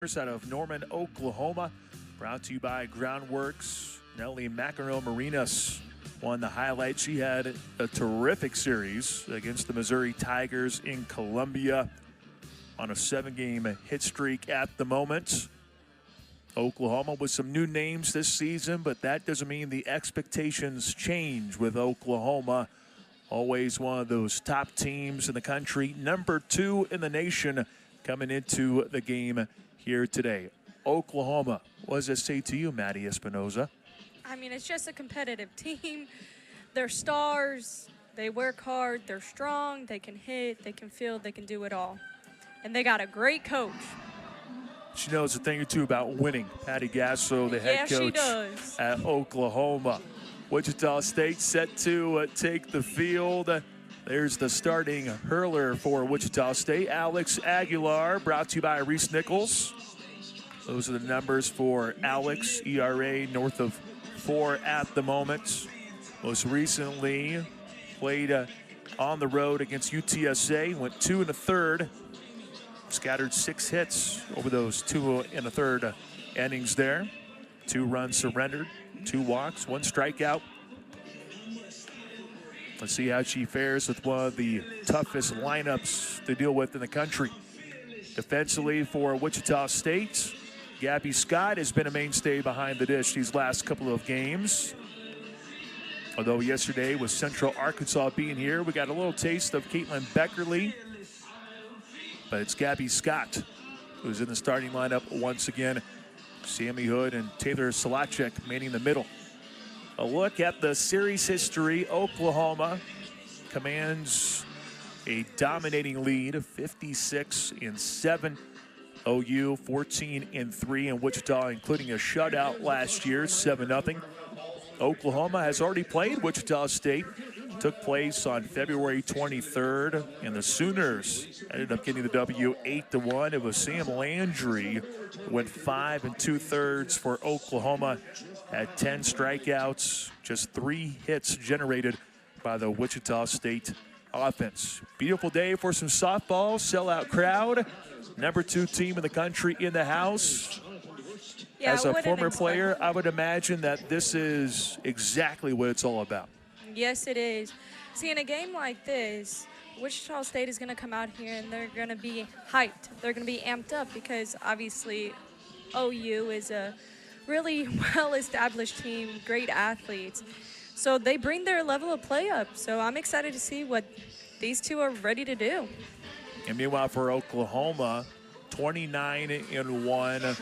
out of Norman, Oklahoma. Brought to you by Groundworks. Nellie McEnroe Marinas won the highlight. She had a terrific series against the Missouri Tigers in Columbia on a 7-game hit streak at the moment. Oklahoma with some new names this season, but that doesn't mean the expectations change with Oklahoma. Always one of those top teams in the country, number 2 in the nation coming into the game here today. Oklahoma, what does it say to you, Maddie Espinoza? I mean, it's just a competitive team. They're stars. They work hard. They're strong. They can hit. They can field. They can do it all. And they got a great coach. She knows a thing or two about winning. Patty Gasso, the head coach at Oklahoma. Wichita State set to take the field. There's the starting hurler for Wichita State, Alex Aguilar, brought to you by Reese Nichols. Those are the numbers for Alex, ERA north of 4 at the moment. Most recently played on the road against UTSA, went 2 1/3, scattered 6 hits over those 2 1/3 innings there. 2 runs surrendered, 2 walks, 1 strikeout. Let's see how she fares with one of the toughest lineups to deal with in the country. Defensively for Wichita State, Gabby Scott has been a mainstay behind the dish these last couple of games. Although yesterday with Central Arkansas being here, we got a little taste of Caitlin Beckerly. But it's Gabby Scott who's in the starting lineup once again. Sammy Hood and Taylor Solacek manning the middle. A look at the series history. Oklahoma commands a dominating lead of 56-7. OU 14-3, and Wichita, including a shutout last year, 7-0. Oklahoma has already played Wichita State. Took place on February 23rd, and the Sooners ended up getting the W 8-1. It was Sam Landry who went 5 2/3 for Oklahoma. Had 10 strikeouts, just 3 hits generated by the Wichita State offense. Beautiful day for some softball, sellout crowd. Number 2 team in the country in the house. Yeah, as a former player, I would imagine that this is exactly what it's all about. Yes, it is. See, in a game like this, Wichita State is going to come out here and they're going to be hyped. They're going to be amped up because obviously OU is a really well-established team, great athletes. So they bring their level of play up. So I'm excited to see what these two are ready to do. And meanwhile for Oklahoma, 29-1,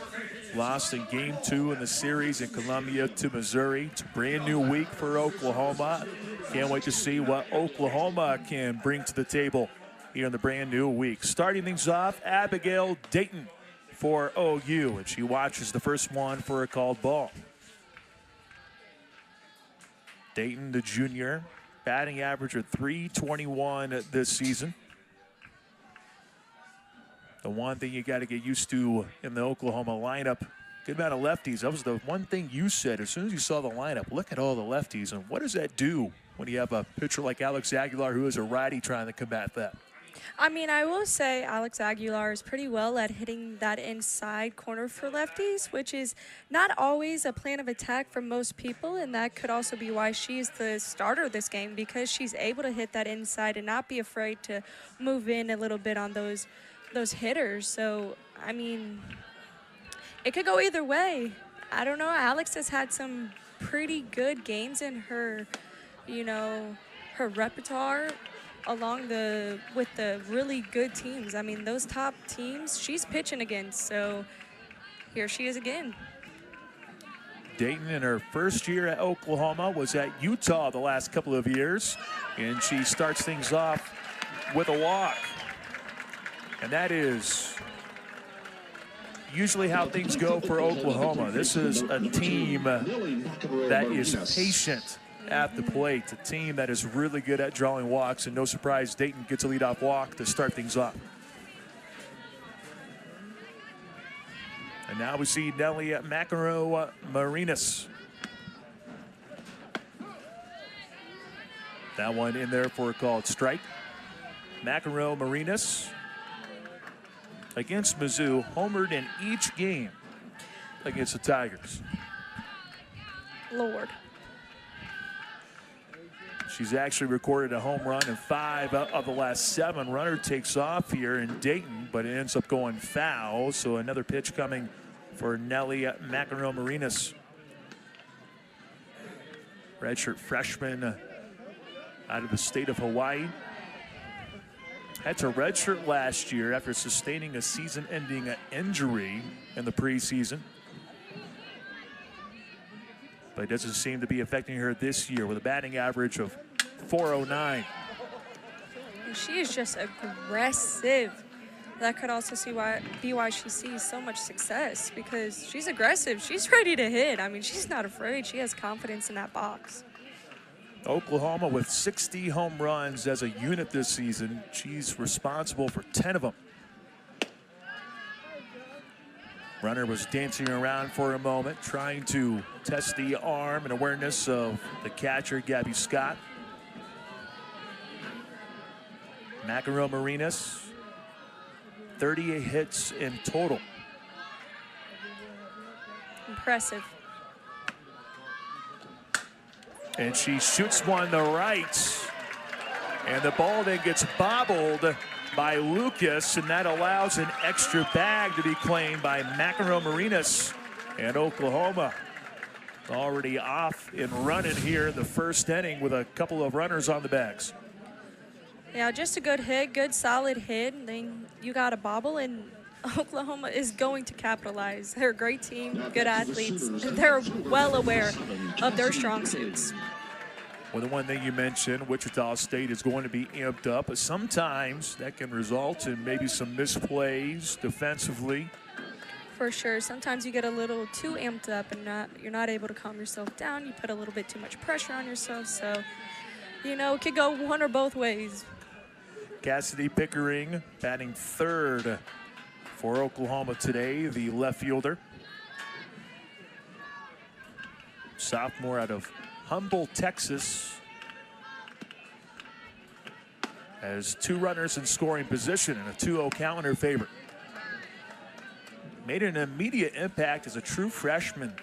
lost in game 2 in the series in Columbia to Missouri. It's a brand new week for Oklahoma. Can't wait to see what Oklahoma can bring to the table here in the brand new week. Starting things off, Abigail Dayton for OU, and she watches the first one for a called ball. Dayton, the junior, batting average of .321 this season. The one thing you got to get used to in the Oklahoma lineup, good amount of lefties. That was the one thing you said as soon as you saw the lineup. Look at all the lefties, and what does that do when you have a pitcher like Alex Aguilar who is a righty trying to combat that? I mean, I will say Alex Aguilar is pretty well at hitting that inside corner for lefties, which is not always a plan of attack for most people, and that could also be why she's the starter of this game, because she's able to hit that inside and not be afraid to move in a little bit on those hitters. So, I mean, it could go either way. I don't know. Alex has had some pretty good games in her, her repertoire with the really good teams. I mean, those top teams she's pitching against. So here she is again. Dayton in her first year at Oklahoma was at Utah the last couple of years, and she starts things off with a walk. And that is usually how things go for Oklahoma. This is a team that is patient at the plate, a team that is really good at drawing walks, and no surprise, Dayton gets a leadoff walk to start things off. And now we see Nellie McEnroe Marinas. That one in there for a called strike. McEnroe Marinas against Mizzou, homered in each game against the Tigers. Lord. She's actually recorded a home run in 5 of the last 7. Runner takes off here in Dayton, but it ends up going foul. So another pitch coming for Nelly McEnroe-Marinas. Redshirt freshman out of the state of Hawaii. Had to redshirt last year after sustaining a season-ending injury in the preseason. But it doesn't seem to be affecting her this year with a batting average of .409. And she is just aggressive. That could also be why she sees so much success, because she's aggressive. She's ready to hit. I mean, she's not afraid. She has confidence in that box. Oklahoma with 60 home runs as a unit this season. She's responsible for 10 of them. Runner was dancing around for a moment, trying to test the arm and awareness of the catcher, Gabby Scott. McEnroe-Marinas, 38 hits in total. Impressive. And she shoots one to right. And the ball then gets bobbled by Lucas, and that allows an extra bag to be claimed by McEnroe-Marinas. And Oklahoma already off and running here in the first inning with a couple of runners on the bags. Yeah, just a good hit, good solid hit, and then you got a bobble, and Oklahoma is going to capitalize. They're a great team, good athletes. They're well aware of their strong suits. Well, the one thing you mentioned, Wichita State is going to be amped up, but sometimes that can result in maybe some misplays defensively. For sure. Sometimes you get a little too amped up and you're not able to calm yourself down. You put a little bit too much pressure on yourself. So, you know, it could go one or both ways. Cassidy Pickering batting third for Oklahoma today, the left fielder. Sophomore out of Humboldt, Texas. Has 2 runners in scoring position and a 2-0 count in her favor. Made an immediate impact as a true freshman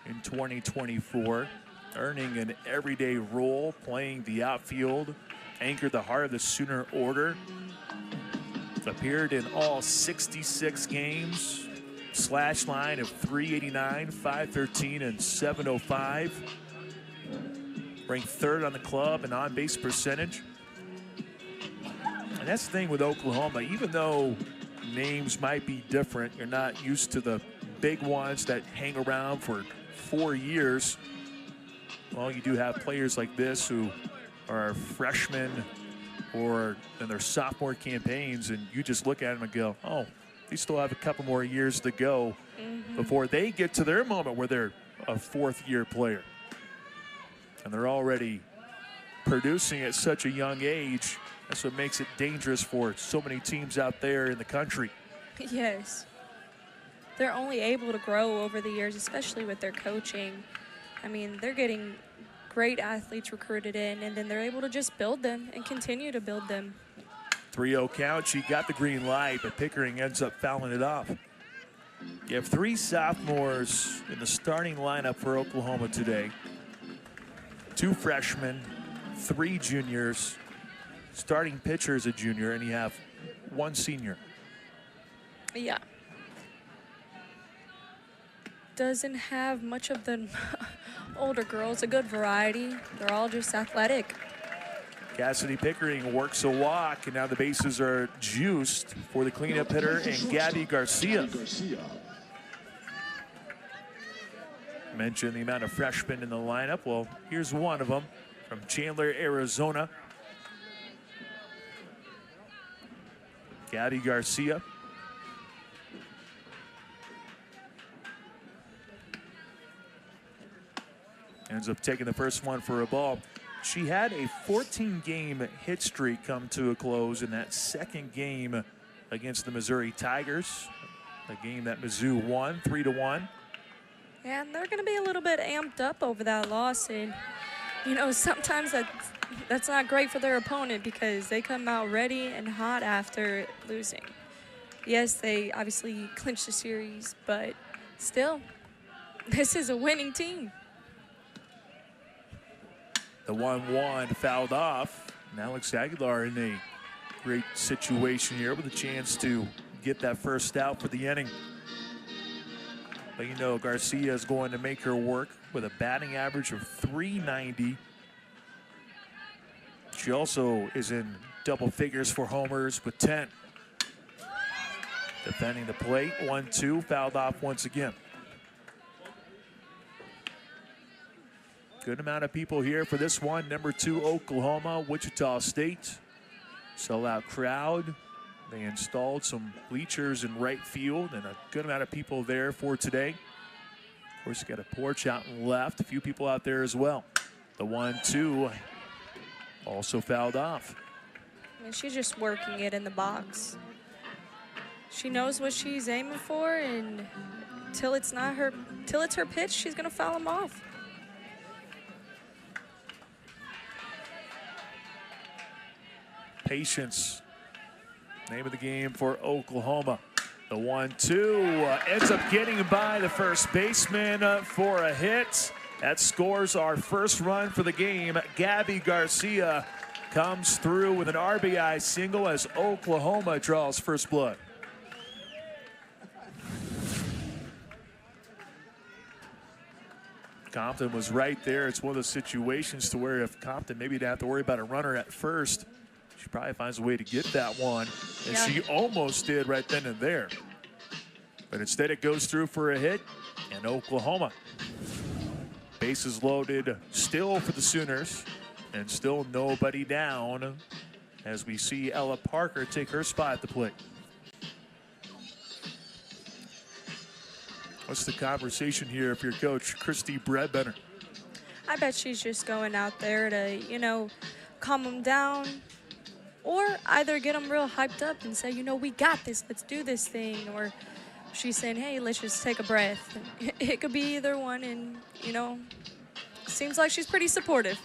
in 2024, earning an everyday role, playing the outfield, anchored the heart of the Sooner order. Appeared in all 66 games, slash line of .389, .513, and .705. Ranked third on the club in on-base percentage. And that's the thing with Oklahoma, even though names might be different, you're not used to the big ones that hang around for 4 years. Well, you do have players like this who are freshmen or in their sophomore campaigns, and you just look at them and go, oh, they still have a couple more years to go before they get to their moment where they're a 4th-year player. And they're already producing at such a young age. That's what makes it dangerous for so many teams out there in the country. Yes. They're only able to grow over the years, especially with their coaching. I mean, they're getting great athletes recruited in, and then they're able to just build them and continue to build them. 3-0 count. She got the green light, but Pickering ends up fouling it off. You have 3 sophomores in the starting lineup for Oklahoma today. 2 freshmen, 3 juniors. Starting pitcher is a junior, and you have 1 senior. Yeah. Doesn't have much of the older girls, a good variety. They're all just athletic. Cassidy Pickering works a walk, and now the bases are juiced for the cleanup hitter and Gabby Garcia. Mentioned the amount of freshmen in the lineup. Well, here's one of them from Chandler, Arizona. Gabby Garcia. Ends up taking the first one for a ball. She had a 14-game hit streak come to a close in that second game against the Missouri Tigers, a game that Mizzou won 3-1. And they're going to be a little bit amped up over that loss. And, you know, sometimes that's not great for their opponent because they come out ready and hot after losing. Yes, they obviously clinched the series, but still, this is a winning team. The 1-1 fouled off. And Alex Aguilar in a great situation here with a chance to get that first out for the inning. But you know, Garcia is going to make her work with a batting average of .390. She also is in double figures for homers with 10. Defending the plate, 1-2, fouled off once again. Good amount of people here for this one. Number 2, Oklahoma, Wichita State. Sellout crowd. They installed some bleachers in right field and a good amount of people there for today. Of course, you got a porch out in left. A few people out there as well. The 1-2 also fouled off. I mean, she's just working it in the box. She knows what she's aiming for, and till it's her pitch, she's gonna foul him off. Patience, name of the game for Oklahoma. The 1-2 ends up getting by the first baseman for a hit. That scores our first run for the game. Gabby Garcia comes through with an RBI single as Oklahoma draws first blood. Compton was right there. It's one of those situations to where if Compton maybe didn't have to worry about a runner at first, she probably finds a way to get that one. And she almost did right then and there. But instead it goes through for a hit, and Oklahoma. Bases loaded still for the Sooners, and still nobody down as we see Ella Parker take her spot at the plate. What's the conversation here if you're coach Christy Bredbender? I bet she's just going out there to, you know, calm them down, or either get them real hyped up and say, you know, we got this, let's do this thing, or she's saying, hey, let's just take a breath. It could be either one, and, you know, seems like she's pretty supportive.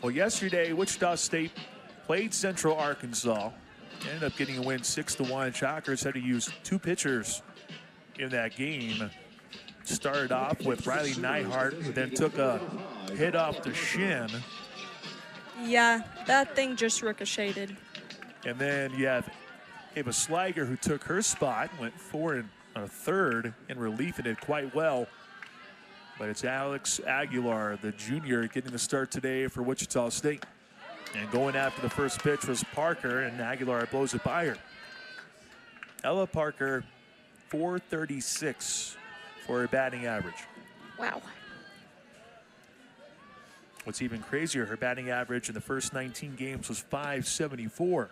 Well, yesterday, Wichita State played Central Arkansas. Ended up getting a win 6-1. Shockers had to use 2 pitchers in that game. Started off with Riley Neihart, who then took a hit off the shin. Yeah, that thing just ricocheted. And then you have Ava Sliger, who took her spot, went 4 1/3 in relief and did quite well. But it's Alex Aguilar, the junior, getting the start today for Wichita State. And going after the first pitch was Parker, and Aguilar blows it by her. Ella Parker, .436 for her batting average. Wow. What's even crazier, her batting average in the first 19 games was .574.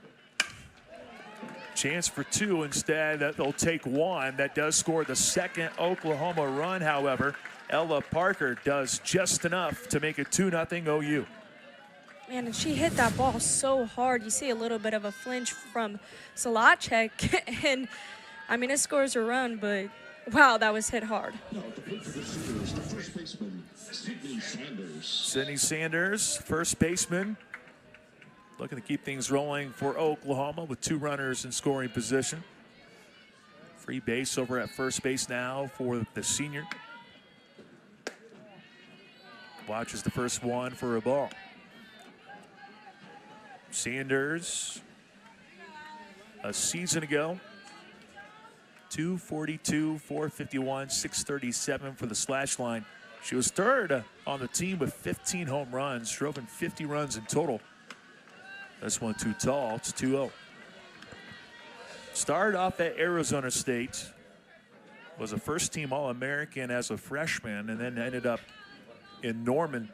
Chance for 2 instead. They'll take 1. That does score the second Oklahoma run, however. Ella Parker does just enough to make it 2-0 OU. Man, and she hit that ball so hard. You see a little bit of a flinch from Solacek, and I mean, it scores a run, but wow, that was hit hard. Sydney Sanders, first baseman, looking to keep things rolling for Oklahoma with 2 runners in scoring position. Free base over at first base now for the senior. Watches the first one for a ball. Sanders, a season ago, 242, 451, 637 for the slash line. She was 3rd on the team with 15 home runs, drove in 50 runs in total. This one too tall, it's 2-0. Started off at Arizona State, was a first-team All-American as a freshman, and then ended up in Norman,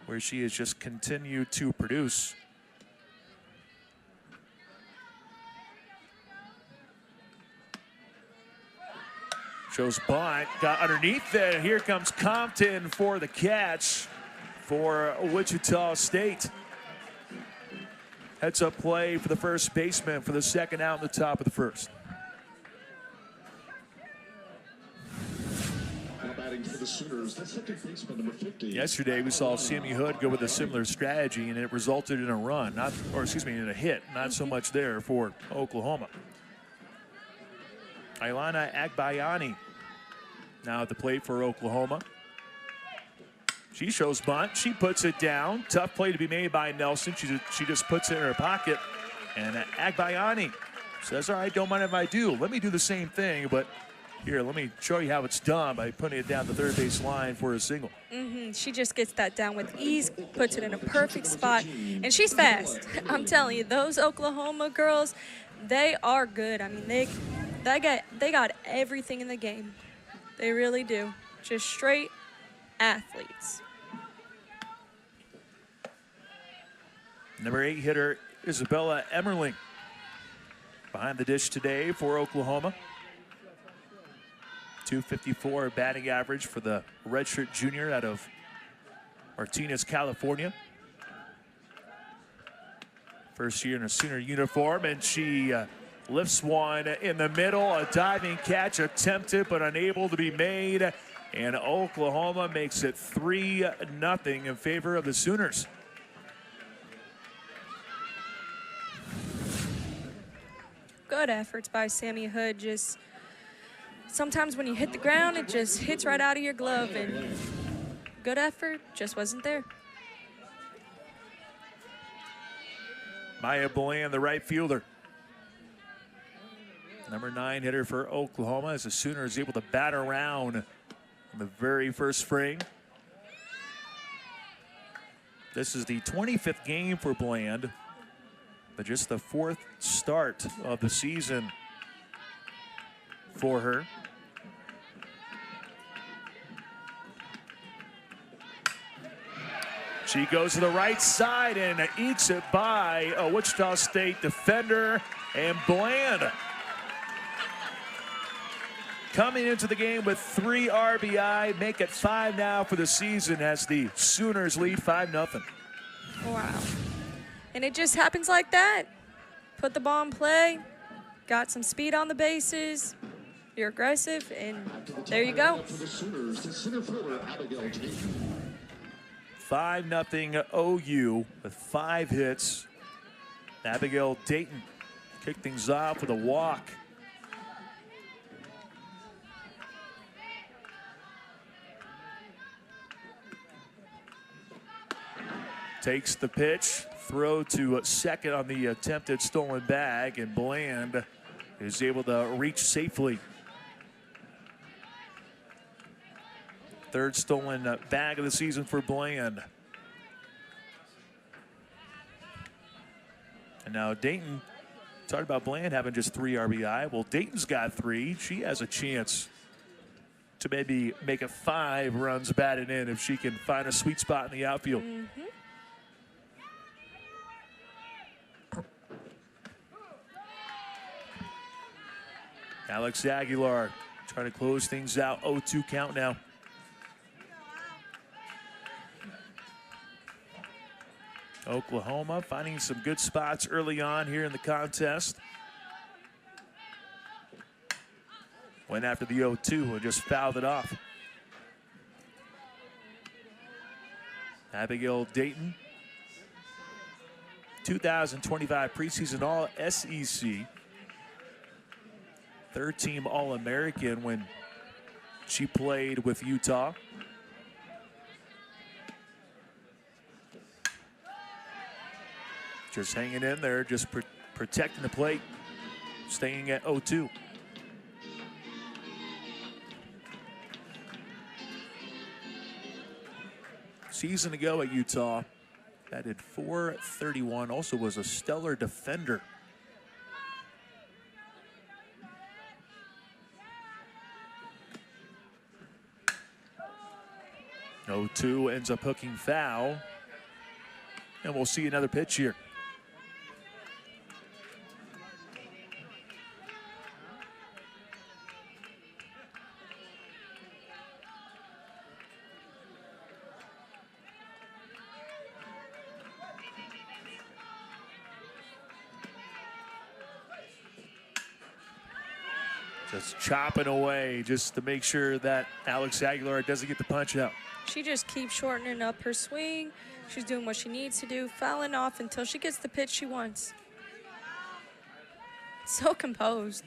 where she has just continued to produce. Shows bunt, got underneath it. Here comes Compton for the catch for Wichita State. Heads up play for the first baseman for the second out in the top of the first. Yesterday, we saw Sammy Hood go with a similar strategy, and it resulted in a run, in a hit. Not so much there for Oklahoma. Ailana Agbayani now at the plate for Oklahoma. She shows bunt. She puts it down. Tough play to be made by Nelson. She just puts it in her pocket. And Agbayani says, all right, don't mind if I do. Let me do the same thing, but here, let me show you how it's done by putting it down the third base line for a single. She just gets that down with ease, puts it in a perfect spot, and she's fast. I'm telling you, those Oklahoma girls, they are good. I mean, they got everything in the game. They really do. Just straight athletes. Number 8 hitter Isabella Emmerling behind the dish today for Oklahoma. .254 batting average for the redshirt junior out of Martinez, California. First year in a Sooner uniform, and she lifts one in the middle. A diving catch attempted but unable to be made. And Oklahoma makes it 3-0 in favor of the Sooners. Good efforts by Sammy Hood. Just sometimes when you hit the ground, it just hits right out of your glove, and good effort just wasn't there. Maya Bland, the right fielder. Number 9 hitter for Oklahoma, as the Sooners able to bat around in the very first frame. This is the 25th game for Bland, but just the 4th start of the season for her. She goes to the right side and eats it by a Wichita State defender, and Bland coming into the game with 3 RBI, make it 5 now for the season as the Sooners lead 5-0. Wow. And it just happens like that. Put the ball in play, got some speed on the bases, you're aggressive, and there you go. 5-0 OU with 5 hits. Abigail Dayton kicked things off with a walk. Takes the pitch, throw to second on the attempted stolen bag, and Bland is able to reach safely. Third stolen bag of the season for Bland. And now Dayton, talked about Bland having just 3 RBI. Well, Dayton's got 3. She has a chance to maybe make it 5 runs batted in if she can find a sweet spot in the outfield. Alex Aguilar trying to close things out. 0-2 count now. Oklahoma finding some good spots early on here in the contest. Went after the 0-2 and just fouled it off. Abigail Dayton, 2025 preseason All-SEC. 3rd-team All-American when she played with Utah. Just hanging in there, just protecting the plate, staying at 0-2. Season ago at Utah, batted .431, also was a stellar defender. .02 ends up hooking foul, and we'll see another pitch here. Just chopping away just to make sure that Alex Aguilar doesn't get the punch out. She just keeps shortening up her swing. She's doing what she needs to do, fouling off until she gets the pitch she wants. So composed.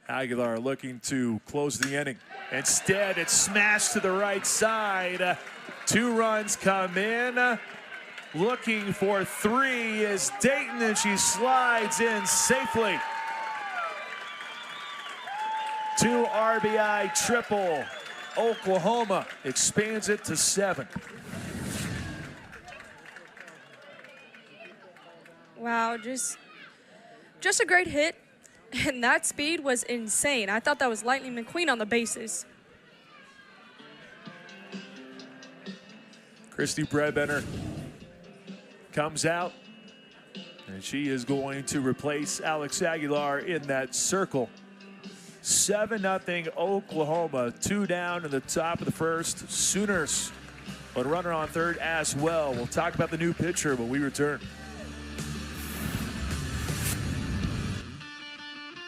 Aguilar looking to close the inning. Instead, it's smashed to the right side. 2 runs come in. Looking for 3 is Dayton, and she slides in safely. 2 RBI triple. Oklahoma expands it to 7. Wow, just a great hit. And that speed was insane. I thought that was Lightning McQueen on the bases. Christy Bredbender comes out, and she is going to replace Alex Aguilar in that circle. 7-0 Oklahoma, 2 down in the top of the first. Sooners, but runner on third as well. We'll talk about the new pitcher when we return.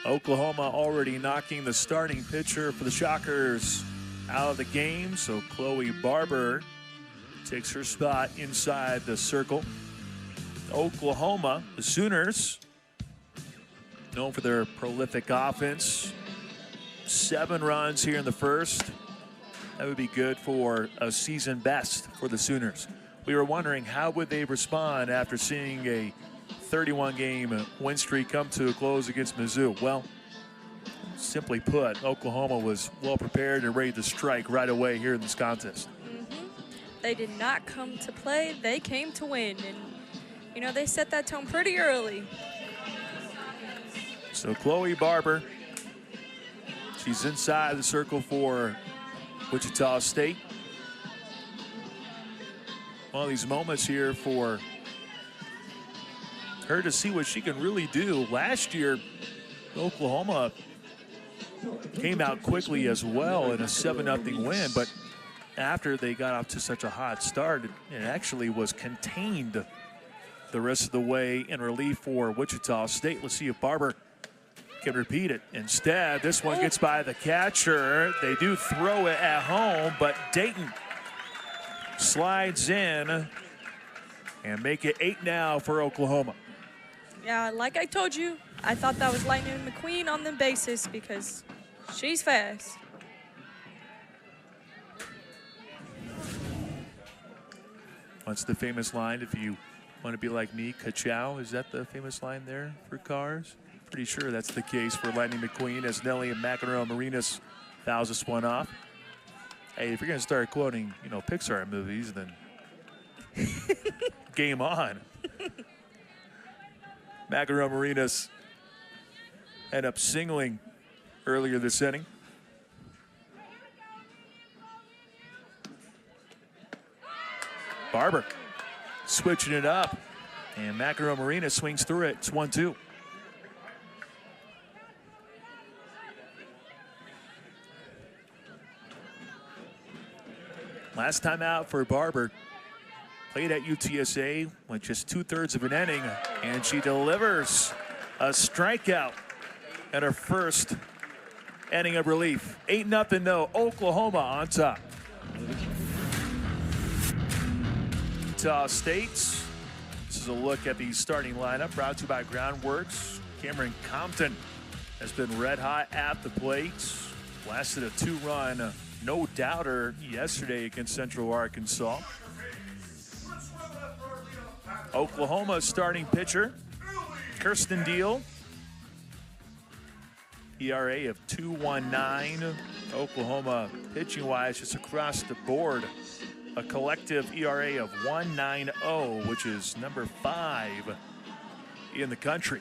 Oklahoma already knocking the starting pitcher for the Shockers out of the game, so Chloe Barber takes her spot inside the circle. Oklahoma, the Sooners, known for their prolific offense. 7 runs here in the first. That would be good for a season best for the Sooners. We were wondering how would they respond after seeing a 31-game win streak come to a close against Mizzou. Well, simply put, Oklahoma was well prepared and ready to strike right away here in this contest. They did not come to play. They came to win. And, you know, they set that tone pretty early. So Chloe Barber, she's inside the circle for Wichita State. One of these moments here for her to see what she can really do. Last year, Oklahoma came out quickly as well in a 7-0 win, but after they got off to such a hot start, it actually was contained the rest of the way in relief for Wichita State. Let's see if Barber can repeat it. Instead, this one gets by the catcher. They do throw it at home, but Dayton slides in and make it 8 now for Oklahoma. Yeah, like I told you, I thought that was Lightning McQueen on the bases because she's fast. What's the famous line? If you want to be like me, ka-chow, is that the famous line there for cars? Pretty sure that's the case for Lightning McQueen as Nelly and McEnroe Marinas fouls this one off. Hey, if you're going to start quoting, you know, Pixar movies, then game on. McEnroe Marinas end up singling earlier this inning. Barber switching it up, and McEnroe Marinas swings through it. It's 1-2. Last time out for Barber, played at UTSA, went just 2/3 of an inning, and she delivers a strikeout at her first inning of relief. 8-0 no, Oklahoma on top. Wichita State. This is a look at the starting lineup brought to you by Groundworks. Cameron Compton has been red hot at the plate. Lasted a 2-run no-doubter yesterday against Central Arkansas. Oklahoma's starting pitcher, Kirsten Deal. ERA of 2.19. Oklahoma pitching-wise just across the board. A collective ERA of 1.90, which is number 5 in the country.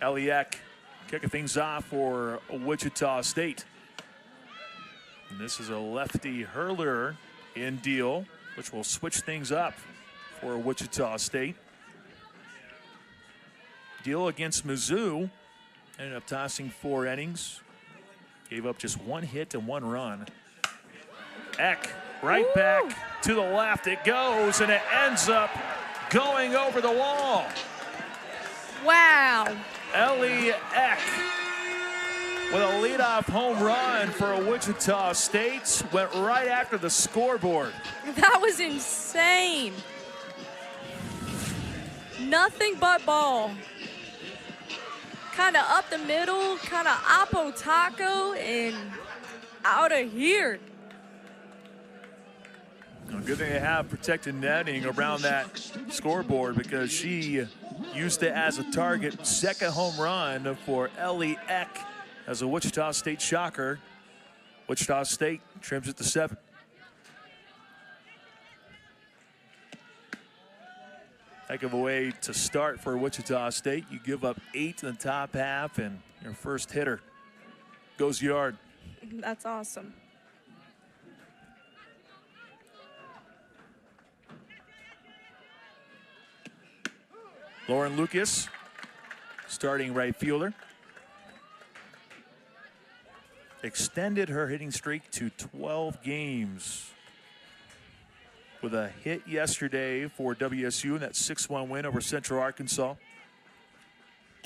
Eliak kicking things off for Wichita State. And this is a lefty hurler in Deal, which will switch things up for Wichita State. Deal against Mizzou ended up tossing 4 innings. Gave up just 1 hit and 1 run. Eck Right back to the left it goes, and it ends up going over the wall. Wow. Ellie Eck with a leadoff home run for Wichita State. Went right after the scoreboard. That was insane. Nothing but ball. Kind of up the middle, kind of Apo Taco, and out of here. A good thing they have protected netting around that scoreboard because she used it as a target. Second home run for Ellie Eck as a Wichita State Shocker. Wichita State trims it to 7. Heck of a way to start for Wichita State. You give up 8 in the top half, and your first hitter goes yard. That's awesome. Lauren Lucas, starting right fielder. Extended her hitting streak to 12 games with a hit yesterday for WSU in that 6-1 win over Central Arkansas.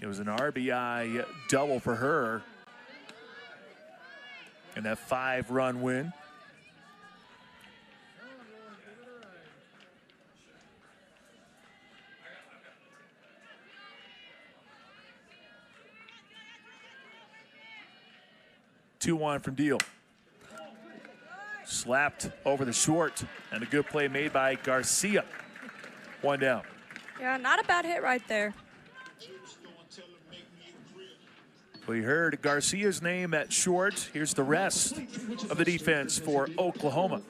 It was an RBI double for her in that 5-run win. Two-one from Deal. Slapped over the short, and a good play made by Garcia. 1 down. Yeah, not a bad hit right there. We heard Garcia's name at short. Here's the rest of the defense for Oklahoma.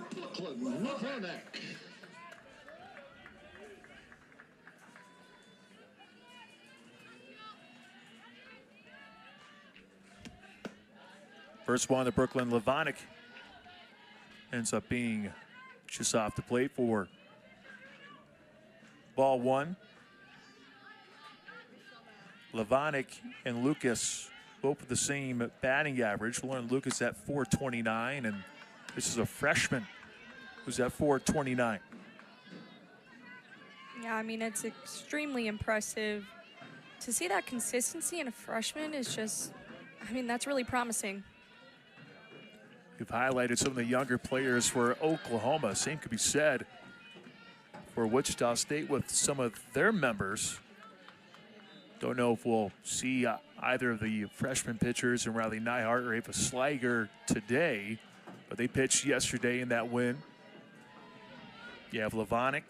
First one, the Brooklyn Levonic ends up being just off the plate for ball 1. Levonic and Lucas both with the same batting average. Lauren Lucas at .429, and this is a freshman who's at .429. Yeah, I mean, it's extremely impressive. To see that consistency in a freshman is just, I mean, that's really promising. You've highlighted some of the younger players for Oklahoma. Same could be said for Wichita State with some of their members. Don't know if we'll see either of the freshman pitchers in Riley Neihart or Ava Sliger today, but they pitched yesterday in that win. You have Levonic,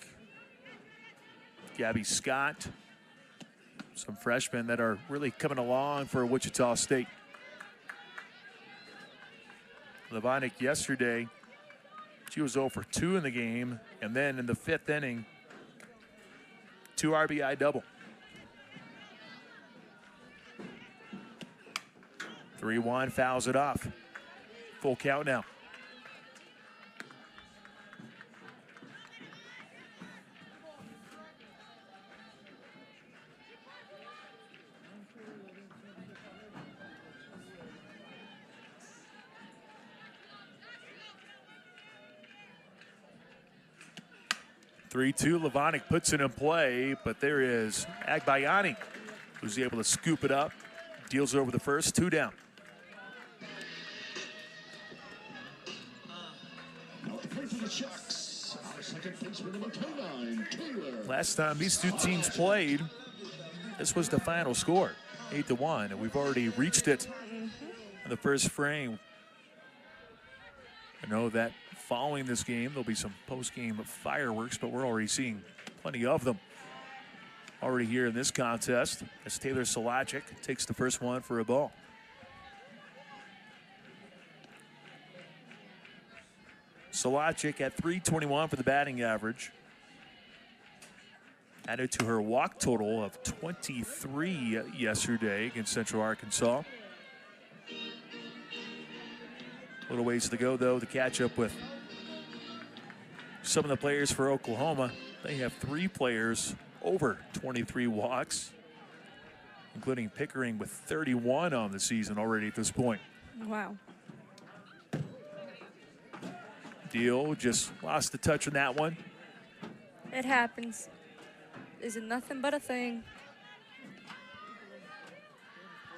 Gabby Scott, some freshmen that are really coming along for Wichita State. Levonic yesterday, she was 0 for 2 in the game, and then in the 5th inning, 2 RBI double. 3-1, fouls it off. Full count now. Levonic puts it in play, but there is Agbayani, who's able to scoop it up, deals over the first, 2 down. Last time these two teams played, this was the final score, 8-1, and we've already reached it in the first frame. I know that following this game, there'll be some post-game fireworks, but we're already seeing plenty of them already here in this contest as Taylor Solacic takes the first one for a ball. Solacic at .321 for the batting average. Added to her walk total of 23 yesterday against Central Arkansas. A little ways to go, though, to catch up with some of the players for Oklahoma. They have 3 players over 23 walks, including Pickering with 31 on the season already at this point. Wow. Deal just lost the touch on that one. It happens. Isn't nothing but a thing.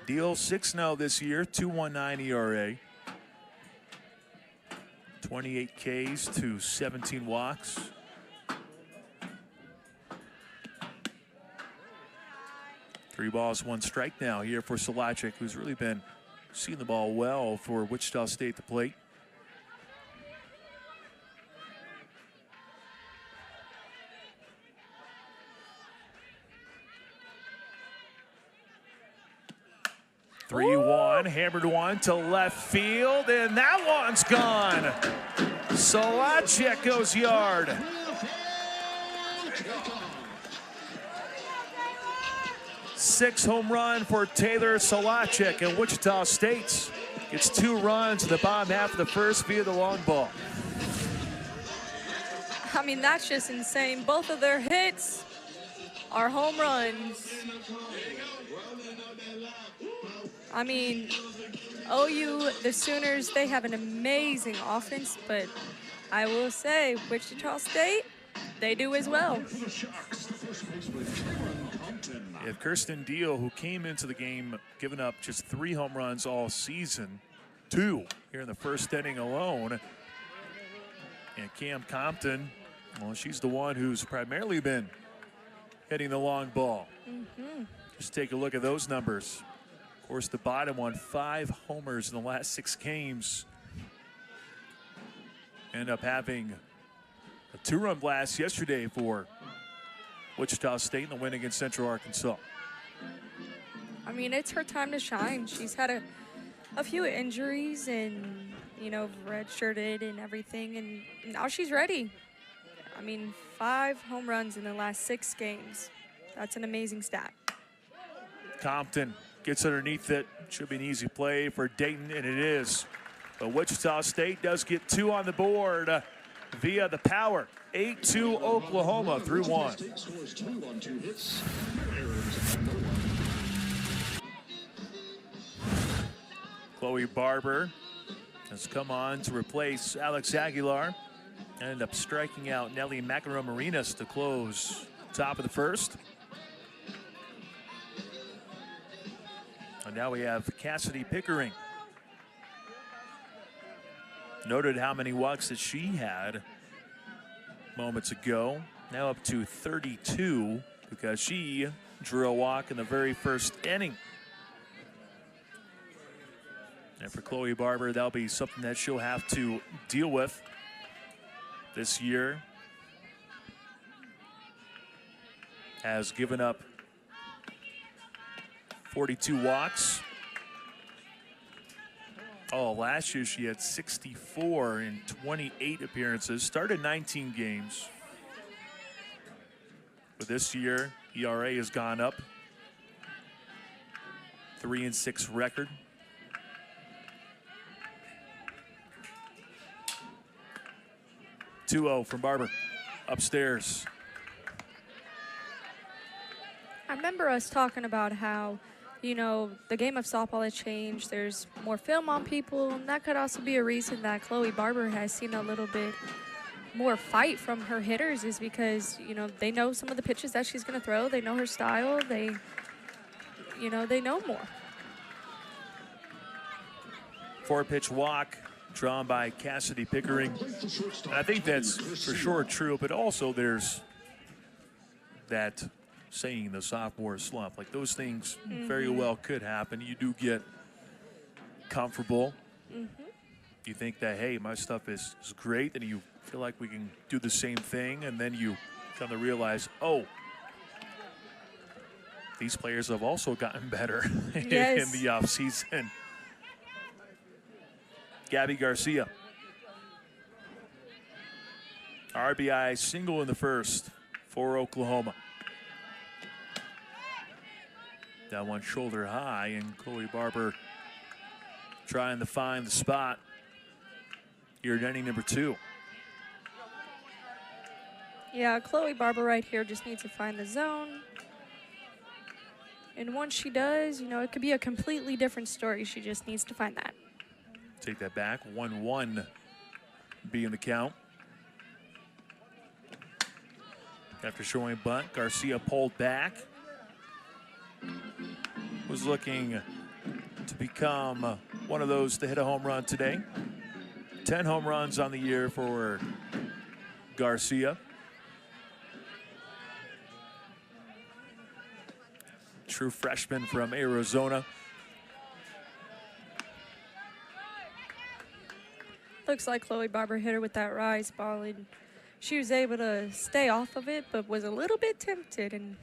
Deal 6-0 this year, 2.19 ERA. 28 Ks to 17 walks. Three balls, one strike now here for Solacek, who's really been seeing the ball well for Wichita State at the plate. Ooh. 3-1, hammered one to left field, and that one's gone. Solacek goes yard. Sixth home run for Taylor Solacek, and Wichita State gets 2 runs in the bottom half of the first via the long ball. I mean, that's just insane. Both of their hits are home runs. I mean, OU, the Sooners, they have an amazing offense, but I will say, Wichita State, they do as well. If Kirsten Deal, who came into the game giving up just 3 home runs all season, 2 here in the first inning alone, and Cam Compton, well, she's the one who's primarily been hitting the long ball. Just take a look at those numbers. Of course, the bottom one, 5 homers in the last 6 games. End up having a 2-run blast yesterday for Wichita State in the win against Central Arkansas. I mean, it's her time to shine. She's had a few injuries and, you know, redshirted and everything, and now she's ready. I mean, 5 home runs in the last 6 games. That's an amazing stat. Compton gets underneath it. Should be an easy play for Dayton, and it is. But Wichita State does get 2 on the board via the power. 8-2 Oklahoma through 1. Chloe Barber has come on to replace Alex Aguilar. Ended up striking out Nelly Macarona-Marinas to close top of the first. And now we have Cassidy Pickering. Noted how many walks that she had moments ago. Now up to 32 because she drew a walk in the very first inning. And for Chloe Barber, that'll be something that she'll have to deal with this year. Has given up 42 walks. Oh, last year she had 64 in 28 appearances. Started 19 games. But this year, ERA has gone up. 3-6 record. (2-0) from Barber. Upstairs. I remember us talking about how, you know, the game of softball has changed. There's more film on people, and that could also be a reason that Chloe Barber has seen a little bit more fight from her hitters, is because, you know, they know some of the pitches that she's going to throw. They know her style. They know more. 4-pitch walk drawn by Cassidy Pickering. And I think that's for sure true, but also there's that saying, the sophomore slump. Like, those things very well could happen. You do get comfortable. You think that, hey, my stuff is great, and you feel like we can do the same thing, and then you come to realize, oh, these players have also gotten better in the offseason. Gabby Garcia. RBI single in the first for Oklahoma. That one shoulder high, and Chloe Barber trying to find the spot here in inning number 2. Yeah, Chloe Barber right here just needs to find the zone. And once she does, you know, it could be a completely different story. She just needs to find that. Take that back. 1-1 be in the count. After showing bunt, Garcia pulled back. Was looking to become one of those to hit a home run today. 10 home runs on the year for Garcia. True freshman from Arizona. Looks like Chloe Barber hit her with that rise ball, and she was able to stay off of it, but was a little bit tempted. And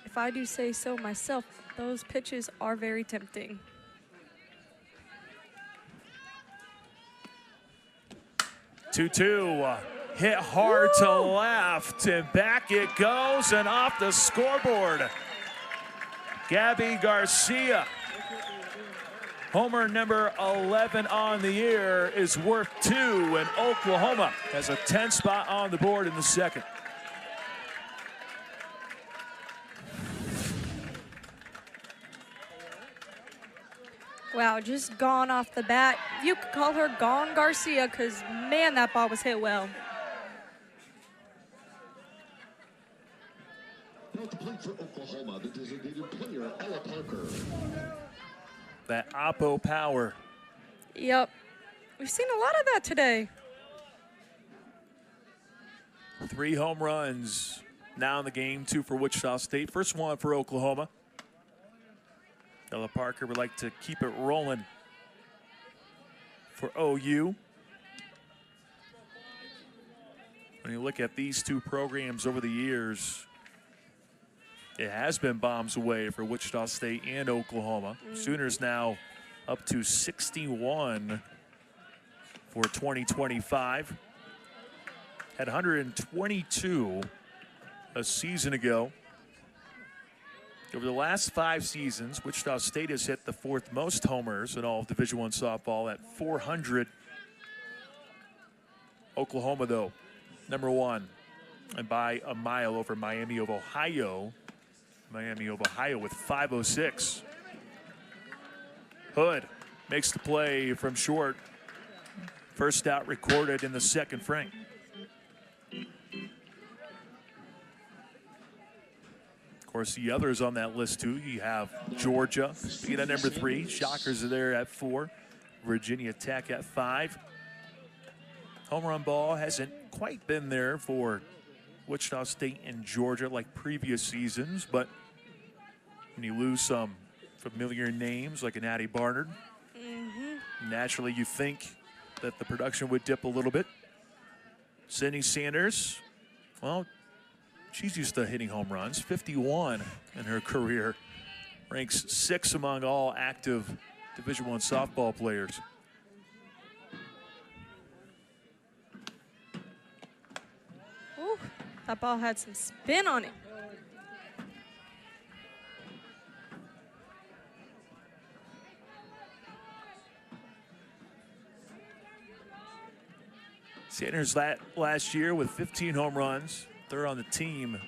if I do say so myself, those pitches are very tempting. Two-two, hit hard to left, and back it goes, and off the scoreboard. Gabby Garcia, homer number 11 on the year, is worth 2, and Oklahoma has a 10 spot on the board in the second. Wow, just gone off the bat. You could call her Gone Garcia because, man, that ball was hit well. Now to play for Oklahoma, the designated player, Ella Parker. That Oppo power. Yep. We've seen a lot of that today. 3 home runs now in the game, 2 for Wichita State. First one for Oklahoma. Ella Parker would like to keep it rolling for OU. When you look at these 2 programs over the years, it has been bombs away for Wichita State and Oklahoma. Sooners now up to 61 for 2025. Had 122 a season ago. Over the last 5 seasons, Wichita State has hit the 4th most homers in all of Division I softball at 400. Oklahoma, though, number 1, and by a mile over Miami of Ohio. Miami of Ohio with 506. Hood makes the play from short. First out recorded in the second frame. Of course, the others on that list, too. You have Georgia being at number 3. Shockers are there at 4. Virginia Tech at 5. Home run ball hasn't quite been there for Wichita State and Georgia like previous seasons, but when you lose some familiar names like an Addie Barnard, naturally you think that the production would dip a little bit. Sydney Sanders, well, she's used to hitting home runs, 51 in her career. Ranks 6th among all active Division I softball players. Ooh, that ball had some spin on it. Sanders last year with 15 home runs. 3rd on the team,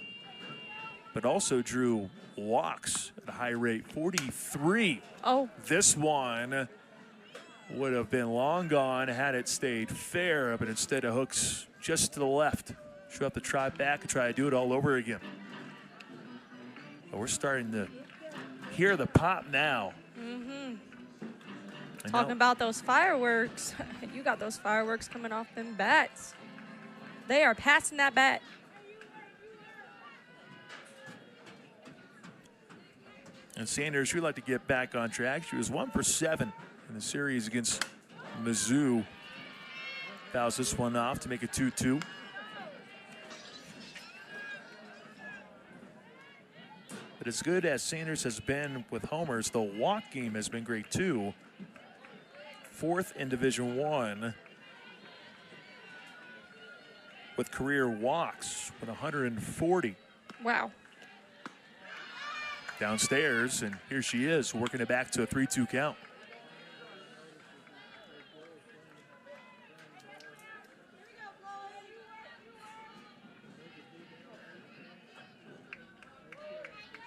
but also drew walks at a high rate, 43. Oh. This one would have been long gone had it stayed fair, but instead of hooks just to the left. She'll have to try back and try to do it all over again. But we're starting to hear the pop now. Talking about those fireworks. You got those fireworks coming off them bats. They are passing that bat. And Sanders, we'd like to get back on track. She was 1 for 7 in the series against Mizzou. Fouls this one off to make it 2-2. But as good as Sanders has been with homers, the walk game has been great too. 4th in Division I with career walks with 140. Wow. Downstairs, and here she is working it back to a 3-2 count.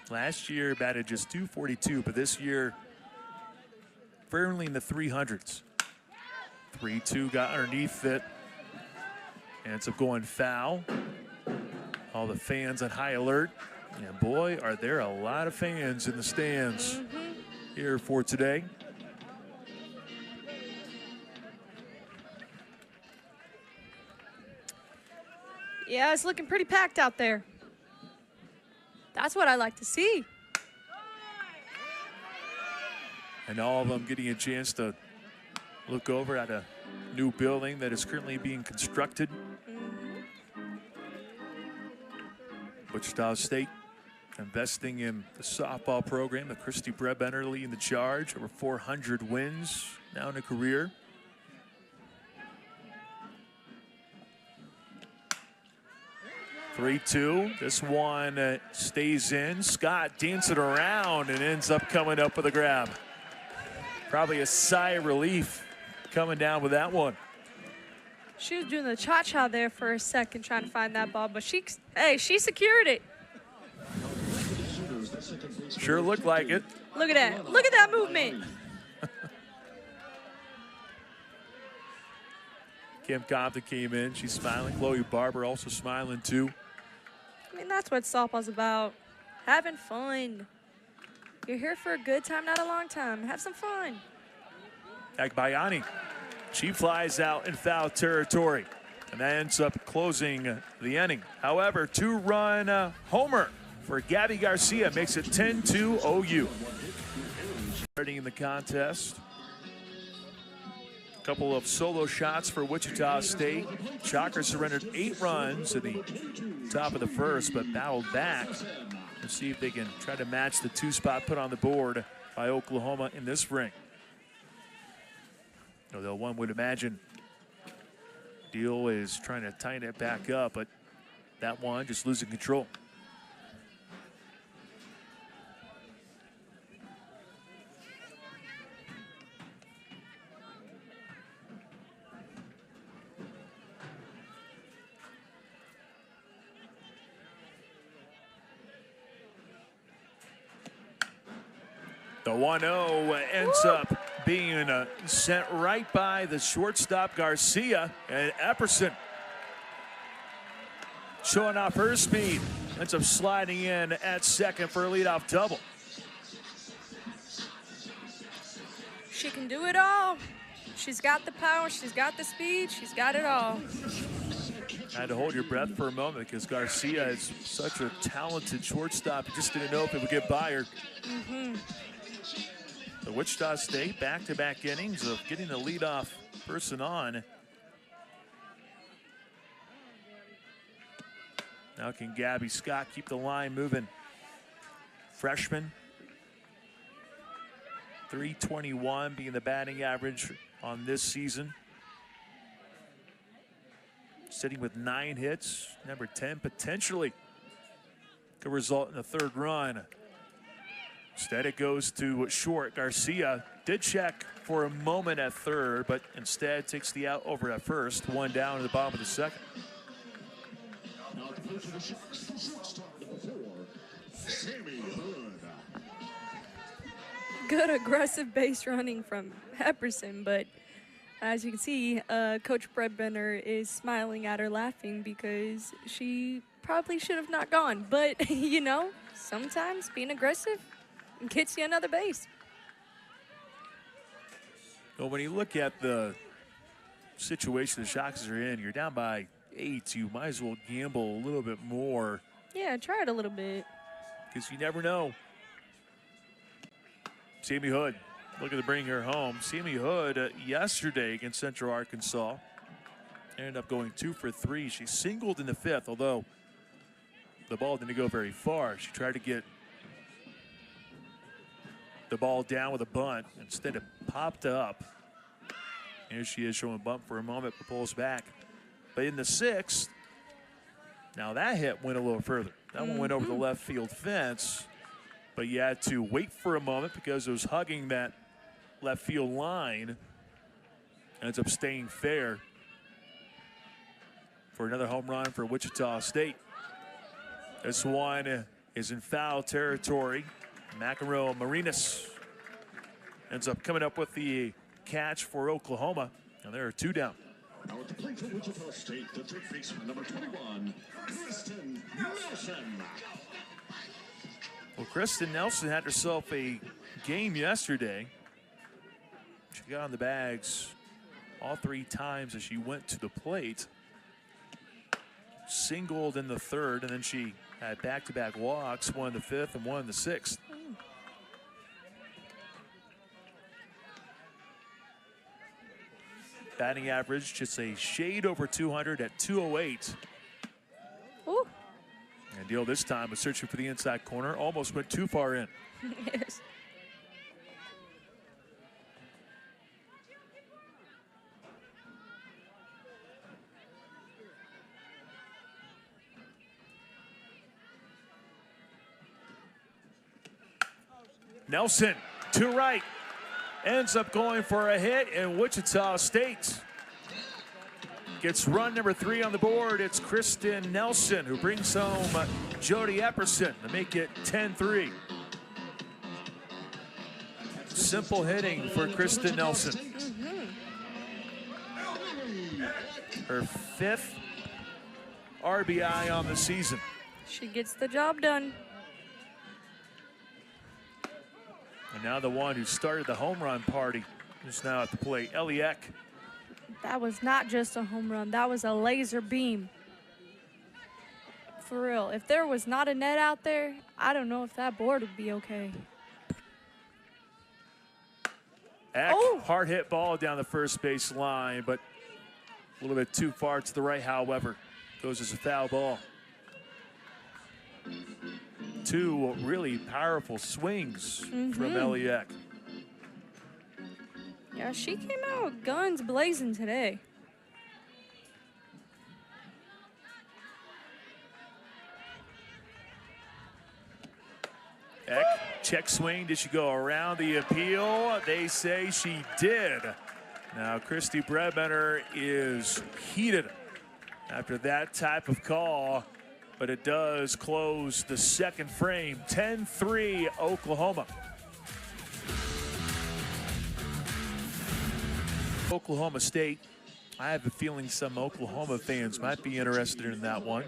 Last year batted just .242, but this year firmly in the 300s. 3-2 got underneath it. Ends up going foul. All the fans on high alert. And boy, are there a lot of fans in the stands here for today. Yeah, it's looking pretty packed out there. That's what I like to see. And all of them getting a chance to look over at a new building that is currently being constructed. Wichita State investing in the softball program. The Christy Brebender leading the charge. Over 400 wins now in a career. (3-2). This one stays in. Scott dancing around and ends up coming up with a grab. Probably a sigh of relief coming down with that one. She was doing the cha-cha there for a second trying to find that ball, but she secured it. Sure looked like it. Look at that. Look at that movement. Kim Compton came in. She's smiling. Chloe Barber also smiling too. I mean, that's what softball's about. Having fun. You're here for a good time, not a long time. Have some fun. Agbayani. She flies out in foul territory. And that ends up closing the inning. However, 2-run homer for Gabby Garcia makes it 10-2 OU. Starting in the contest. A couple of solo shots for Wichita State. Shocker surrendered 8 runs at the top of the first, but battled back to see if they can try to match the 2-spot put on the board by Oklahoma in this ring. Although one would imagine Deal is trying to tighten it back up, but that one just losing control. The 1-0 ends up being sent right by the shortstop Garcia, and Epperson showing off her speed. Ends up sliding in at second for a leadoff double. She can do it all. She's got the power, she's got the speed, she's got it all. Had to hold your breath for a moment because Garcia is such a talented shortstop. You just didn't know if it would get by her. The Wichita State back-to-back innings of getting the leadoff person on. Now can Gabby Scott keep the line moving? Freshman. .321 being the batting average on this season. Sitting with 9 hits. Number 10 potentially could result in a 3rd run. Instead, it goes to short. Garcia did check for a moment at 3rd, but instead takes the out over at 1st. 1 down in the bottom of the 2nd. Now to play for the Sharks, shortstop number 4, Sammy Hood. Good aggressive base running from Epperson, but as you can see, Coach Bredbender is smiling at her, laughing because she probably should have not gone. But, you know, sometimes being aggressive gets you another base. Well, when you look at the situation the Sharks are in, you're down by 8. You might as well gamble a little bit more. Yeah, try it a little bit. Because you never know. Sammy Hood looking to bring her home. Sammy Hood yesterday against Central Arkansas ended up going 2 for 3. She singled in the 5th, although the ball didn't go very far. She tried to get the ball down with a bunt. Instead, it popped up. Here she is showing a bump for a moment, but pulls back. But in the 6th, now that hit went a little further. That one went over the left field fence, but you had to wait for a moment because it was hugging that left field line. Ends up staying fair for another home run for Wichita State. This one is in foul territory. McEnroe Marinas ends up coming up with the catch for Oklahoma. And there are 2 down. Now at the plate for Wichita State, the third baseman, number 21, Kristen Nelson. Well, Kristen Nelson had herself a game yesterday. She got on the bags all 3 times as she went to the plate. Singled in the 3rd, and then she had back-to-back walks, one in the 5th and one in the 6th. Batting average just a shade over 200 at 208. Ooh. And Deal this time was searching for the inside corner, almost went too far in. Yes. Nelson to right, ends up going for a hit, and Wichita State gets run number 3 on the board. It's Kristen Nelson who brings home Jody Epperson to make it 10-3. Simple hitting for Kristen Nelson. Her 5th RBI on the season. She gets the job done. And now the one who started the home run party is now at the plate, Ellie Eck. That was not just a home run. That was a laser beam. For real. If there was not a net out there, I don't know if that board would be okay. Eck, hard hit ball down the first base line, but a little bit too far to the right, however. Goes as a foul ball. 2 really powerful swings from Ellie Eck. Yeah, she came out guns blazing today. Eck, check swing. Did she go around the appeal? They say she did. Now, Christy Bredbender is heated after that type of call, but it does close the 2nd frame. 10-3 Oklahoma. Oklahoma State. I have a feeling some Oklahoma fans might be interested in that one.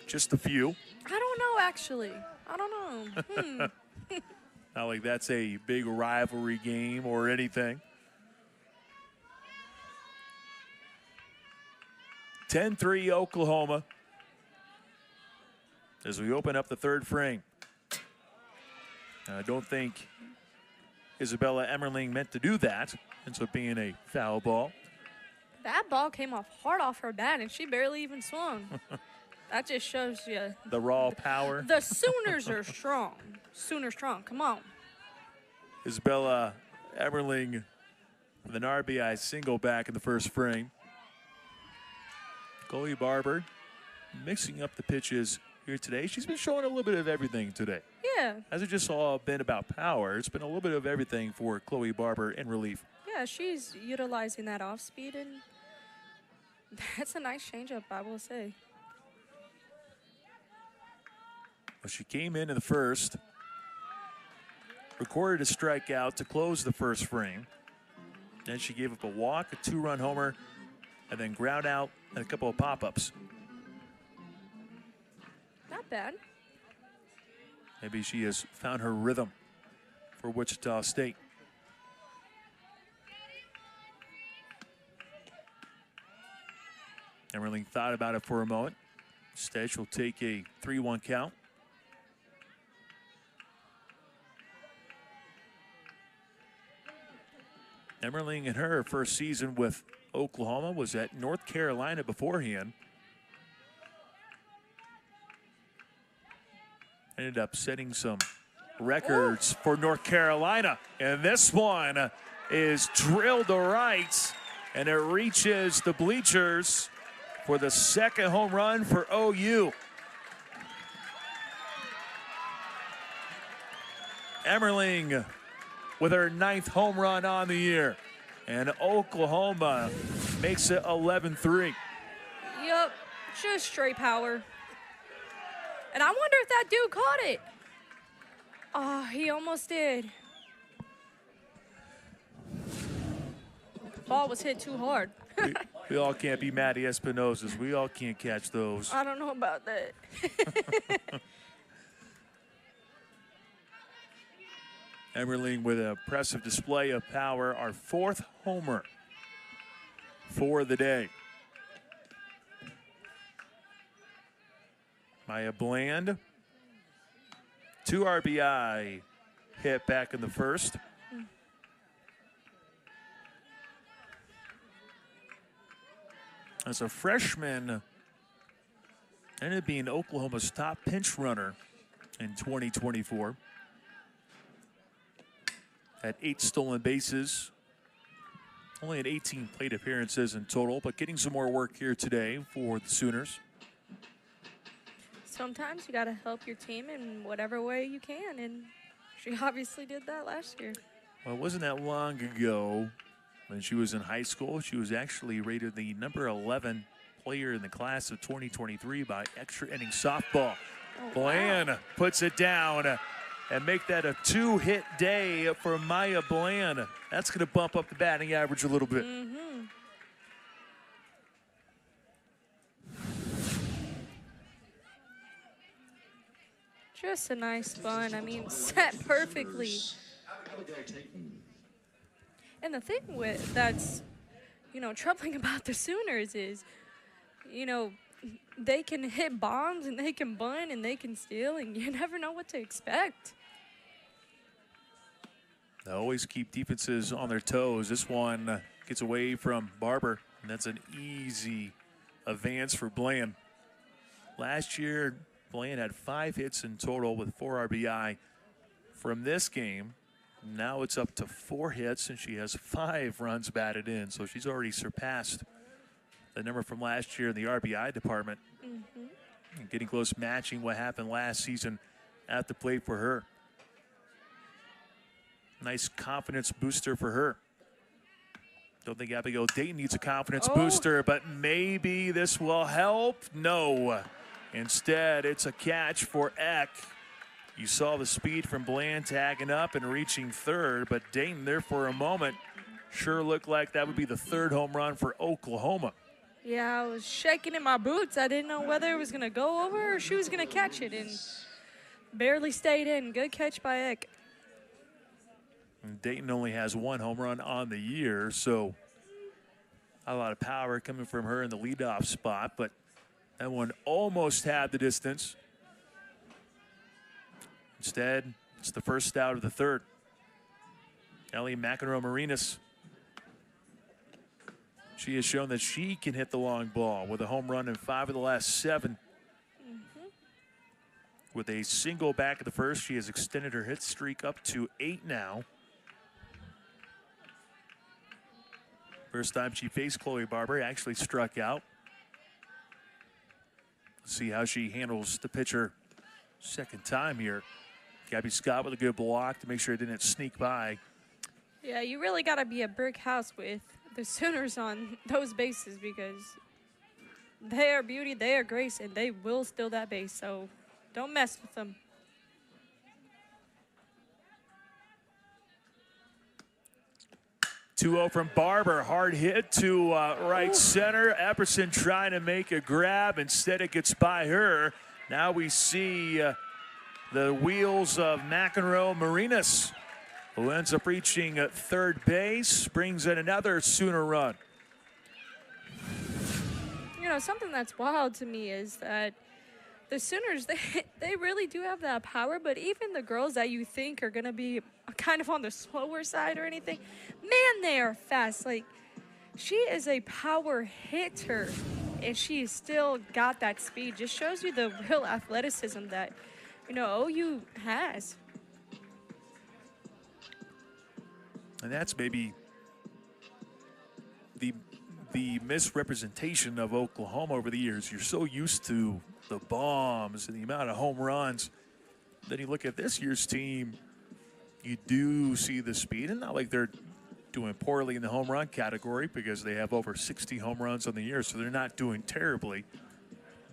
Just a few. I don't know, actually. I don't know. Not like that's a big rivalry game or anything. 10-3 Oklahoma as we open up the 3rd frame. I don't think Isabella Emmerling meant to do that. Ends up being a foul ball. That ball came off hard off her bat, and she barely even swung. That just shows you. The raw power. The Sooners are strong. Sooners strong. Come on. Isabella Emmerling with an RBI single back in the 1st frame. Chloe Barber mixing up the pitches here today. She's been showing a little bit of everything today. Yeah. Hasn't just all been about power. It's been a little bit of everything for Chloe Barber in relief. Yeah, she's utilizing that off speed, and that's a nice changeup, I will say. Well, she came in the 1st, recorded a strikeout to close the 1st frame. Then she gave up a walk, a 2-run homer, and then ground out and a couple of pop-ups. Not bad. Maybe she has found her rhythm for Wichita State. Emmerling thought about it for a moment. Instead, she'll take a 3-1 count. Emmerling in her first season with Oklahoma was at North Carolina beforehand. Ended up setting some records for North Carolina. And this one is drilled to right, and it reaches the bleachers for the 2nd home run for OU. Emmerling with her 9th home run on the year. And Oklahoma makes it 11-3. Yep, just straight power. And I wonder if that dude caught it. Oh, he almost did. ball was hit too hard. We all can't be Matty Espinosas. We all can't catch those. I don't know about that. Emerling with an impressive display of power, our 4th homer for the day. Maya Bland, 2 RBI hit back in the first. As a freshman, ended up being Oklahoma's top pinch runner in 2024. Had 8 stolen bases. Only had 18 plate appearances in total, but getting some more work here today for the Sooners. Sometimes you got to help your team in whatever way you can, and she obviously did that last year. Well, it wasn't that long ago when she was in high school. She was actually rated the number 11 player in the class of 2023 by Extra Inning Softball. Oh, Bland wow. puts it down and make that a 2-hit day for Maya Bland. That's going to bump up the batting average a little bit. Just a nice bunt. I mean, set perfectly. And the thing with that's, troubling about the Sooners is, they can hit bombs and they can bunt and they can steal, and you never know what to expect. They always keep defenses on their toes. This one gets away from Barber, and that's an easy advance for Bland. Last year, Bland had 5 hits in total with 4 RBI. From this game, now it's up to 4 hits, and she has 5 runs batted in. So she's already surpassed the number from last year in the RBI department. And getting close, matching what happened last season at the plate for her. Nice confidence booster for her. Don't think Abigail Dayton needs a confidence booster, but maybe this will help. No. Instead, it's a catch for Eck. You saw the speed from Bland tagging up and reaching third, but Dayton there for a moment sure looked like that would be the 3rd home run for Oklahoma. Yeah, I was shaking in my boots. I didn't know whether it was going to go over or she was going to catch it, and barely stayed in. Good catch by Eck. And Dayton only has 1 home run on the year, so a lot of power coming from her in the leadoff spot, but that one almost had the distance. Instead, it's the first out of the 3rd. Ellie McEnroe-Marinas. She has shown that she can hit the long ball with a home run in 5 of the last 7. With a single back of the first, she has extended her hit streak up to 8 now. First time she faced Chloe Barber, actually struck out. Let's see how she handles the pitcher second time here. Gabby Scott with a good block to make sure it didn't sneak by. Yeah, you really got to be a brick house with the Sooners on those bases, because they are beauty, they are grace, and they will steal that base. So don't mess with them. Two-0 from Barber, hard hit to right center. Epperson trying to make a grab. Instead, it gets by her. Now we see the wheels of McEnroe-Marinas, who ends up reaching third base, brings in another Sooner run. Something that's wild to me is that the Sooners, they really do have that power, but even the girls that you think are going to be kind of on the slower side or anything, man, they are fast. Like, she is a power hitter, and she still got that speed. Just shows you the real athleticism that, OU has. And that's maybe the misrepresentation of Oklahoma over the years. You're so used to the bombs and the amount of home runs. Then you look at this year's team, you do see the speed, and not like they're doing poorly in the home run category, because they have over 60 home runs on the year, so they're not doing terribly.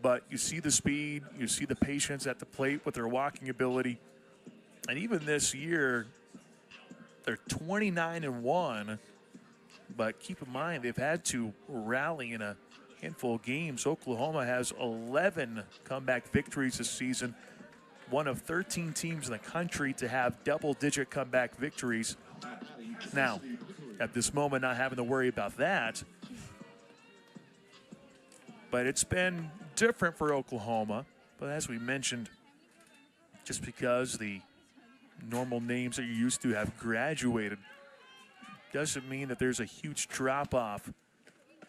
But you see the speed, you see the patience at the plate with their walking ability. And even this year, they're 29-1 But keep in mind, they've had to rally in a handful of games. Oklahoma has 11 comeback victories this season, one of 13 teams in the country to have double-digit comeback victories. Now, at this moment, not having to worry about that. But it's been different for Oklahoma. But as we mentioned, just because the normal names that you're used to have graduated doesn't mean that there's a huge drop-off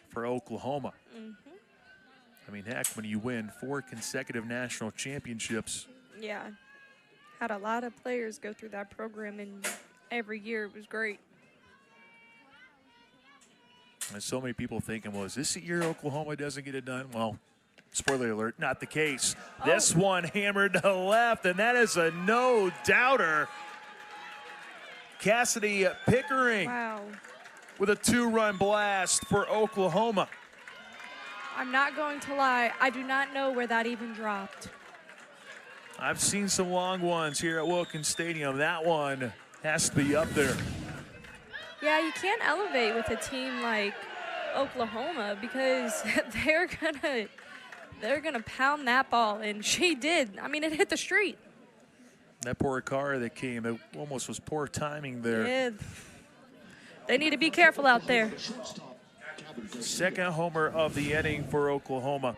for Oklahoma. I mean, heck, when you win 4 consecutive national championships. Yeah. Had a lot of players go through that program, and every year it was great. And so many people thinking, well, is this the year Oklahoma doesn't get it done? Well, spoiler alert, not the case. This one hammered to the left, and that is a no-doubter. Cassidy Pickering with a 2-run blast for Oklahoma. I'm not going to lie, I do not know where that even dropped. I've seen some long ones here at Wilkins Stadium. That one has to be up there. Yeah, you can't elevate with a team like Oklahoma because they're gonna pound that ball, and she did. I mean, it hit the street. That poor car that came, it almost was poor timing there. Yeah. They need to be careful out there. Second homer of the inning for Oklahoma.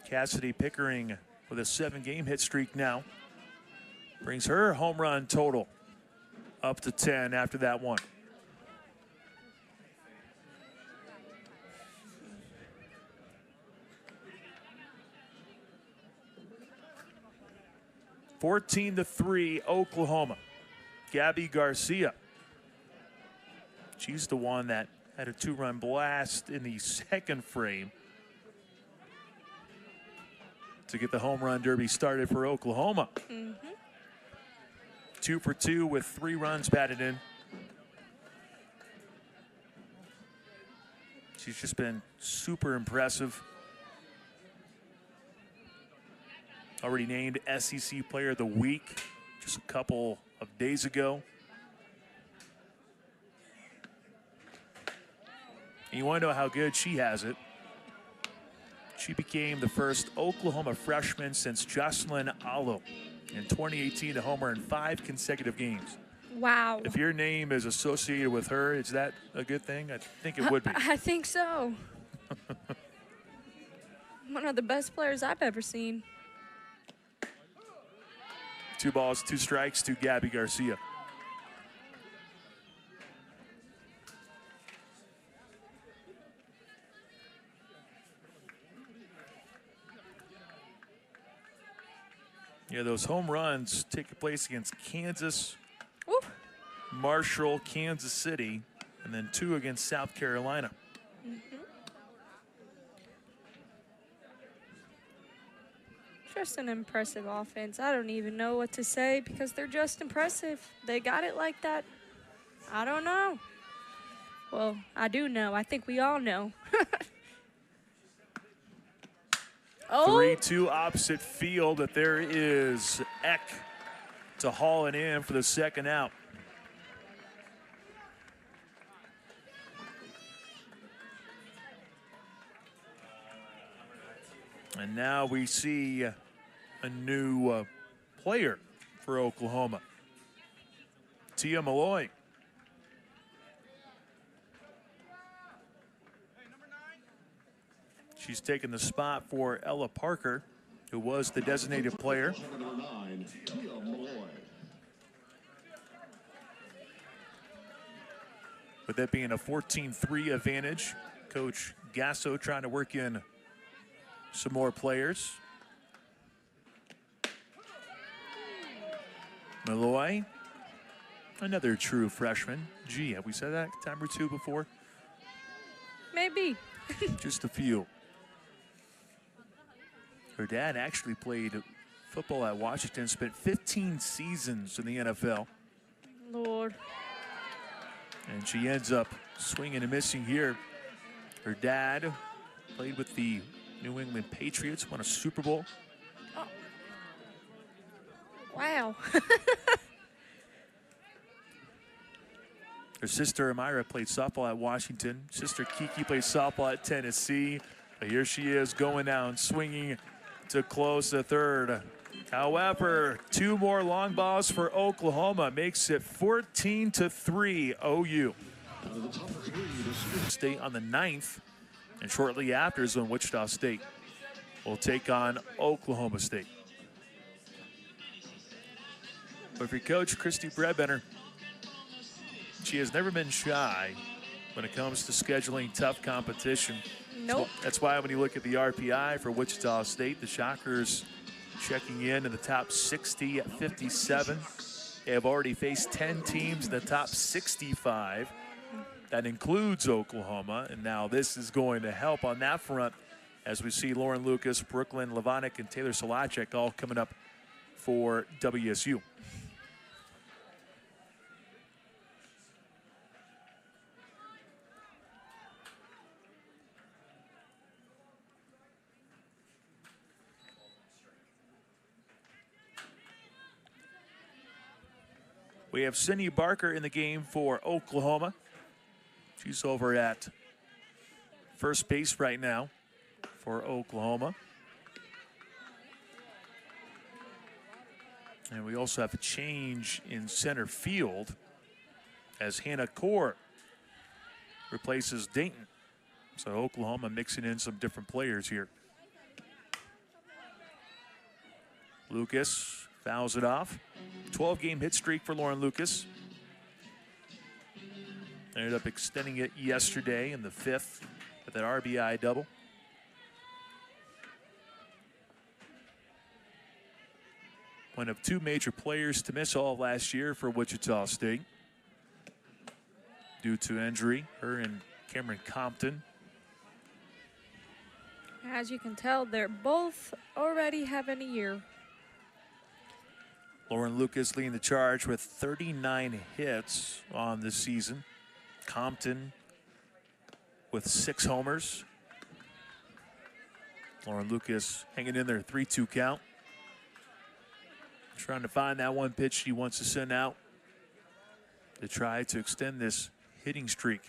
Cassidy Pickering with a 7-game hit streak now. Brings her home run total up to 10 after that one. (14-3) Oklahoma. Gabby Garcia. She's the one that had a 2-run blast in the second frame to get the home run derby started for Oklahoma. 2 for 2 with 3 runs batted in. She's just been super impressive. Already named SEC Player of the Week just a couple of days ago. And you want to know how good she has it. She became the first Oklahoma freshman since Jocelyn Allo in 2018 to homer in 5 consecutive games. Wow. If your name is associated with her, is that a good thing? I think it would be. I think so. One of the best players I've ever seen. 2 balls, 2 strikes to Gabby Garcia. Yeah, those home runs take place against Kansas, Marshall, Kansas City, and then 2 against South Carolina. Just an impressive offense. I don't even know what to say because they're just impressive. They got it like that. I don't know. Well, I do know. I think we all know. 3-2 opposite field, but there is Eck to haul it in for the second out. And now we see a new player for Oklahoma. Tia Malloy. She's taken the spot for Ella Parker, who was the designated player. Number 9, Tia Malloy. With that being a 14-3 advantage, Coach Gasso trying to work in some more players. Malloy, another true freshman. Gee, have we said that a time or two before? Maybe. Just a few. Her dad actually played football at Washington, spent 15 seasons in the NFL. Lord. And she ends up swinging and missing here. Her dad played with the New England Patriots, won a Super Bowl. Oh. Wow. Her sister Amira played softball at Washington. Sister Kiki played softball at Tennessee. But here she is going down, swinging to close the third. However, 2 more long balls for Oklahoma makes it 14-3 OU. State on the 9th, and shortly after is when Wichita State will take on Oklahoma State. But for Coach Christy Bredbender, she has never been shy when it comes to scheduling tough competition. Nope. So that's why when you look at the RPI for Wichita State, the Shockers checking in the top 60 at 57. They have already faced 10 teams in the top 65. That includes Oklahoma, and now this is going to help on that front as we see Lauren Lucas, Brooklyn Levonick, and Taylor Solacek all coming up for WSU. We have Sydney Barker in the game for Oklahoma. She's over at first base right now for Oklahoma. And we also have a change in center field as Hannah Core replaces Dayton. So Oklahoma mixing in some different players here. Lucas fouls it off. 12-game hit streak for Lauren Lucas. Ended up extending it yesterday in the 5th with that RBI double. One of 2 major players to miss all last year for Wichita State due to injury, her and Cameron Compton. As you can tell, they're both already having a year. Lauren Lucas leading the charge with 39 hits on this season. Compton with 6 homers. Lauren Lucas hanging in there, 3-2 count. Trying to find that one pitch she wants to send out to try to extend this hitting streak.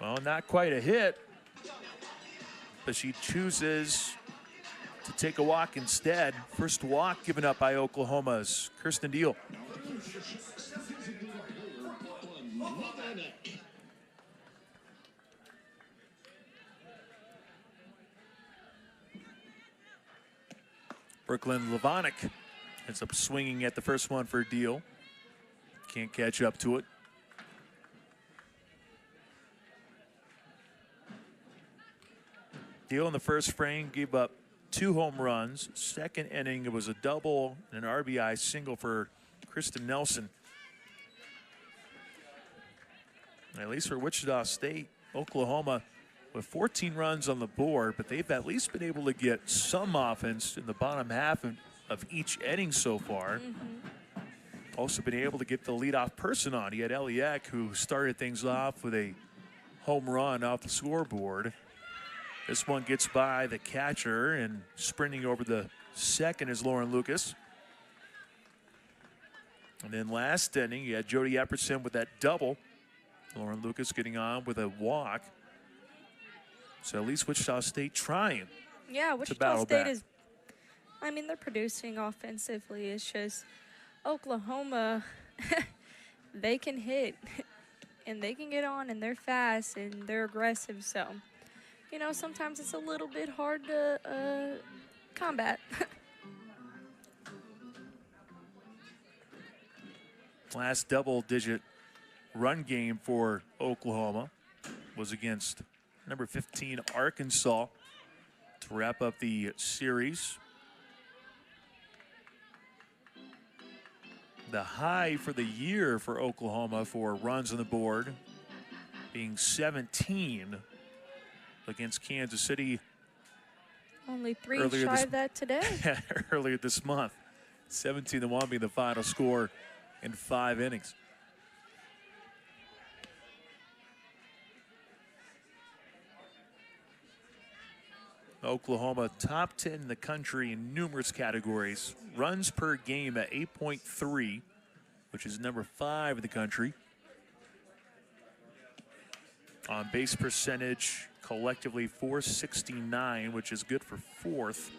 Well, not quite a hit, but she chooses to take a walk instead. First walk given up by Oklahoma's Kirsten Deal. Brooklyn Levonick ends up swinging at the first one for Deal. Can't catch up to it. Deal in the first frame gave up 2 home runs. Second inning, it was a double and an RBI single for Kristen Nelson. At least for Wichita State, Oklahoma with 14 runs on the board, but they've at least been able to get some offense in the bottom half of each inning so far. Also been able to get the leadoff person on. He had Eliak, who started things off with a home run off the scoreboard. This one gets by the catcher, and sprinting over the second is Lauren Lucas. And then last inning, you had Jody Epperson with that double. Lauren Lucas getting on with a walk. So at least Wichita State trying. Yeah, Wichita State is, I mean, they're producing offensively. It's just Oklahoma, they can hit, and they can get on, and they're fast, and they're aggressive. So, you know, sometimes it's a little bit hard to combat. Last double-digit run game for Oklahoma was against number 15 Arkansas to wrap up the series. The high for the year for Oklahoma for runs on the board being 17 against Kansas City. Only 3 shy of that today. Earlier this month. 17-1 being the final score in 5 innings. Oklahoma top 10 in the country in numerous categories. Runs per game at 8.3, which is number 5 in the country. On base percentage, collectively .469, which is good for 4th.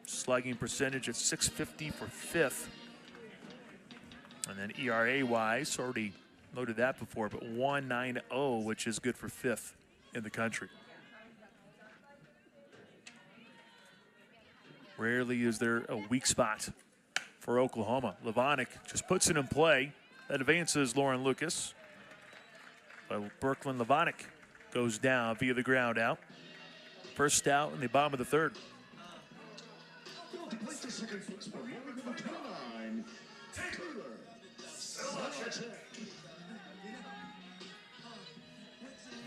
Slugging percentage at .650 for 5th. And then ERA-wise, already noted that before, but 1.90, which is good for 5th in the country. Rarely is there a weak spot for Oklahoma. Levonic just puts it in play. That advances Lauren Lucas. But Brooklyn Levonic goes down via the ground out. First out in the bottom of the 3rd.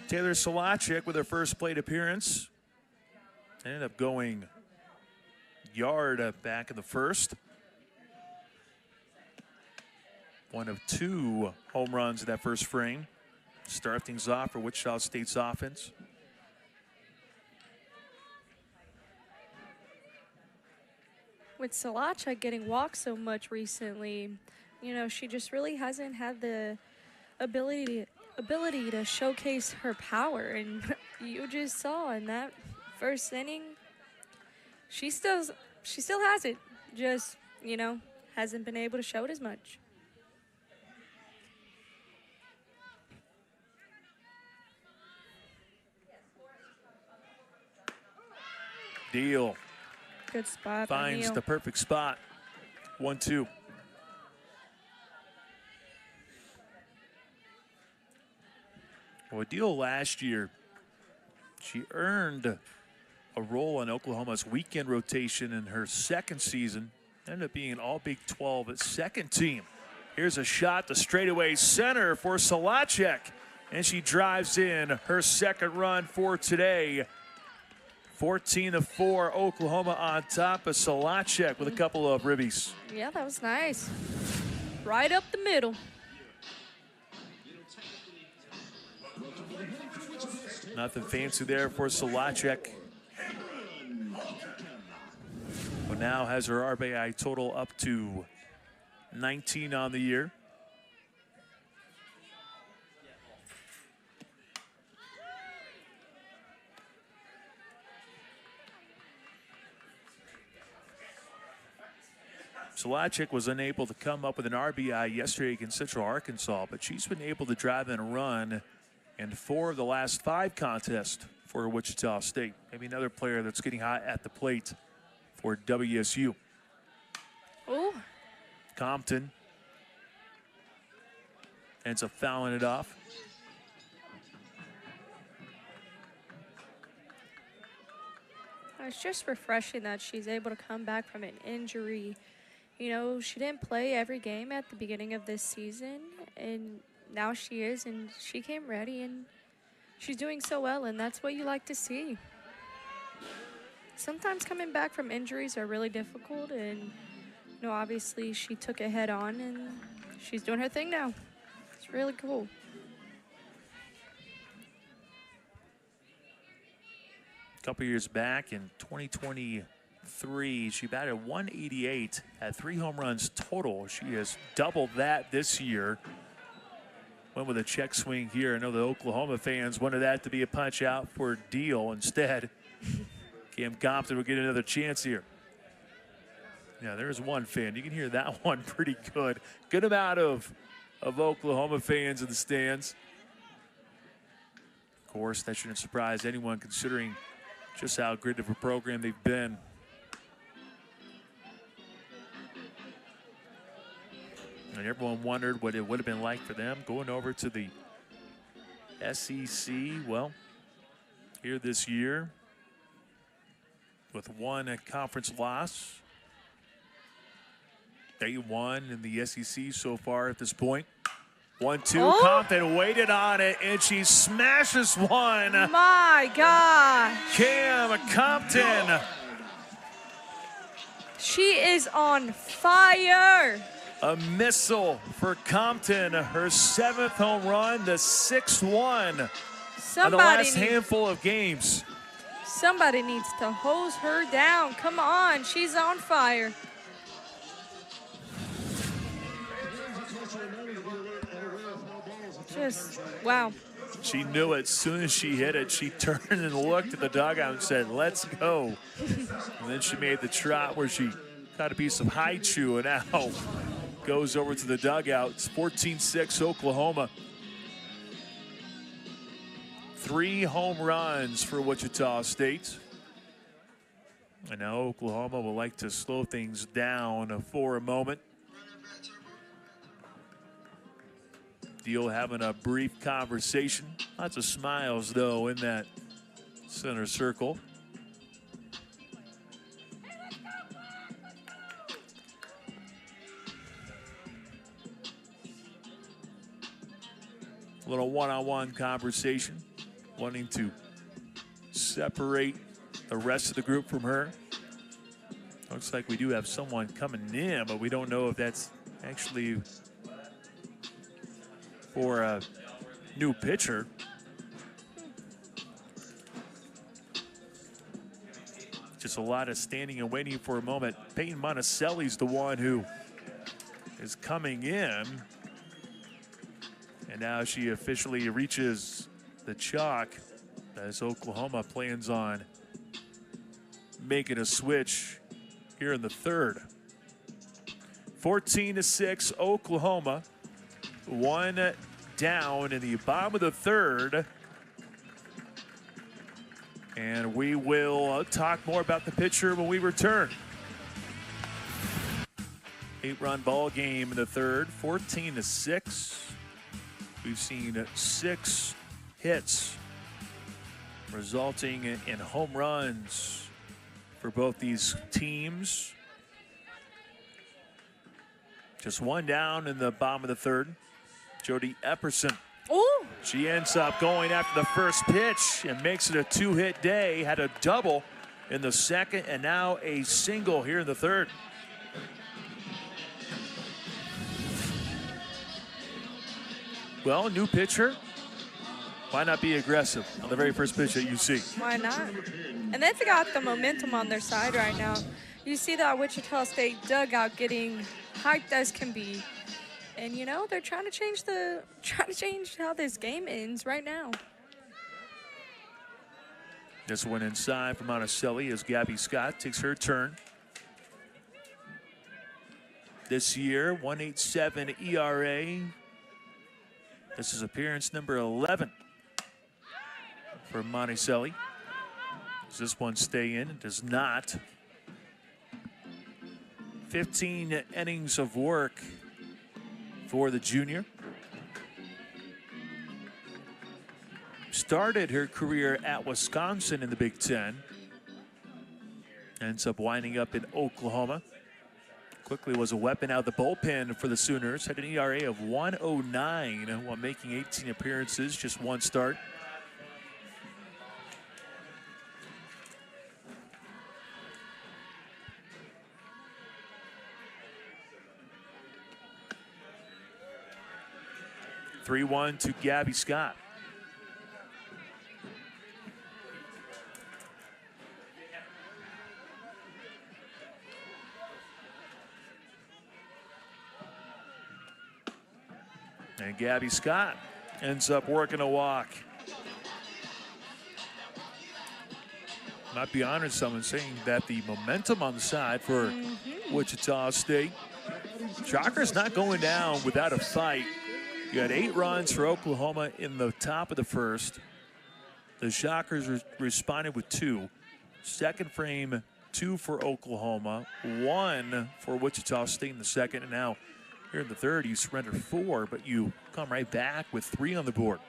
Taylor Solachik with her first plate appearance. Ended up going yard back in the 1st. One of 2 home runs in that first frame. Start things off for Wichita State's offense. With Solachik getting walked so much recently, you know, she just really hasn't had the ability to showcase her power. And you just saw in that first inning, she still has it. Just, you know, hasn't been able to show it as much. Deal. Good spot. Finds the perfect spot. 1-2. Well, Deal last year, she earned a role in Oklahoma's weekend rotation in her 2nd season. Ended up being an all Big 12 at 2nd team. Here's a shot to straightaway center for Solachik. And she drives in her 2nd run for today. 14-4, Oklahoma on top of Solachik with a couple of ribbies. Yeah, that was nice. Right up the middle. Nothing fancy there for Solachik. But now has her RBI total up to 19 on the year. Solachik was unable to come up with an RBI yesterday against Central Arkansas, but she's been able to drive in a run in 4 of the last 5 contests for Wichita State. Maybe another player that's getting hot at the plate for WSU. Ooh. Compton ends up fouling it off. It's just refreshing that she's able to come back from an injury. You know, she didn't play every game at the beginning of this season, and now she is, and she came ready, and she's doing so well, and that's what you like to see. Sometimes coming back from injuries are really difficult, and, you know, obviously she took it head on, and she's doing her thing now. It's really cool. A couple years back in 2023, she batted 188, had 3 home runs total. She has doubled that this year. Went with a check swing here. I know the Oklahoma fans wanted that to be a punch out for Deal. Instead, Cam Compton will get another chance here. Yeah, there's one fan. You can hear that one pretty good. Good amount of Oklahoma fans in the stands. Of course, that shouldn't surprise anyone considering just how great of a program they've been. And everyone wondered what it would have been like for them going over to the SEC. Well, here this year, with 1 conference loss, they won in the SEC so far at this point. 1-2, Oh. Compton waited on it, and she smashes one. My God. Cam Compton. She is on fire. A missile for Compton, her 7th home run, the 6th one of the last handful of games. Somebody needs to hose her down. Come on, she's on fire. Just, wow. She knew it as soon as she hit it. She turned and looked at the dugout and said, let's go. And then she made the trot where she caught a piece of high chew and now goes over to the dugout. It's 14-6 Oklahoma. 3 home runs for Wichita State. And now Oklahoma will like to slow things down for a moment. Deal having a brief conversation. Lots of smiles, though, in that center circle. A little one-on-one conversation, wanting to separate the rest of the group from her. Looks like we do have someone coming in, but we don't know if that's actually for a new pitcher. Just a lot of standing and waiting for a moment. Peyton Monticelli's the one who is coming in. And now she officially reaches the chalk as Oklahoma plans on making a switch here in the third. 14-6 Oklahoma. 1 down in the bottom of the third. And we will talk more about the pitcher when we return. 8-run ball game in the third, 14-6. We've seen 6 hits resulting in home runs for both these teams. Just 1 down in the bottom of the third. Jody Epperson. Ooh. She ends up going after the first pitch and makes it a 2-hit day. Had a double in the second and now a single here in the third. Well, new pitcher. Why not be aggressive on the very first pitch that you see? Why not? And they've got the momentum on their side right now. You see that Wichita State dugout getting hyped as can be. And you know, they're trying to change how this game ends right now. This one inside from Monticelli as Gabby Scott takes her turn. This year, 1.87 ERA. This is appearance number 11 for Monticelli. Does this one stay in? It does not. 15 innings of work for the junior. Started her career at Wisconsin in the Big Ten. Ends up winding up in Oklahoma. Quickly was a weapon out of the bullpen for the Sooners. Had an ERA of 1.09 while making 18 appearances, just 1 start. (3-1) to Gabby Scott. And Gabby Scott ends up working a walk. Might be honored someone saying that the momentum on the side for Wichita State. Shockers not going down without a fight. You had 8 runs for Oklahoma in the top of the first. The Shockers responded with 2. Second frame, 2 for Oklahoma, 1 for Wichita State in the second, and now here in the third, you surrender 4, but you come right back with 3 on the board.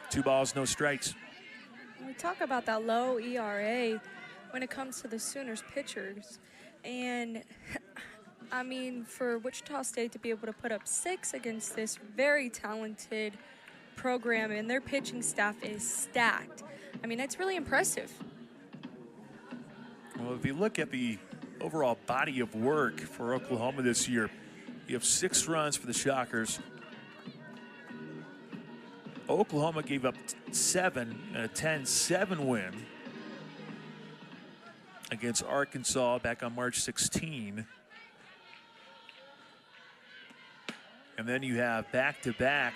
2 balls, no strikes. We talk about that low ERA when it comes to the Sooners pitchers. And, I mean, for Wichita State to be able to put up 6 against this very talented program, and their pitching staff is stacked. I mean, it's really impressive. Well, if you look at the overall body of work for Oklahoma this year, You have 6 runs for the Shockers. Oklahoma gave up 7 and a 10-7 win against Arkansas back on March 16. And then you have back-to-back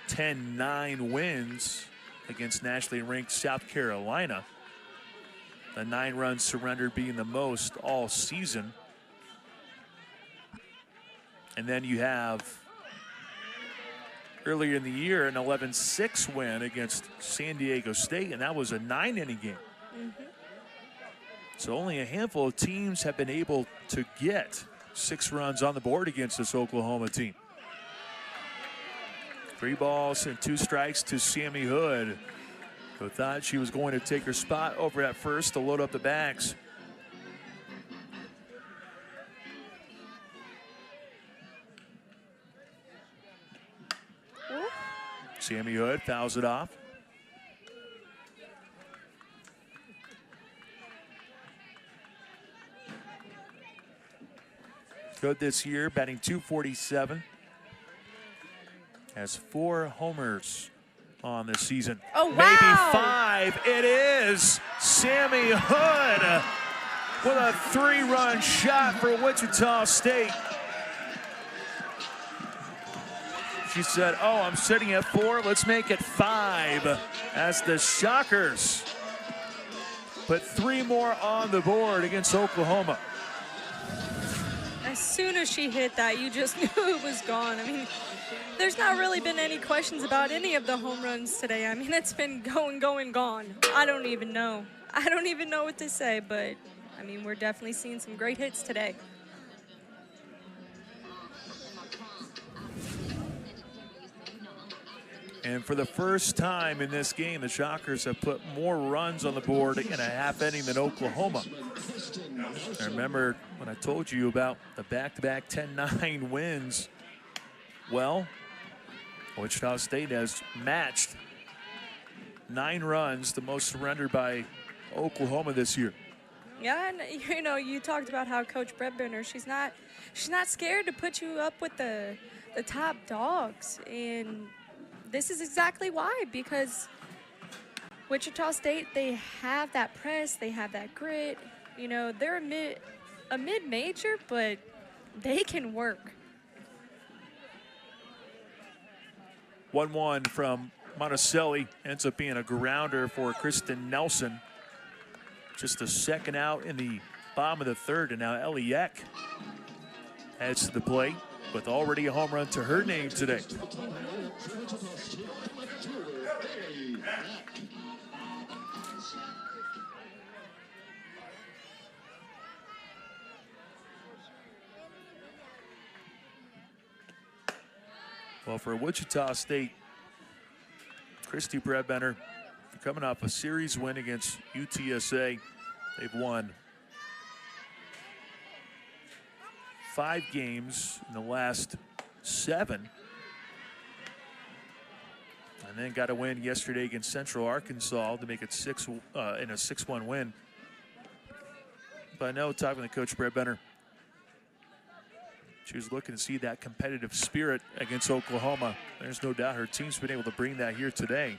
10-9 wins against nationally ranked South Carolina. The 9 runs surrendered being the most all season. And then you have earlier in the year an 11-6 win against San Diego State, and that was a 9-inning game. So only a handful of teams have been able to get 6 runs on the board against this Oklahoma team. 3 balls and 2 strikes to Sammy Hood, who thought she was going to take her spot over at first to load up the backs. Sammy Hood fouls it off. Good this year, batting .247. Has 4 homers on this season. Oh, wow. Maybe 5. It is Sammy Hood with a 3-run shot for Wichita State. She said, oh, I'm sitting at 4. Let's make it 5 as the Shockers put 3 more on the board against Oklahoma. As soon as she hit that, you just knew it was gone. I mean, there's not really been any questions about any of the home runs today. I mean, it's been going, gone. I don't even know. I don't even know what to say, but, I mean, we're definitely seeing some great hits today. And for the first time in this game, the Shockers have put more runs on the board in a half inning than Oklahoma. I remember when I told you about the back-to-back 10-9 wins. Well, Wichita State has matched 9 runs, the most surrendered by Oklahoma this year. Yeah, and you know, you talked about how Coach Bredbender, she's not scared to put you up with the top dogs, and this is exactly why, because Wichita State, they have that press, they have that grit. You know, they're a mid-major, but they can work. 1-1 from Monticelli ends up being a grounder for Kristen Nelson. Just a second out in the bottom of the 3rd, and now Ellie Eck heads to the plate with already a home run to her name today. Well, for Wichita State, Christy Bredbender coming off a series win against UTSA. They've won 5 games in the last 7. And then got a win yesterday against Central Arkansas to make it 6 in a 6-1 win. But I know, talking to Coach Bredbender, she was looking to see that competitive spirit against Oklahoma. There's no doubt her team's been able to bring that here today.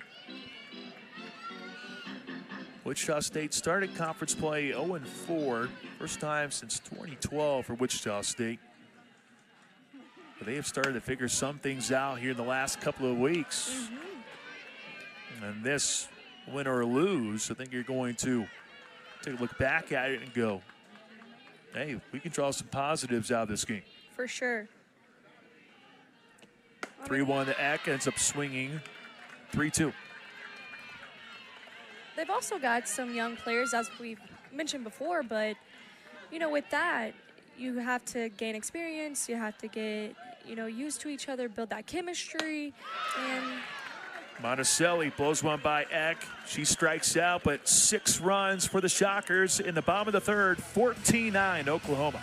Wichita State started conference play 0-4. First time since 2012 for Wichita State. But they have started to figure some things out here in the last couple of weeks. And this, win or lose, I think you're going to take a look back at it and go, hey, we can draw some positives out of this game. For sure. 3-1 to Eck, ends up swinging 3-2. They've also got some young players, as we've mentioned before, but, you know, with that, you have to gain experience, you have to get, you know, used to each other, build that chemistry, and Monticelli blows one by Eck. She strikes out, but 6 runs for the Shockers in the bottom of the 3rd, 14-9 Oklahoma.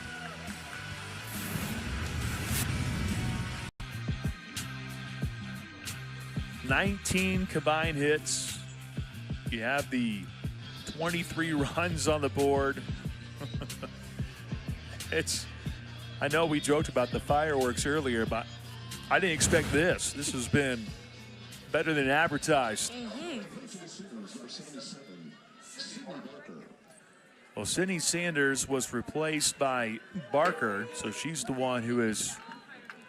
"19 combined hits. You have the 23 runs on the board. It's I know we joked about the fireworks earlier, but I didn't expect this. This has been better than advertised. Well, Sydney Sanders was replaced by Barker, so she's the one who has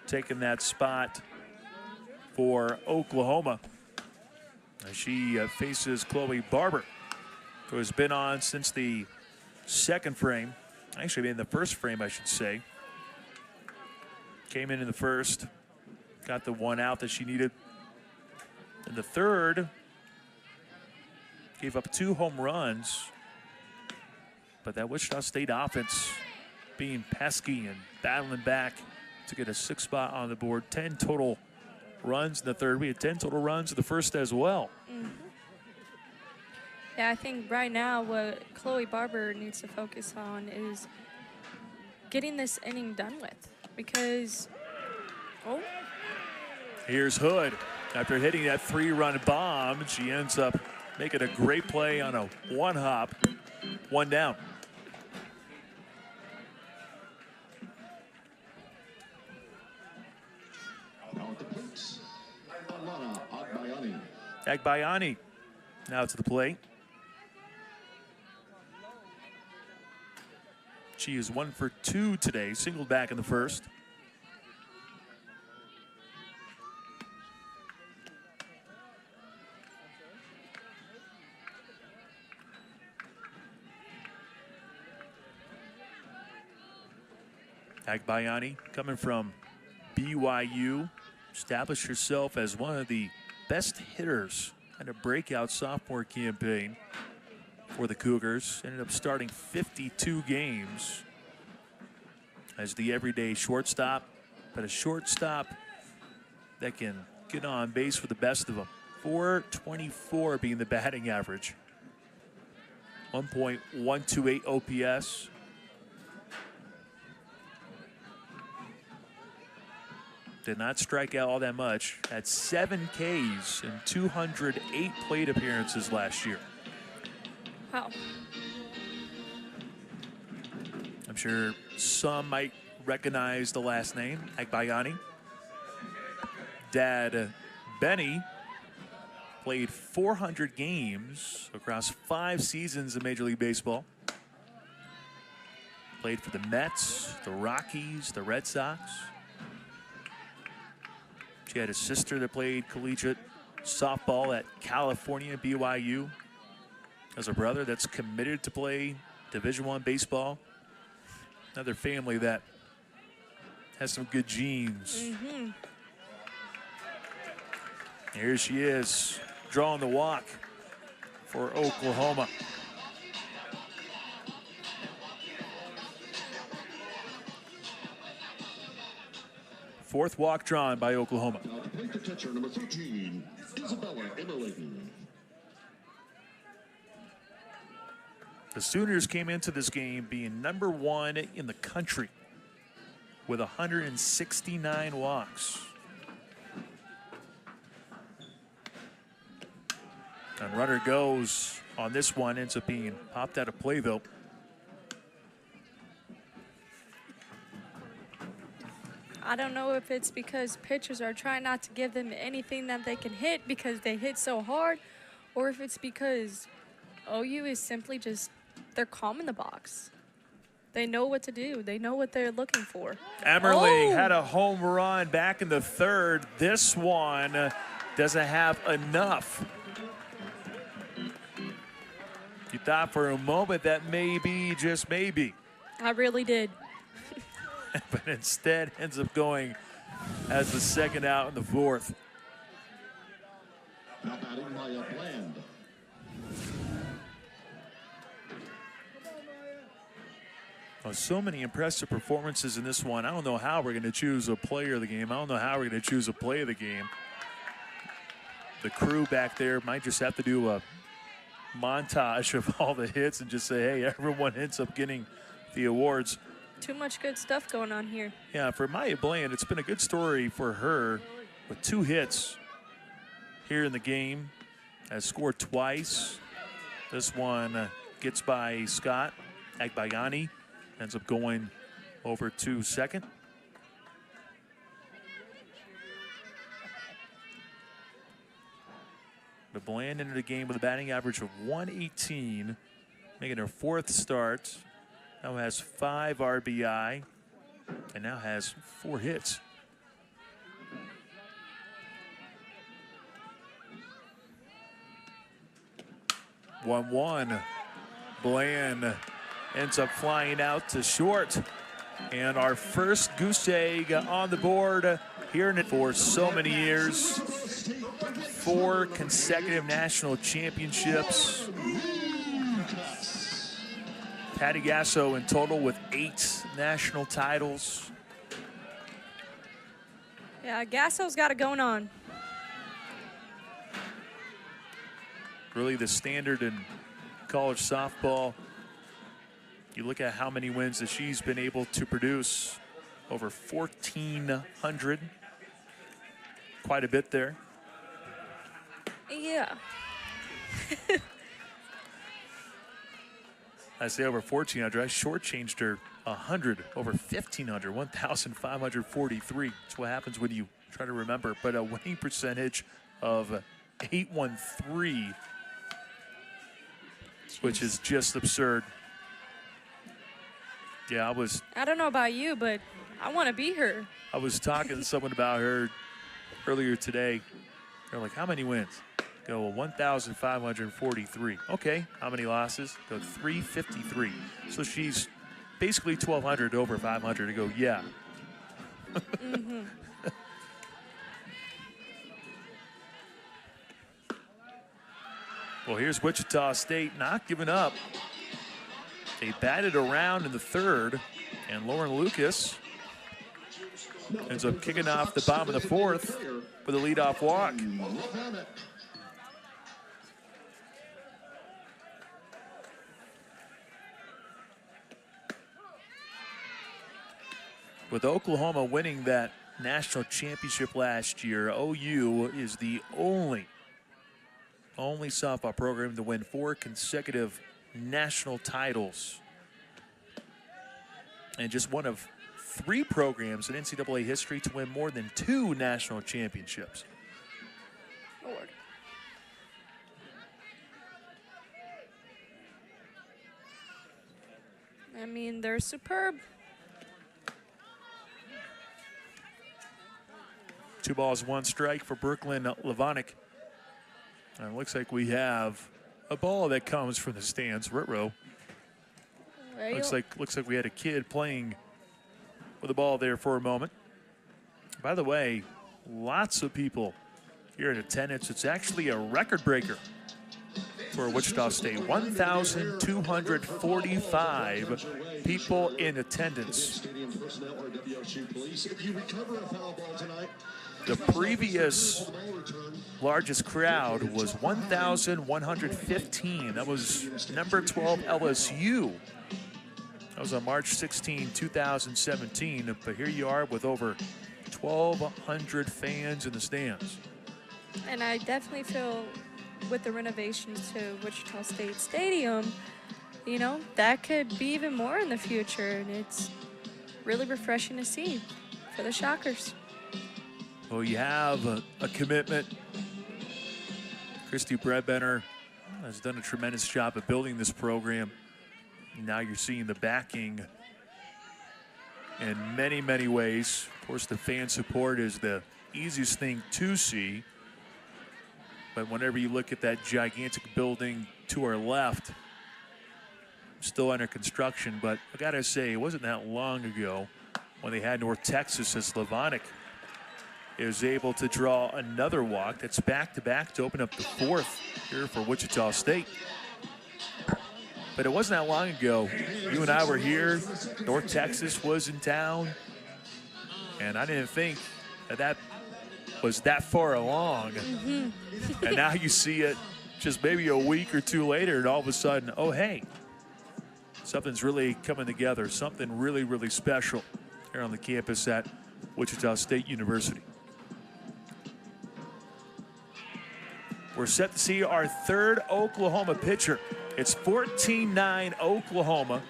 taken that spot for Oklahoma. She faces Chloe Barber, who has been on since the second frame. Actually, in the first frame, I should say. Came in the first, got the one out that she needed. In the third, gave up 2 home runs. But that Wichita State offense being pesky and battling back to get a 6th spot on the board. 10 total runs in the third. We had 10 total runs in the first as well. Yeah, I think right now what Chloe Barber needs to focus on is getting this inning done with. Because, Here's Hood. After hitting that 3-run bomb, she ends up making a great play on a 1-hop, 1 down. Now at the plate, Alana Agbayani. Agbayani now to the plate. She is 1 for 2 today, singled back in the first. Agbayani coming from BYU, established herself as one of the best hitters in a breakout sophomore campaign for the Cougars. Ended up starting 52 games as the everyday shortstop, but a shortstop that can get on base for the best of them. .424 being the batting average. 1.128 OPS. Did not strike out all that much. Had 7 Ks in 208 plate appearances last year. wow. I'm sure some might recognize the last name, Agbayani. Dad, Benny, played 400 games across 5 seasons in Major League Baseball. Played for the Mets, the Rockies, the Red Sox. She had a sister that played collegiate softball at California, BYU. Has a brother that's committed to play Division I baseball. Another family that has some good genes. Here she is, drawing the walk for Oklahoma. Fourth walk drawn by Oklahoma. Now to plate the catcher, number 13, Isabella Emmerling. The Sooners came into this game being number 1 in the country with 169 walks. And runner goes on this one, ends up being popped out of play though. I don't know if it's because pitchers are trying not to give them anything that they can hit because they hit so hard, or if it's because OU is simply just, they're calm in the box. They know what to do. They know what they're looking for. Emmerling had a home run back in the third. This one doesn't have enough. You thought for a moment that maybe, just maybe. I really did. But instead ends up going as the second out in the fourth. Now batting Maya Bland. Oh, so many impressive performances in this one. I don't know how we're going to choose a player of the game. I don't know how we're going to choose a play of the game. The crew back there might just have to do a montage of all the hits and just say, hey, everyone ends up getting the awards. Too much good stuff going on here. Yeah, for Maya Bland, it's been a good story for her with 2 hits here in the game. Has scored twice. This one gets by Scott. Agbayani ends up going over to second. But Bland entered the game with a batting average of 118, making her 4th start. Now has 5 RBI and now has 4 hits. One. Bland ends up flying out to short. And our first goose egg on the board here in it for so many years. 4 consecutive national championships. Patty Gasso in total with 8 national titles. Yeah, Gasso's got it going on. Really the standard in college softball. You look at how many wins that she's been able to produce. Over 1,400. Quite a bit there. Yeah. I say over 1,400. I shortchanged her 100, over 1,500, 1,543. That's what happens when you try to remember. But a winning percentage of 813, which is just absurd. Yeah, I don't know about you, but I want to be her. I was talking to someone about her earlier today. They're like, how many wins? Go, well, 1,543. Okay, how many losses? Go, 353. So she's basically 1,200 over 500. I go, yeah. Mm-hmm. Well, here's Wichita State not giving up. They batted around in the 3rd, and Lauren Lucas ends up kicking off the bottom of the 4th with a leadoff walk. With Oklahoma winning that national championship last year, OU is the only softball program to win 4 consecutive national titles. And just one of 3 programs in NCAA history to win more than 2 national championships. Lord. I mean, they're superb. 2 balls, 1 strike for Brooklyn Levonick. And it looks like we have a ball that comes from the stands. Ruh-roh. Looks like we had a kid playing with the ball there for a moment. By the way, lots of people here in attendance. It's actually a record breaker for Wichita State. 1,245 people in attendance. The previous largest crowd was 1,115. That was number 12 LSU. That was on March 16, 2017. But here you are with over 1,200 fans in the stands. And I definitely feel with the renovations to Wichita State Stadium, you know, that could be even more in the future. And it's really refreshing to see for the Shockers. Well, you have a commitment. Christy Bredbender has done a tremendous job of building this program. Now you're seeing the backing in many, many ways. Of course, the fan support is the easiest thing to see. But whenever you look at that gigantic building to our left, still under construction. But I got to say, it wasn't that long ago when they had North Texas as Levonick is able to draw another walk. That's back-to-back to open up the 4th here for Wichita State. But it wasn't that long ago. You and I were here. North Texas was in town. And I didn't think that was that far along. Mm-hmm. And now you see it just maybe a week or 2 later, and all of a sudden, oh, hey, something's really coming together. Something really, really special here on the campus at Wichita State University. We're set to see our 3rd Oklahoma pitcher. It's 14-9 Oklahoma.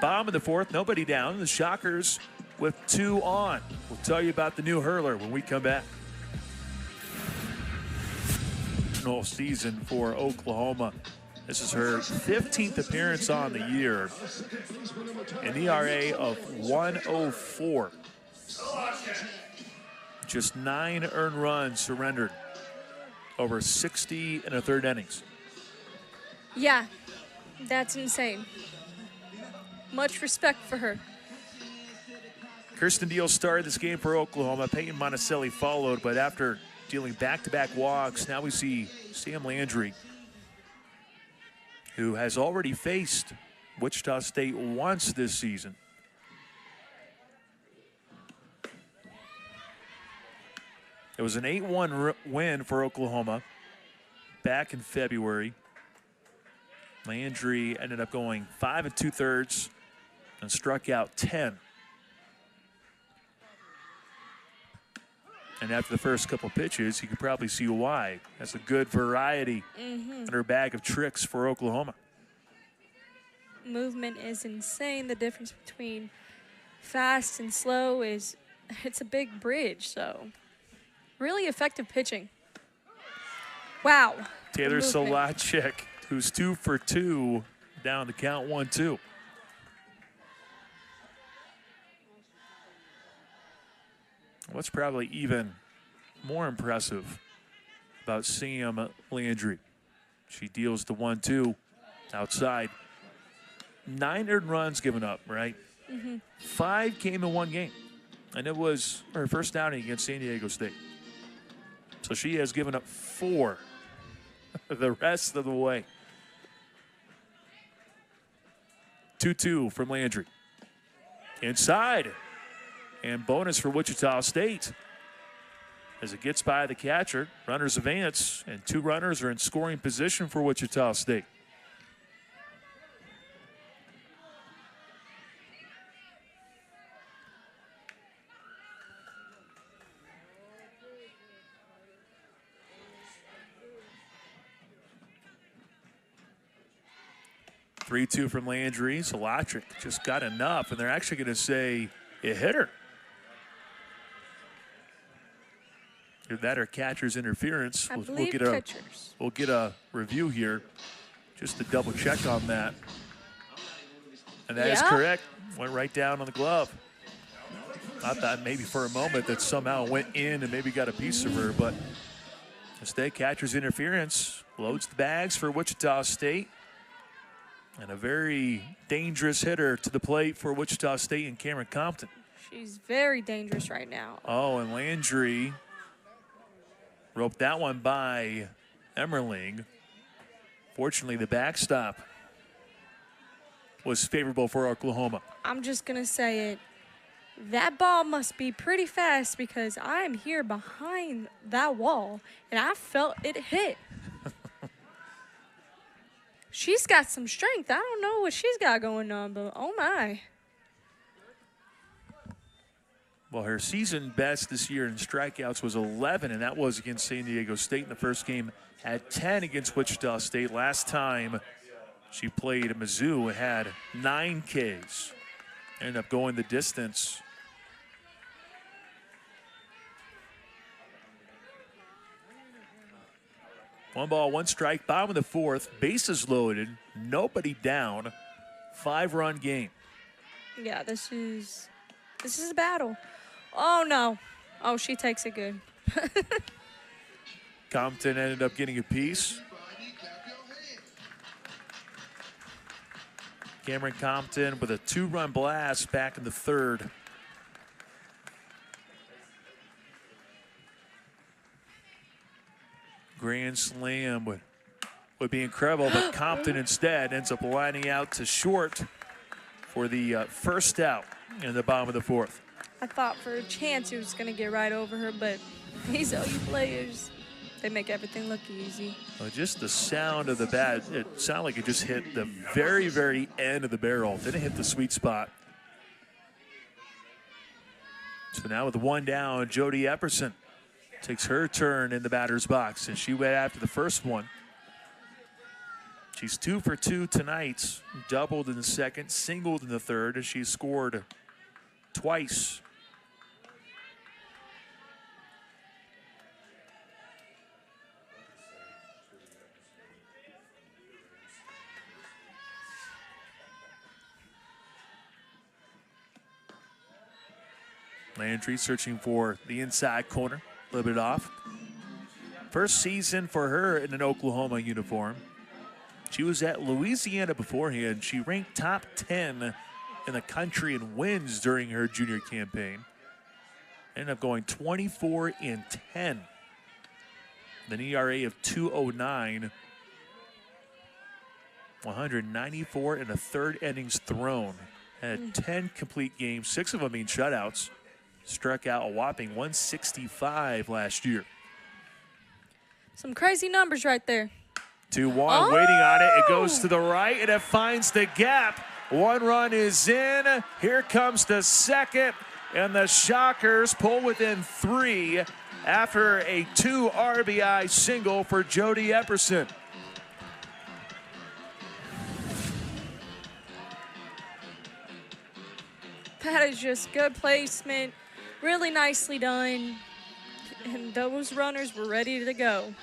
Bottom of the fourth, nobody down. The Shockers with 2 on. We'll tell you about the new hurler when we come back. Whole season for Oklahoma. This is her 15th appearance on the year. An ERA of 104. Just 9 earned runs surrendered over 60 1/3 innings. Yeah, that's insane. Much respect for her. Kirsten Deal started this game for Oklahoma. Peyton Monticelli followed, but after dealing back-to-back walks, now we see Sam Landry, who has already faced Wichita State once this season. It was an 8-1 win for Oklahoma back in February. Landry ended up going 5 2/3 and struck out 10. And after the first couple pitches, you could probably see why. That's a good variety in her bag of tricks for Oklahoma. Movement is insane. The difference between fast and slow is, it's a big bridge. So really effective pitching. Wow. Taylor Solacek, who's 2 for 2, down to count 1-2. What's probably even more impressive about Sam Landry? She deals the 1-2 outside. 9 earned runs given up, right? 5 came in one game, and it was her first outing against San Diego State. So she has given up 4 the rest of the way. 2-2 from Landry. Inside. And bonus for Wichita State. As it gets by the catcher, runners advance, and 2 runners are in scoring position for Wichita State. Three-two from Landry. Solacek just got enough, and they're actually going to say it hit her. Either that or catcher's interference. We'll get a review here just to double check on that. And that is correct. Went right down on the glove. I thought maybe for a moment that somehow went in and maybe got a piece of her, but instead, catcher's interference loads the bags for Wichita State. And a very dangerous hitter to the plate for Wichita State and Cameron Compton. She's very dangerous right now. Oh, and Landry roped that one by Emmerling. Fortunately, the backstop was favorable for Oklahoma. I'm just going to say it. That ball must be pretty fast because I am here behind that wall, and I felt it hit. She's got some strength. I don't know what she's got going on, but oh my. Well, her season best this year in strikeouts was 11, and that was against San Diego State in the first game. Had 10 against Wichita State. Last time she played at Mizzou, had 9 Ks. Ended up going the distance. One ball, one strike, bottom of the fourth, bases loaded, nobody down, 5-run game. Yeah, this is a battle. Oh, no. Oh, she takes it good. Compton ended up getting a piece. Cameron Compton with a 2-run blast back in the third. Grand slam would be incredible, but Compton instead ends up lining out to short for the first out in the bottom of the fourth. I thought for a chance he was going to get right over her, but these OU players, they make everything look easy. Well, just the sound of the bat, it sounded like it just hit the very, very end of the barrel. Didn't hit the sweet spot. So now with 1 down, Jody Epperson takes her turn in the batter's box, and she went after the first one. She's 2 for 2 tonight, doubled in the second, singled in the third, and she scored twice. Landry searching for the inside corner, a little bit off. First season for her in an Oklahoma uniform. She was at Louisiana beforehand. She ranked top 10 in the country in wins during her junior campaign. Ended up going 24-10. An ERA of 2.09. 194 in the third innings thrown. Had 10 complete games, 6 of them being shutouts. Struck out a whopping 165 last year. Some crazy numbers right there. 2-1, waiting on it. It goes to the right, and it finds the gap. 1 run is in. Here comes the second, and the Shockers pull within 3 after a 2 RBI single for Jody Epperson. That is just good placement. Really nicely done. And those runners were ready to go.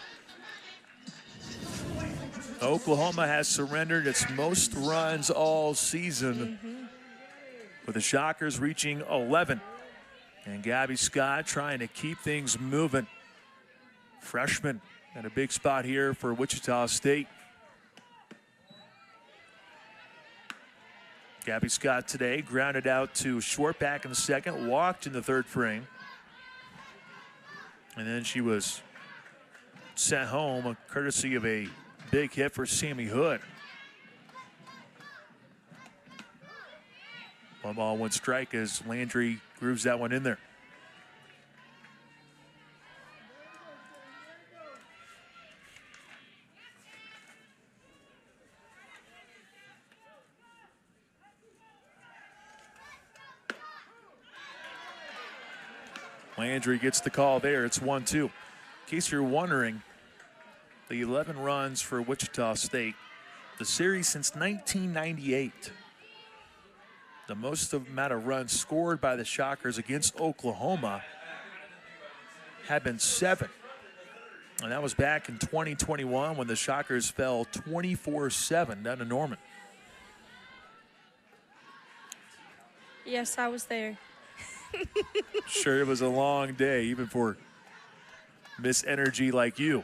Oklahoma has surrendered its most runs all season, with the Shockers reaching 11. And Gabby Scott trying to keep things moving. Freshman in a big spot here for Wichita State. Gabby Scott today grounded out to short back in the second, walked in the third frame. And then she was sent home, courtesy of a big hit for Sammy Hood. 1 ball, 1 strike as Landry grooves that one in there. Landry gets the call there. It's 1-2. In case you're wondering, the 11 runs for Wichita State, the series since 1998. The most amount of runs scored by the Shockers against Oklahoma had been 7. And that was back in 2021 when the Shockers fell 24-7 down to Norman. Yes, I was there. Sure, it was a long day, even for Miss Energy like you.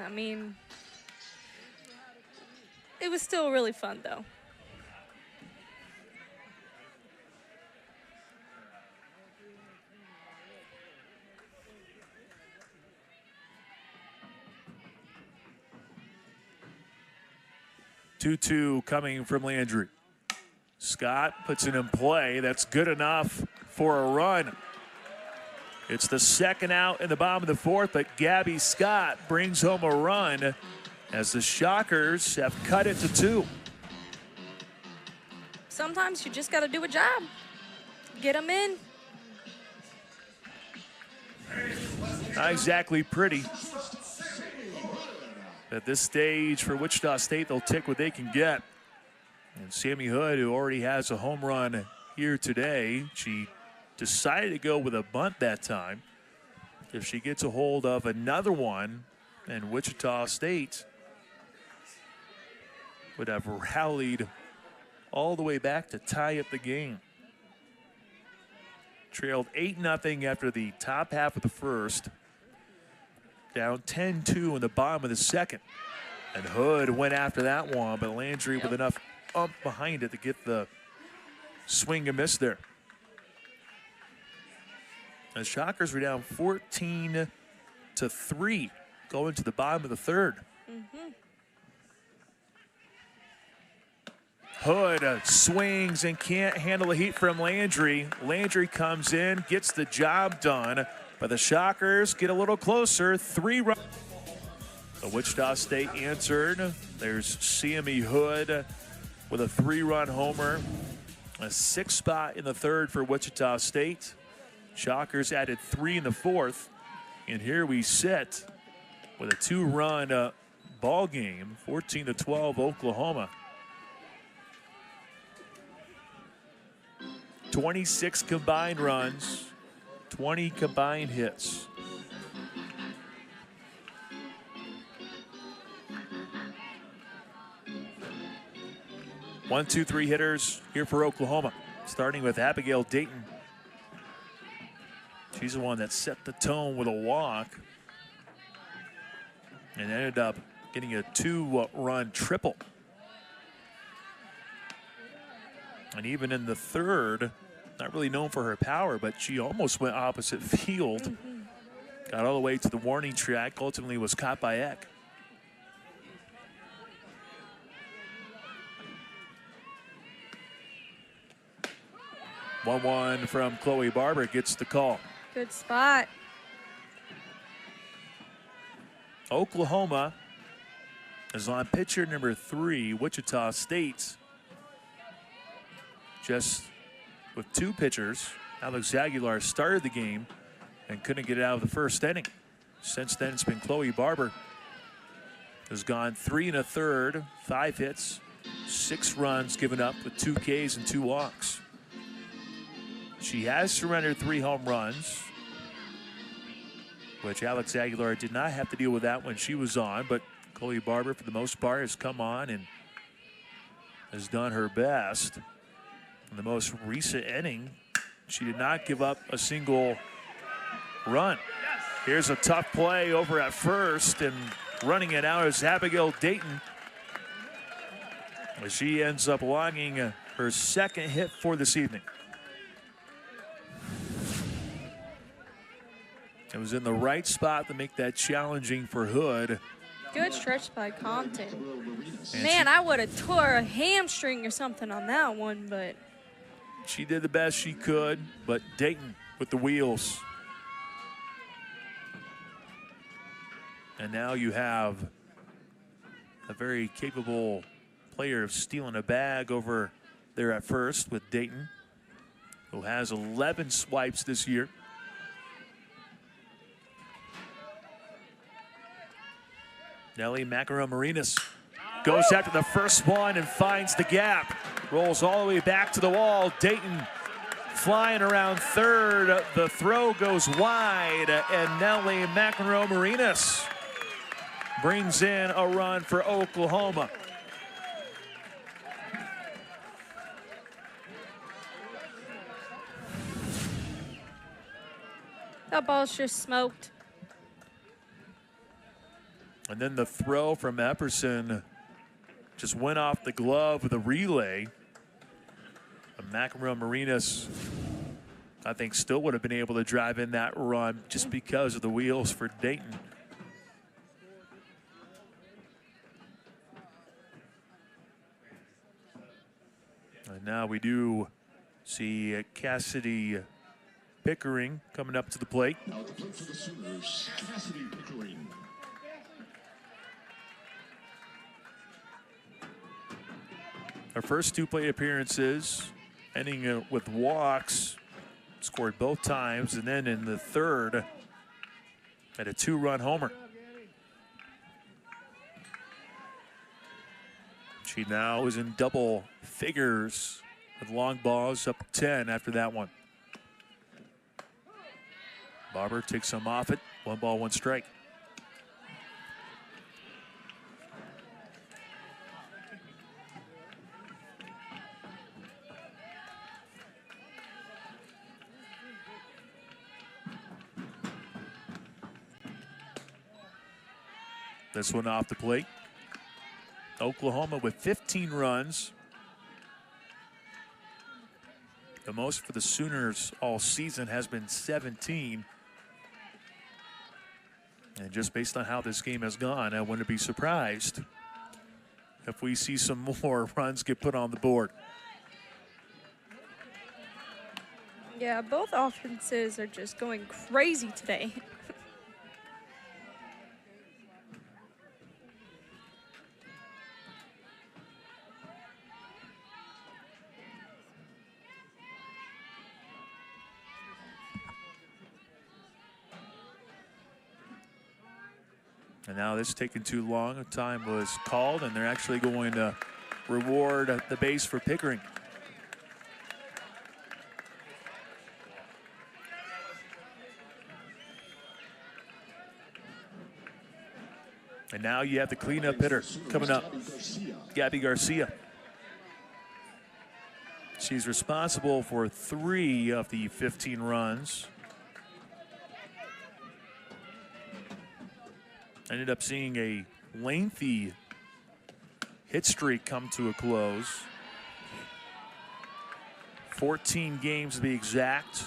I mean, it was still really fun, though. Two coming from Landry. Scott puts it in play. That's good enough for a run. It's the second out in the bottom of the fourth, but Gabby Scott brings home a run as the Shockers have cut it to 2. Sometimes you just got to do a job. Get them in. Not exactly pretty. At this stage for Wichita State, they'll take what they can get. And Sammy Hood, who already has a home run here today, she decided to go with a bunt that time. If she gets a hold of another one, then Wichita State would have rallied all the way back to tie up the game. Trailed 8-0 after the top half of the first. Down 10-2 in the bottom of the second. And Hood went after that one, but Landry with enough ump behind it to get the swing and miss there. The Shockers were down 14-3 going to the bottom of the third. Hood swings and can't handle the heat from Landry. Landry comes in, gets the job done, but the Shockers get a little closer. 3 runs. The Wichita State answered. There's Sammy Hood with a 3-run homer. A 6th spot in the third for Wichita State. Shockers added 3 in the fourth. And here we sit with a 2-run ball game, 14-12 Oklahoma. 26 combined runs, 20 combined hits. One, two, three hitters here for Oklahoma, starting with Abigail Dayton. She's the one that set the tone with a walk and ended up getting a 2-run triple. And even in the third, not really known for her power, but she almost went opposite field. Got all the way to the warning track, ultimately was caught by Eck. One from Chloe Barber gets the call. Good spot. Oklahoma is on pitcher number 3, Wichita State. Just with 2 pitchers, Alex Aguilar started the game and couldn't get it out of the first inning. Since then, it's been Chloe Barber. Has gone 3 1/3, 5 hits, 6 runs given up with 2 Ks and 2 walks. She has surrendered 3 home runs, which Alex Aguilar did not have to deal with that when she was on, but Chloe Barber, for the most part, has come on and has done her best. In the most recent inning, she did not give up a single run. Here's a tough play over at first, and running it out is Abigail Dayton. She ends up logging her 2nd hit for this evening. It was in the right spot to make that challenging for Hood. Good stretch by Compton. Man, I would have tore a hamstring or something on that one, but she did the best she could, but Dayton with the wheels. And now you have a very capable player of stealing a bag over there at first with Dayton, who has 11 swipes this year. Nelly Macaron-Marinas goes after the first one and finds the gap. Rolls all the way back to the wall. Dayton flying around third. The throw goes wide, and Nelly Macaron-Marinas brings in a run for Oklahoma. that ball's just smoked. And then the throw from Epperson just went off the glove with a relay. Macaron-Marinas, I think, still would have been able to drive in that run just because of the wheels for Dayton. And now we do see Cassidy Pickering coming up to the plate. Now at the plate for the Sooners, Cassidy Pickering. Our first 2 plate appearances, ending with walks, scored both times, and then in the third, had a 2-run homer. She now is in double figures with long balls, up 10 after that one. Barber takes some off it, 1 ball, 1 strike. This one off the plate. Oklahoma with 15 runs. The most for the Sooners all season has been 17. And just based on how this game has gone, I wouldn't be surprised if we see some more runs get put on the board. Yeah, both offenses are just going crazy today. And now this is taking too long. A time was called, and they're actually going to reward the base for Pickering. And now you have the cleanup hitter coming up, Gabby Garcia. She's responsible for 3 of the 15 runs. Ended up seeing a lengthy hit streak come to a close. 14 games to be exact.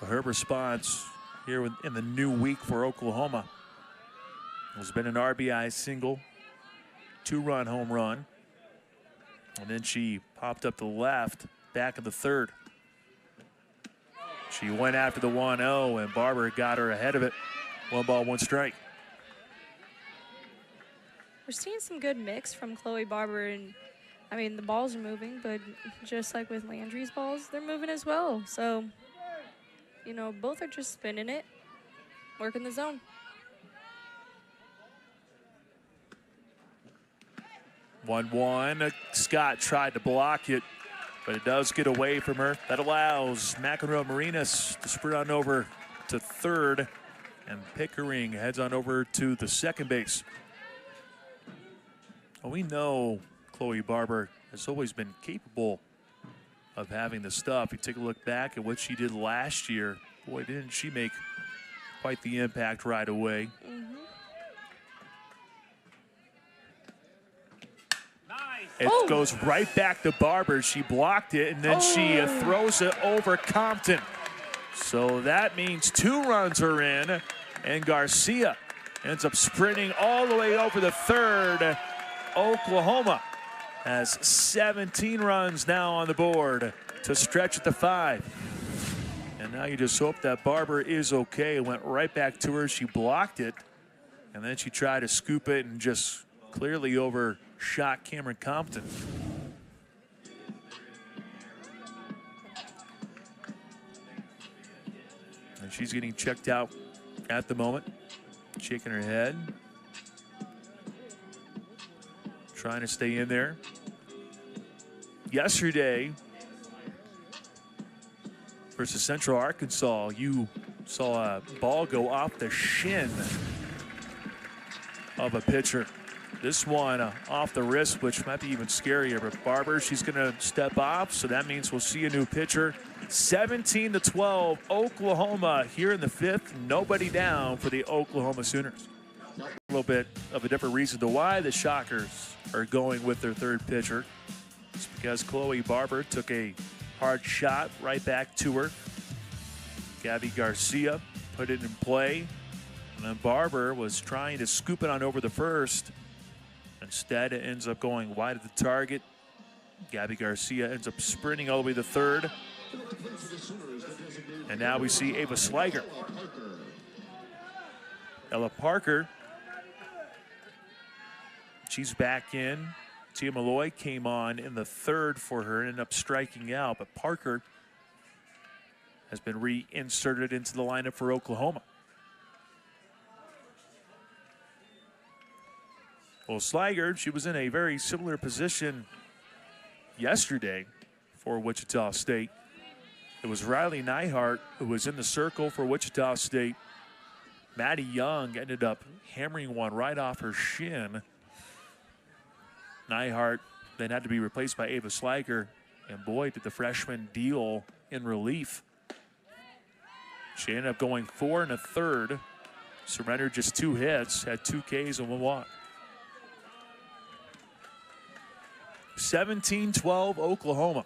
Her response here in the new week for Oklahoma has been an RBI single, 2-run home run. And then she popped up the left, back in the third. She went after the 1-0, and Barber got her ahead of it. 1 ball, 1 strike. We're seeing some good mix from Chloe Barber, and I mean the balls are moving, but just like with Landry's balls, they're moving as well. So, you know, both are just spinning it, working the zone. 1-1. Scott tried to block it, but it does get away from her. That allows McEnroe Marinas to sprint on over to third, and Pickering heads on over to the second base. Well, we know Chloe Barber has always been capable of having the stuff. You take a look back at what she did last year. Boy, didn't she make quite the impact right away. It goes right back to Barber. She blocked it, and then she throws it over Compton. So that means 2 runs are in, and Garcia ends up sprinting all the way over the third. Oklahoma has 17 runs now on the board to stretch at the 5. And now you just hope that Barber is okay. It went right back to her. She blocked it, and then she tried to scoop it and just clearly overshot Cameron Compton. And she's getting checked out at the moment, shaking her head, trying to stay in there. Yesterday versus Central Arkansas, you saw a ball go off the shin of a pitcher. This one off the wrist, which might be even scarier. But Barber, she's going to step off, so that means we'll see a new pitcher. 17-12, Oklahoma here in the 5th. Nobody down for the Oklahoma Sooners. A little bit of a different reason to why the Shockers are going with their third pitcher. It's because Chloe Barber took a hard shot right back to her. Gabby Garcia put it in play. And then Barber was trying to scoop it on over the first. Instead, it ends up going wide of the target. Gabby Garcia ends up sprinting all the way to third. And now we see Ava Sliger. Ella Parker, she's back in. Tia Malloy came on in the third for her and ended up striking out. But Parker has been reinserted into the lineup for Oklahoma. Well, Sliger, she was in a very similar position yesterday for Wichita State. It was Riley Neihart who was in the circle for Wichita State. Maddie Young ended up hammering one right off her shin. Neihart then had to be replaced by Ava Sliger, and boy, did the freshman deal in relief. She ended up going 4 1/3, surrendered just 2 hits, had 2 Ks and 1 walk. 17-12 Oklahoma.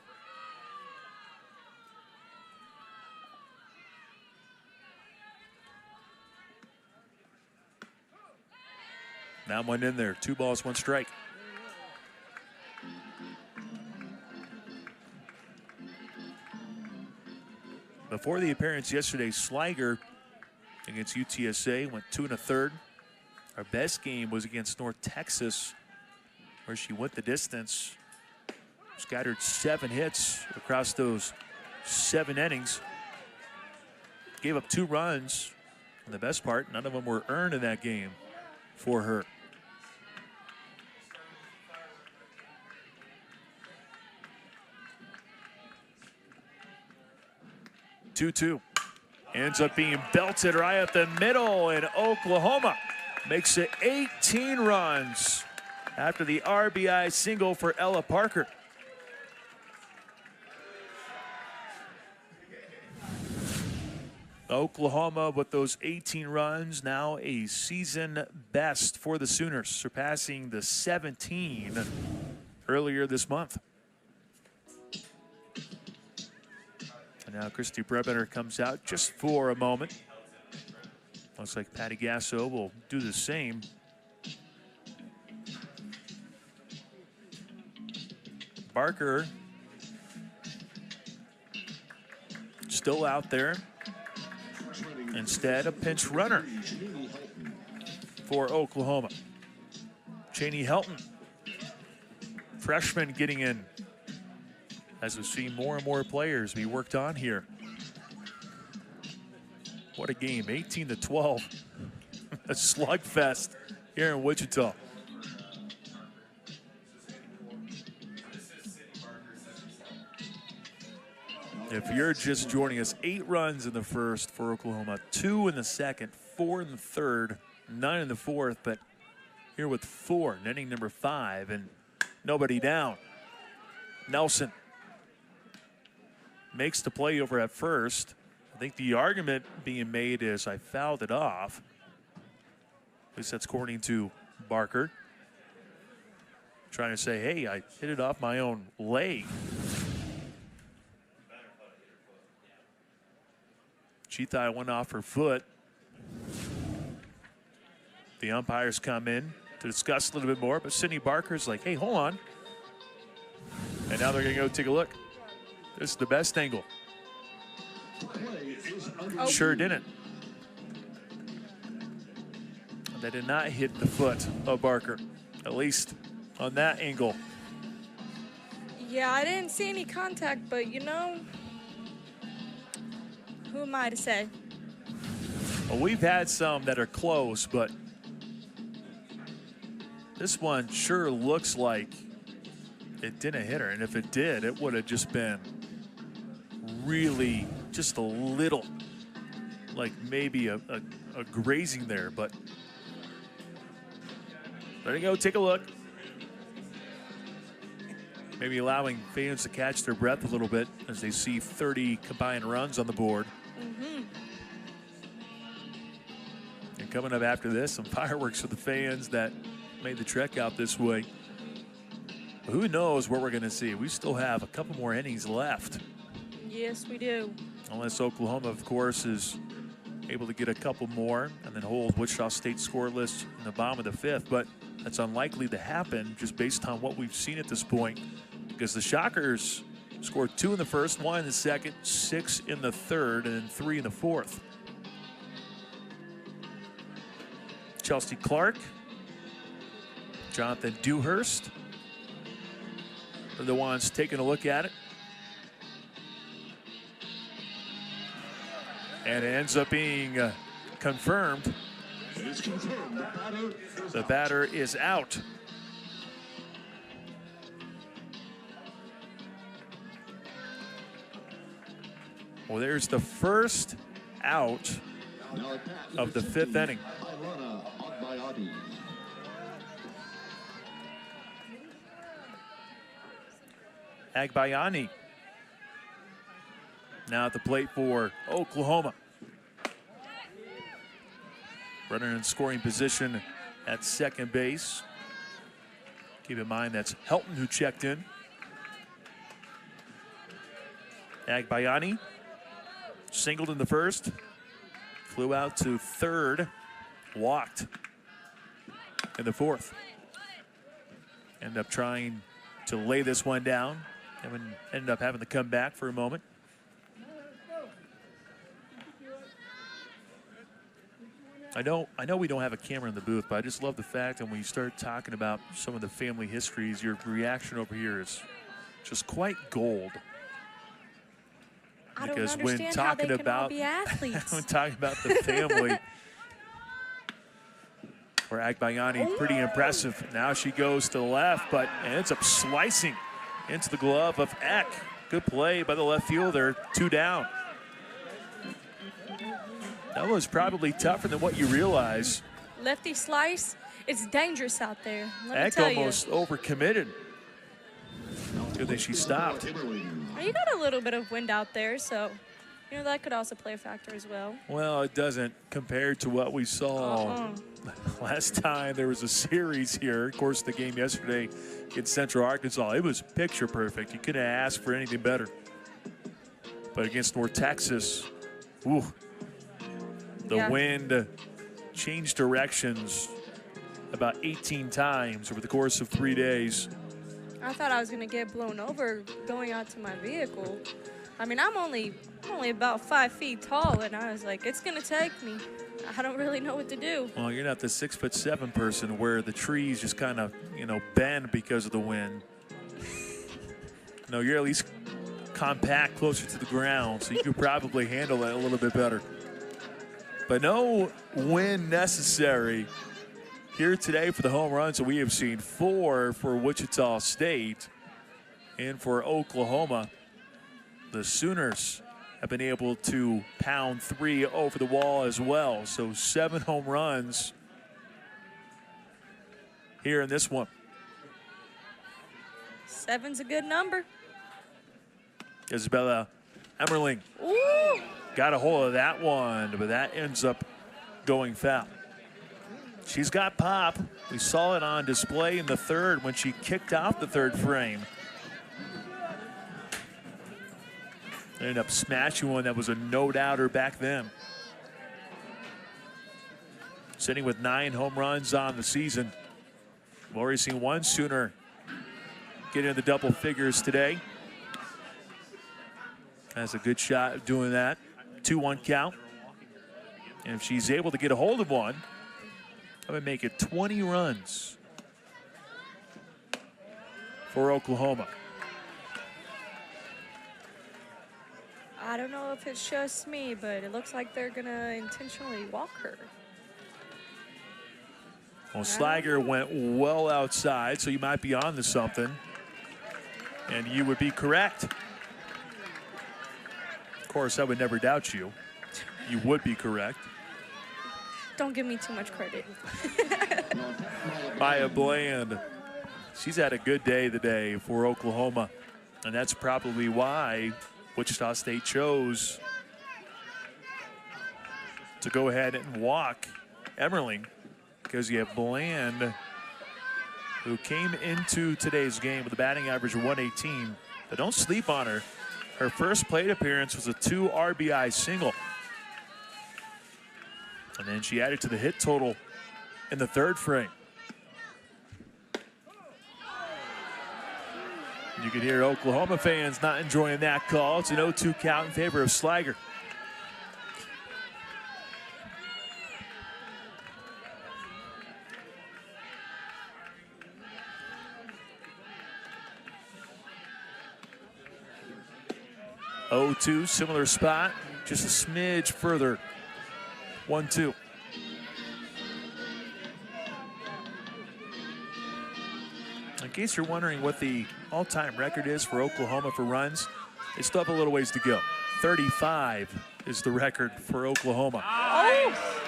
That one in there, 2 balls, 1 strike. Before the appearance yesterday, Sliger against UTSA went 2 1/3. Our best game was against North Texas, where she went the distance, scattered 7 hits across those 7 innings, gave up 2 runs, And the best part, none of them were earned in that game for her. Two. Ends up being belted right up the middle, and Oklahoma makes it 18 runs after the RBI single for Ella Parker. Oklahoma with those 18 runs, now a season best for the Sooners, surpassing the 17 earlier this month. And now Christy Brebener comes out just for a moment. Looks like Patty Gasso will do the same. Barker still out there. Instead, a pinch runner for Oklahoma. Cheney Helton, freshman, getting in as we see more and more players be worked on here. What a game, 18-12. A slugfest here in Wichita. If you're just joining us, 8 runs in the first for Oklahoma, 2 in the second, 4 in the third, 9 in the fourth, but here with 4 in inning number 5 and nobody down. Nelson makes the play over at first. I think the argument being made is I fouled it off. At least that's according to Barker. Trying to say, hey, I hit it off my own leg. Cheetah went off her foot. The umpires come in to discuss a little bit more, but Sydney Barker's like, hey, hold on. And now they're going to go take a look. This is the best angle. Oh. Sure didn't. They did not hit the foot of Barker, at least on that angle. Yeah, I didn't see any contact, but you know, who am I to say? Well, we've had some that are close, but this one sure looks like it didn't hit her. And if it did, it would have just been really just a little, like maybe a grazing there. But there you go, take a look. Maybe allowing fans to catch their breath a little bit as they see 30 combined runs on the board. And coming up after this, some fireworks for the fans that made the trek out this way. But who knows what we're going to see? We still have a couple more innings left. Yes, we do. Unless Oklahoma, of course, is able to get a couple more and then hold Wichita State scoreless in the bottom of the 5th. But that's unlikely to happen just based on what we've seen at this point, because the Shockers scored 2 in the first, 1 in the second, 6 in the third, and then 3 in the fourth. Chelsea Clark, Jonathan Dewhurst are the ones taking a look at it. And it ends up being confirmed. It is confirmed The batter is out. Well, there's the first out of the 5th inning. Agbayani now at the plate for Oklahoma. Runner in scoring position at second base. Keep in mind that's Helton who checked in. Agbayani singled in the first, flew out to third, walked in the fourth. Ended up trying to lay this one down, and ended up having to come back for a moment. I know we don't have a camera in the booth, but I just love the fact that when you start talking about some of the family histories, your reaction over here is just quite gold. I Because don't when understand how they talking can all about be athletes. when talking about the family, For Agbayani, pretty impressive. Now she goes to the left, but ends up slicing into the glove of Eck. Good play by the left fielder, 2 down. That was probably tougher than what you realize. Lefty slice, it's dangerous out there. Let me Eck tell you. almost overcommitted. Good thing she stopped. Well, you got a little bit of wind out there, so you know that could also play a factor as well. Well, it doesn't compared to what we saw last time there was a series here. Of course, the game yesterday in Central Arkansas, it was picture perfect. You couldn't ask for anything better. But against North Texas, ooh, the wind changed directions about 18 times over the course of 3 days. I thought I was gonna get blown over going out to my vehicle. I mean, I'm only about 5 feet tall, and I was like, it's gonna take me. I don't really know what to do. Well, you're not the 6'7" person where the trees just kind of, bend because of the wind. No, you're at least compact, closer to the ground, so you could probably handle it a little bit better. But no win necessary here today for the home runs that we have seen. 4 for Wichita State, and for Oklahoma, the Sooners have been able to pound 3 over the wall as well. So 7 home runs here in this one. 7's a good number. Isabella Emmerling got a hold of that one, but that ends up going foul. She's got pop. We saw it on display in the third when she kicked off the third frame. Ended up smashing one that was a no-doubter back then. Sitting with 9 home runs on the season. We've already seen one Sooner get into the double figures today. That's a good shot of doing that. 2-1 count. And if she's able to get a hold of one, that would make it 20 runs for Oklahoma. I don't know if it's just me, but it looks like they're gonna intentionally walk her. Well, Slager went well outside, so you might be on to something. And you would be correct. Of course, I would never doubt you. You would be correct. Don't give me too much credit. Maya Bland, she's had a good day today for Oklahoma. And that's probably why Wichita State chose to go ahead and walk Emmerling, because you have Bland, who came into today's game with a batting average of 118. But don't sleep on her. Her first plate appearance was a 2 RBI single. And then she added to the hit total in the third frame. You can hear Oklahoma fans not enjoying that call. It's an 0-2 count in favor of Slager. (0-2), similar spot, just a smidge further. 1-2. In case you're wondering what the all-time record is for Oklahoma for runs, they still have a little ways to go. 35 is the record for Oklahoma.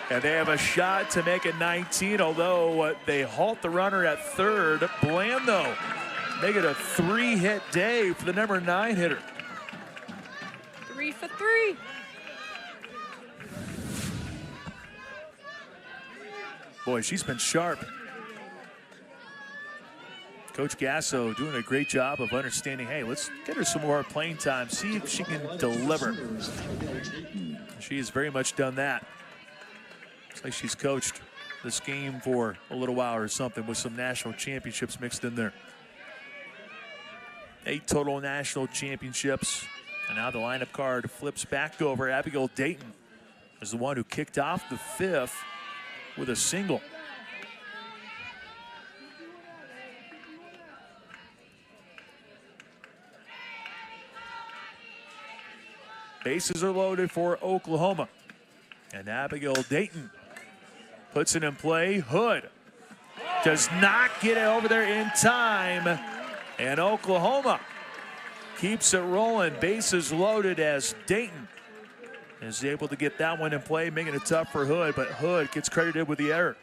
And they have a shot to make it 19, although they halt the runner at third. Bland, though, make it a 3-hit day for the number 9 hitter. 3 for 3. Boy, she's been sharp. Coach Gasso doing a great job of understanding, hey, let's get her some more playing time, see if she can deliver. She has very much done that. Looks like she's coached this game for a little while or something, with some national championships mixed in there. 8 total national championships. And now the lineup card flips back over. Abigail Dayton is the one who kicked off the 5th with a single. Bases are loaded for Oklahoma. And Abigail Dayton puts it in play. Hood does not get it over there in time. And Oklahoma keeps it rolling. Bases loaded as Dayton is able to get that one in play, making it tough for Hood, but Hood gets credited with the error.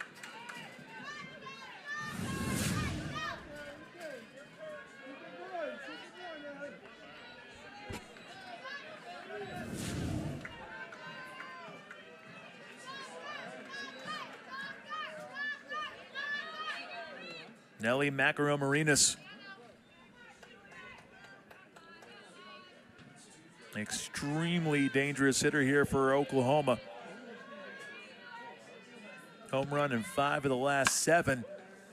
Nelly Macaron-Marinas. Extremely dangerous hitter here for Oklahoma. Home run in 5 of the last 7.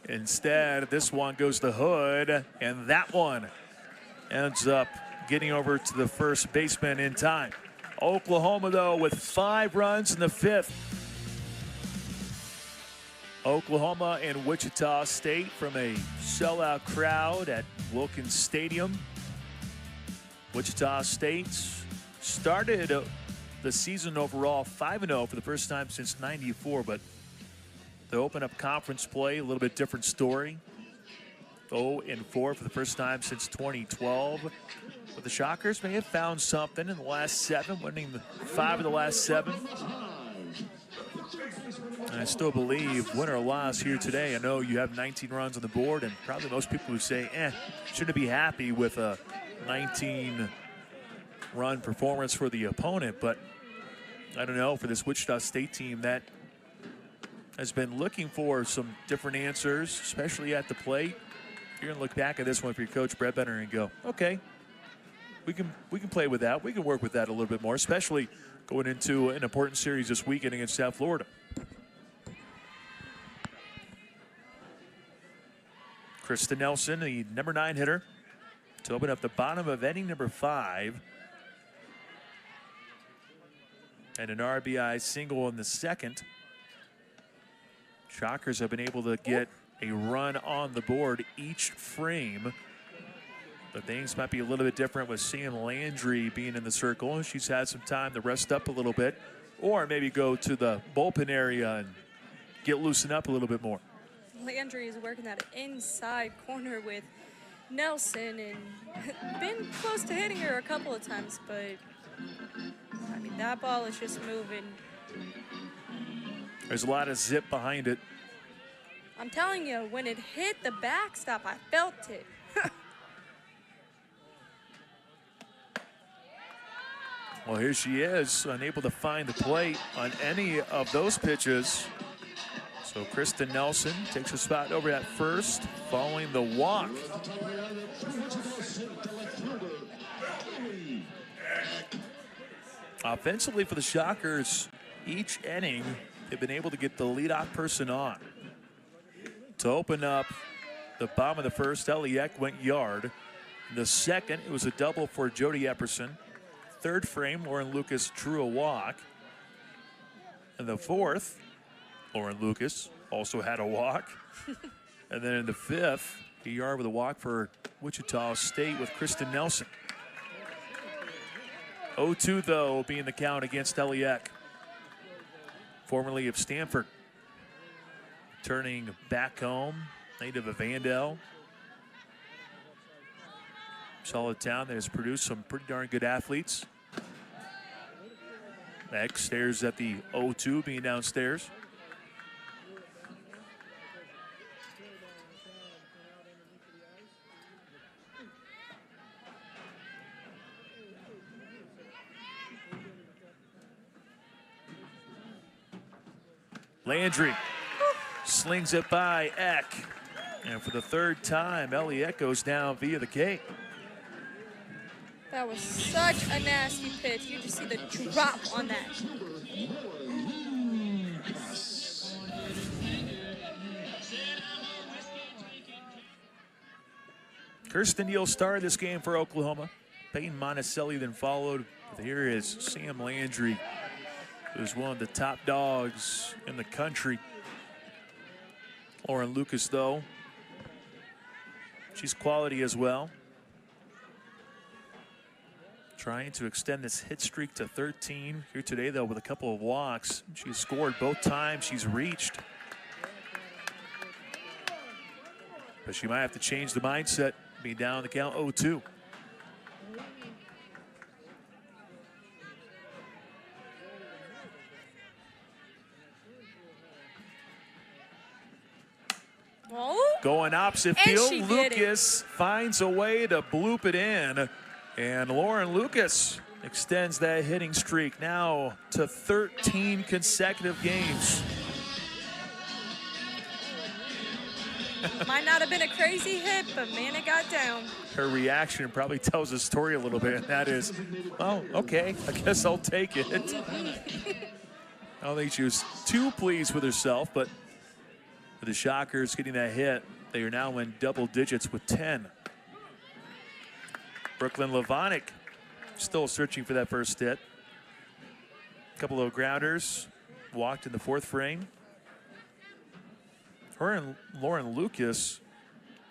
Instead, this one goes to Hood, and that one ends up getting over to the first baseman in time. Oklahoma, though, with 5 runs in the 5th. Oklahoma and Wichita State from a sellout crowd at Wilkins Stadium. Wichita State started the season overall 5-0 for the first time since '94, but they open up conference play, a little bit different story. 0-4 for the first time since 2012. But the Shockers may have found something in the last 7, winning 5 of the last 7. And I still believe, win or loss here today, I know you have 19 runs on the board, and probably most people would say, shouldn't be happy with a 19-run performance for the opponent. But I don't know, for this Wichita State team that has been looking for some different answers, especially at the plate, you're going to look back at this one for your coach, Brett Benner, and go, okay, we can play with that. We can work with that a little bit more, especially going into an important series this weekend against South Florida. Kristen Nelson, the number 9 hitter, to open up the bottom of inning number 5. And an RBI single in the 2nd. Shockers have been able to get a run on the board each frame. But things might be a little bit different with Sam Landry being in the circle. She's had some time to rest up a little bit, or maybe go to the bullpen area and get loosened up a little bit more. Landry is working that inside corner with Nelson and been close to hitting her a couple of times, but I mean, that ball is just moving. There's a lot of zip behind it. I'm telling you, when it hit the backstop, I felt it. Well, here she is, unable to find the plate on any of those pitches. So Kristen Nelson takes a spot over at first, following the walk. Offensively for the Shockers, each inning, they've been able to get the leadoff person on. To open up the bottom of the first, Ellie Eck went yard. In the 2nd, it was a double for Jody Epperson. 3rd frame, Lauren Lucas drew a walk. In the 4th, Lauren Lucas also had a walk. And then in the 5th, a yard with a walk for Wichita State with Kristen Nelson. 0-2, though, being the count against Ellie Eck, formerly of Stanford. Turning back home, native of Vandale. Solid town that has produced some pretty darn good athletes. Eck stares at the 0-2 being downstairs. Landry slings it by Eck. And for the 3rd time, Ellie Eck goes down via the gate. That was such a nasty pitch. You just see the drop on that. Kirsten Neal started this game for Oklahoma. Peyton Monticelli then followed. Here is Sam Landry, who's one of the top dogs in the country. Lauren Lucas, though, she's quality as well. trying to extend this hit streak to 13 here today, though, with a couple of walks. She's scored both times she's reached. But she might have to change the mindset, be down the count 0-2. Going opposite field, Lucas finds a way to bloop it in. And Lauren Lucas extends that hitting streak now to 13 consecutive games. Might not have been a crazy hit, but man, it got down. Her reaction probably tells the story a little bit, and that is, oh, okay, I guess I'll take it. I don't think she was too pleased with herself, but with the Shockers getting that hit, they are now in double digits with 10. Brooklyn Levonic still searching for that first hit. A couple of grounders, walked in the fourth frame. Her and Lauren Lucas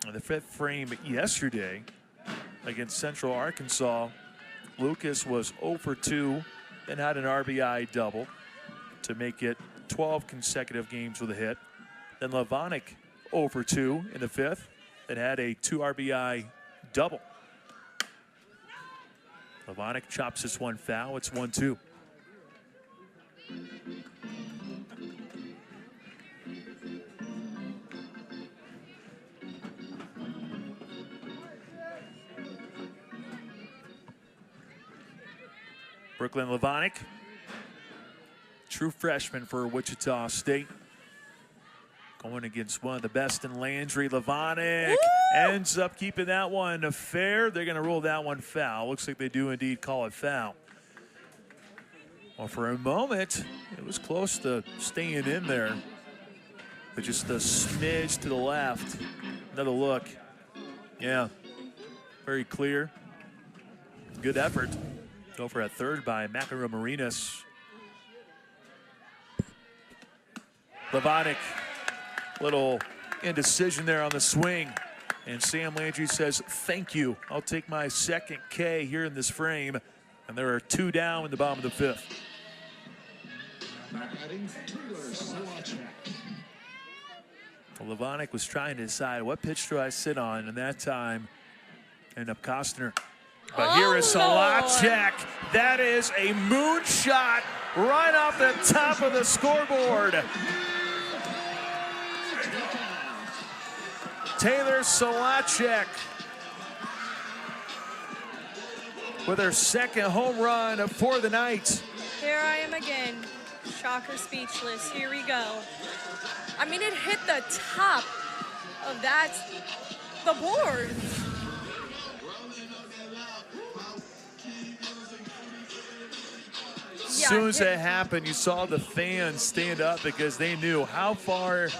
in the fifth frame yesterday against Central Arkansas. Lucas was 0 for 2, then had an RBI double to make it 12 consecutive games with a hit. Then Levonic 0 for 2 in the fifth, then had a 2 RBI double. Levonic chops this one foul. It's 1-2. Brooklyn Levonic, true freshman for Wichita State. Going against one of the best in Landry. Levonic ends up keeping that one fair. They're going to rule that one foul. Looks like they do indeed call it foul. Well, for a moment, it was close to staying in there, but just a smidge to the left. Another look. Yeah, very clear. Good effort. Go for a third by McEnroe Marinas. Levonic, little indecision there on the swing. And Sam Landry says, thank you. I'll take my second K here in this frame. And there are 2 down in the bottom of the fifth. Levonic was trying to decide what pitch do I sit on, and that time ended up costing her. But here is Solacek. That is a moonshot right off the top of the scoreboard. Taylor Solacek with her second home run for the night. Here I am again. Shocker speechless. Here we go. I mean, it hit the top of the board. As soon as that happened, you saw the fans stand up because they knew how far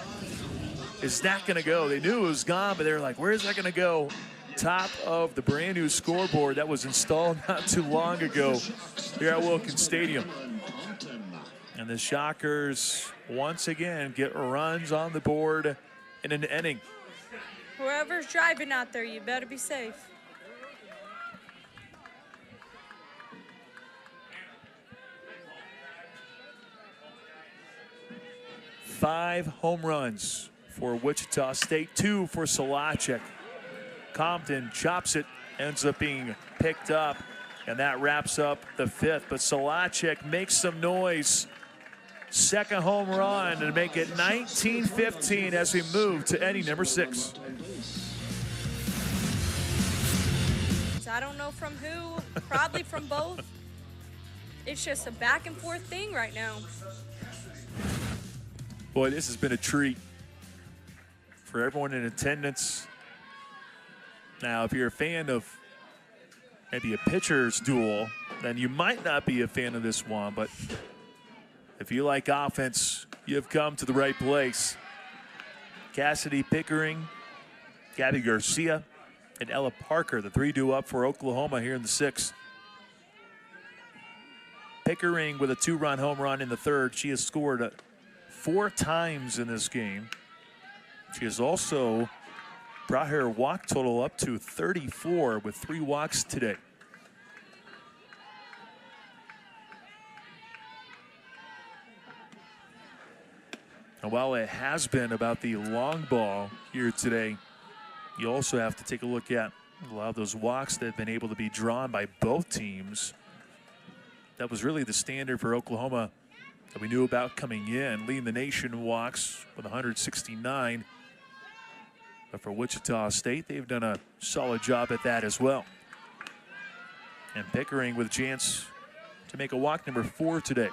is that going to go. They knew it was gone, but they were like, where is that going to go? Top of the brand new scoreboard that was installed not too long ago here at Wilkins Stadium. And the Shockers once again get runs on the board in an inning. Whoever's driving out there, you better be safe. Five home runs for Wichita State, 2 for Solacek. Compton chops it, ends up being picked up, and that wraps up the fifth. But Solacek makes some noise. Second home run to make it 19-15 as we move to inning number 6. I don't know from who, probably from both. It's just a back and forth thing right now. Boy, this has been a treat for everyone in attendance. Now, if you're a fan of maybe a pitcher's duel, then you might not be a fan of this one. But if you like offense, you have come to the right place. Cassidy Pickering, Gabby Garcia, and Ella Parker, the 3 due up for Oklahoma here in the 6th. Pickering with a 2-run home run in the third. She has scored 4 times in this game. She has also brought her walk total up to 34 with 3 walks today. And while it has been about the long ball here today, you also have to take a look at a lot of those walks that have been able to be drawn by both teams. That was really the standard for Oklahoma that we knew about coming in, leading the nation in walks with 169. But for Wichita State, they've done a solid job at that as well. And Pickering with a chance to make a walk number 4 today.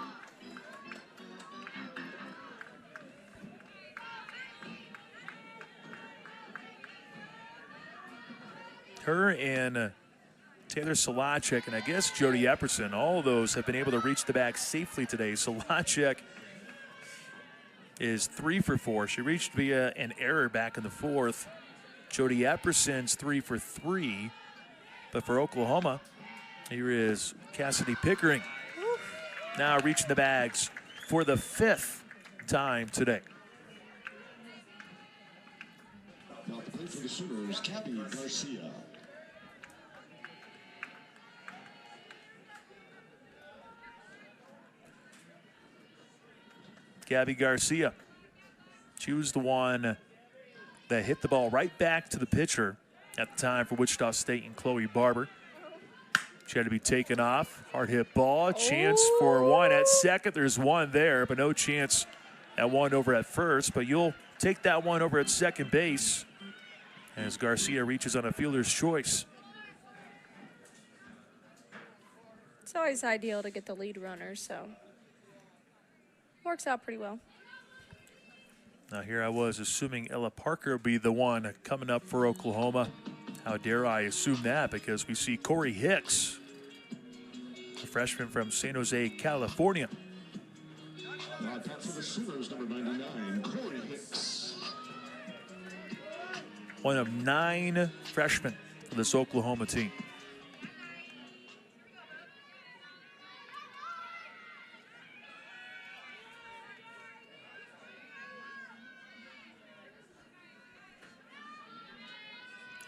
Her and Taylor Solacek, and I guess Jody Epperson, all of those have been able to reach the bag safely today. Solacek is 3 for 4. She reached via an error back in the 4th. Jody Epperson's 3 for 3. But for Oklahoma, here is Cassidy Pickering. Now reaching the bags for the 5th time today. Now to play for the Sooners, Gabby Garcia. Gabby Garcia. She was the one that hit the ball right back to the pitcher at the time for Wichita State and Chloe Barber. She had to be taken off. Hard hit ball. Chance for one at second. There's one there, but no chance at one over at first. But you'll take that one over at second base as Garcia reaches on a fielder's choice. It's always ideal to get the lead runner, so works out pretty well. Now here I was assuming Ella Parker would be the one coming up for Oklahoma. How dare I assume that, because we see Corey Hicks, a freshman from San Jose, California. Now back for the Sooners, number 99, Corey Hicks. One of 9 freshmen for this Oklahoma team.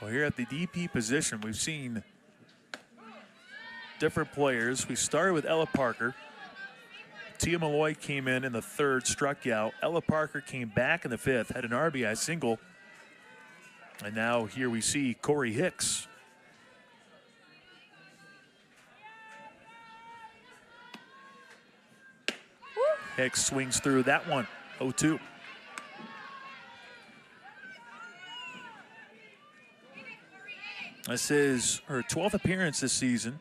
Well, here at the DP position, we've seen different players. We started with Ella Parker. Tia Malloy came in the 3rd, struck out. Ella Parker came back in the 5th, had an RBI single. And now here we see Corey Hicks. Hicks swings through that one, 0-2. This is her 12th appearance this season.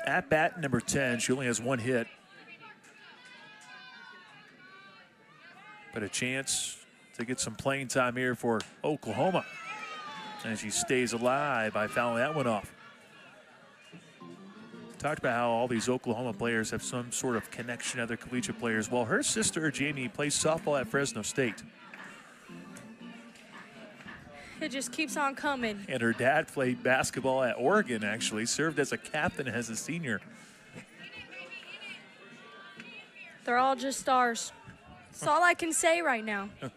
At bat number 10, she only has 1 hit. But a chance to get some playing time here for Oklahoma. And she stays alive by fouling that one off. Talked about how all these Oklahoma players have some sort of connection to other collegiate players. Well, her sister, Jamie, plays softball at Fresno State. It just keeps on coming. And her dad played basketball at Oregon, actually. Served as a captain as a senior. They're all just stars. That's all I can say right now. Oh,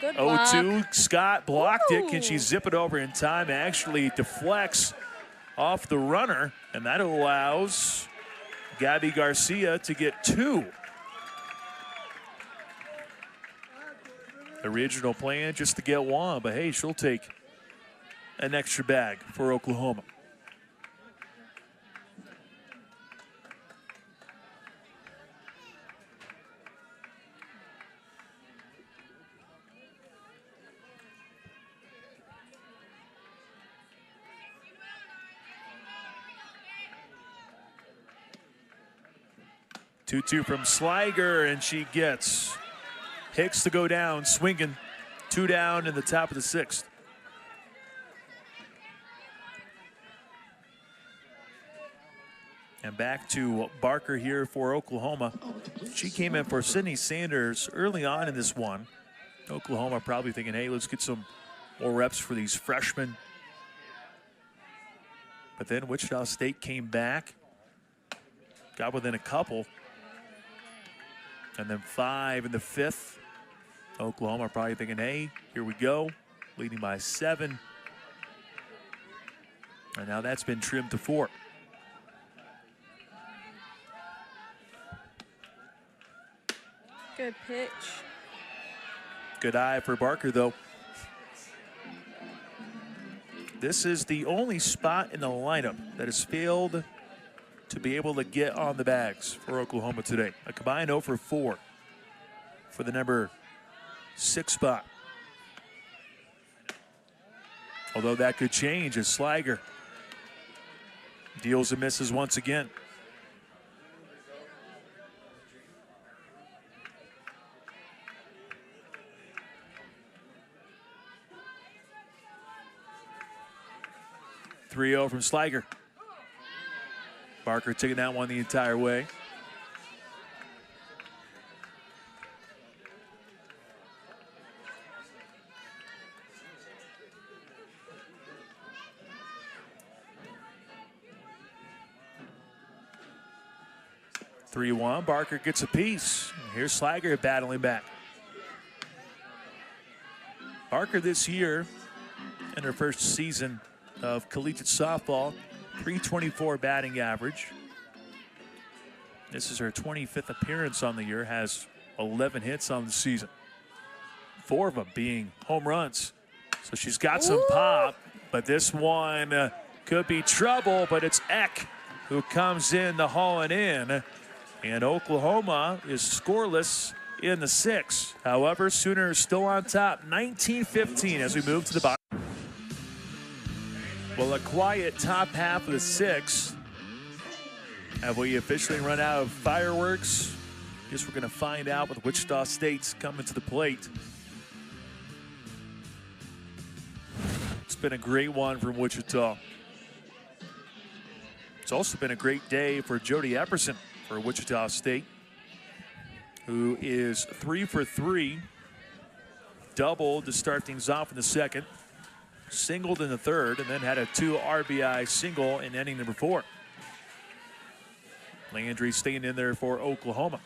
good block. 0-2. Scott blocked it. Can she Ooh. zip it over in time? It actually deflects off the runner, and that allows Gabby Garcia to get 2. Original plan just to get 1, but hey, she'll take an extra bag for Oklahoma. Two from Sliger, and she gets Hicks to go down, swinging. 2 down in the top of the 6th. And back to Barker here for Oklahoma. She came in for Sydney Sanders early on in this one. Oklahoma probably thinking, hey, let's get some more reps for these freshmen. But then Wichita State came back, got within a couple. And then 5 in the 5th. Oklahoma probably thinking, hey, here we go, leading by 7. And now that's been trimmed to 4. Good pitch. Good eye for Barker, though. This is the only spot in the lineup that has failed to be able to get on the bags for Oklahoma today. A combined 0 for 4 for the number 6 spot. Although that could change as Slager deals and misses once again. (3-0) from Slager. Barker taking that one the entire way. (3-1). Barker gets a piece. Here's Slager battling back. Barker this year, in her first season of collegiate softball, .324 batting average. This is her 25th appearance on the year, has 11 hits on the season. 4 of them being home runs. So she's got some pop, but this one could be trouble, but it's Eck who comes in to haul it in. And Oklahoma is scoreless in the 6th. However, Sooners still on top, 19-15 as we move to the bottom. Well, a quiet top half of the 6th. Have we officially run out of fireworks? Guess we're going to find out with Wichita State's coming to the plate. It's been a great one from Wichita. It's also been a great day for Jody Epperson for Wichita State, who is 3 for 3. Doubled to start things off in the 2nd. Singled in the 3rd, and then had a 2 RBI single in inning number 4. Landry staying in there for Oklahoma.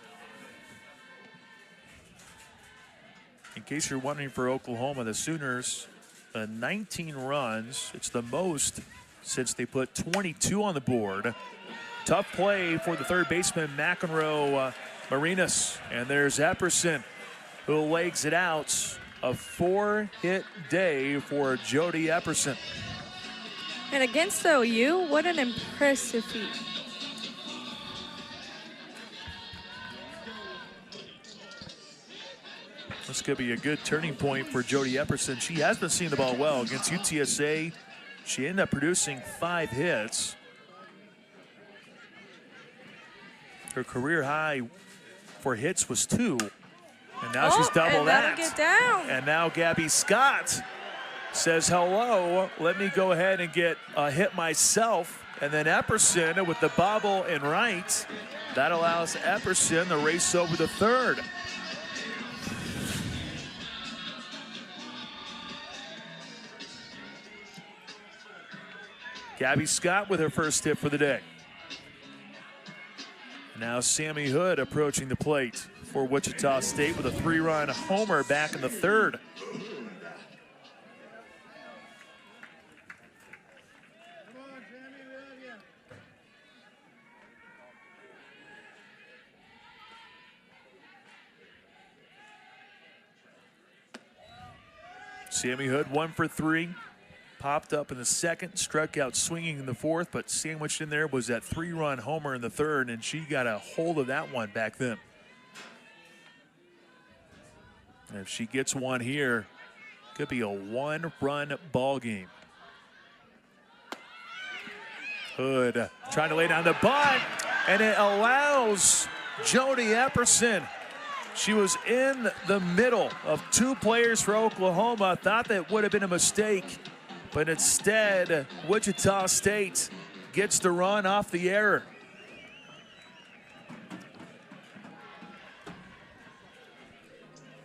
In case you're wondering, for Oklahoma, the Sooners, 19 runs. It's the most since they put 22 on the board. Tough play for the third baseman, McEnroe Marinas. And there's Epperson, who legs it out. A 4-hit day for Jody Epperson. And against the OU, what an impressive feat. This could be a good turning point for Jody Epperson. She has been seeing the ball well against UTSA. She ended up producing 5 hits. Her career high for hits was 2. And now she's double that. Get down. And now Gabby Scott says, hello, let me go ahead and get a hit myself. And then Epperson with the bobble in right. That allows Epperson to race over the 3rd. Gabby Scott with her first hit for the day. Now Sammy Hood approaching the plate for Wichita State with a 3-run homer back in the 3rd. Sammy Hood 1 for 3. Popped up in the 2nd, struck out swinging in the 4th, but sandwiched in there was that 3-run homer in the 3rd, and she got a hold of that one back then. And if she gets one here, could be a 1-run ball game. Hood trying to lay down the bunt, and it allows Jody Epperson. She was in the middle of 2 players for Oklahoma. Thought that would have been a mistake, but instead, Wichita State gets the run off the error.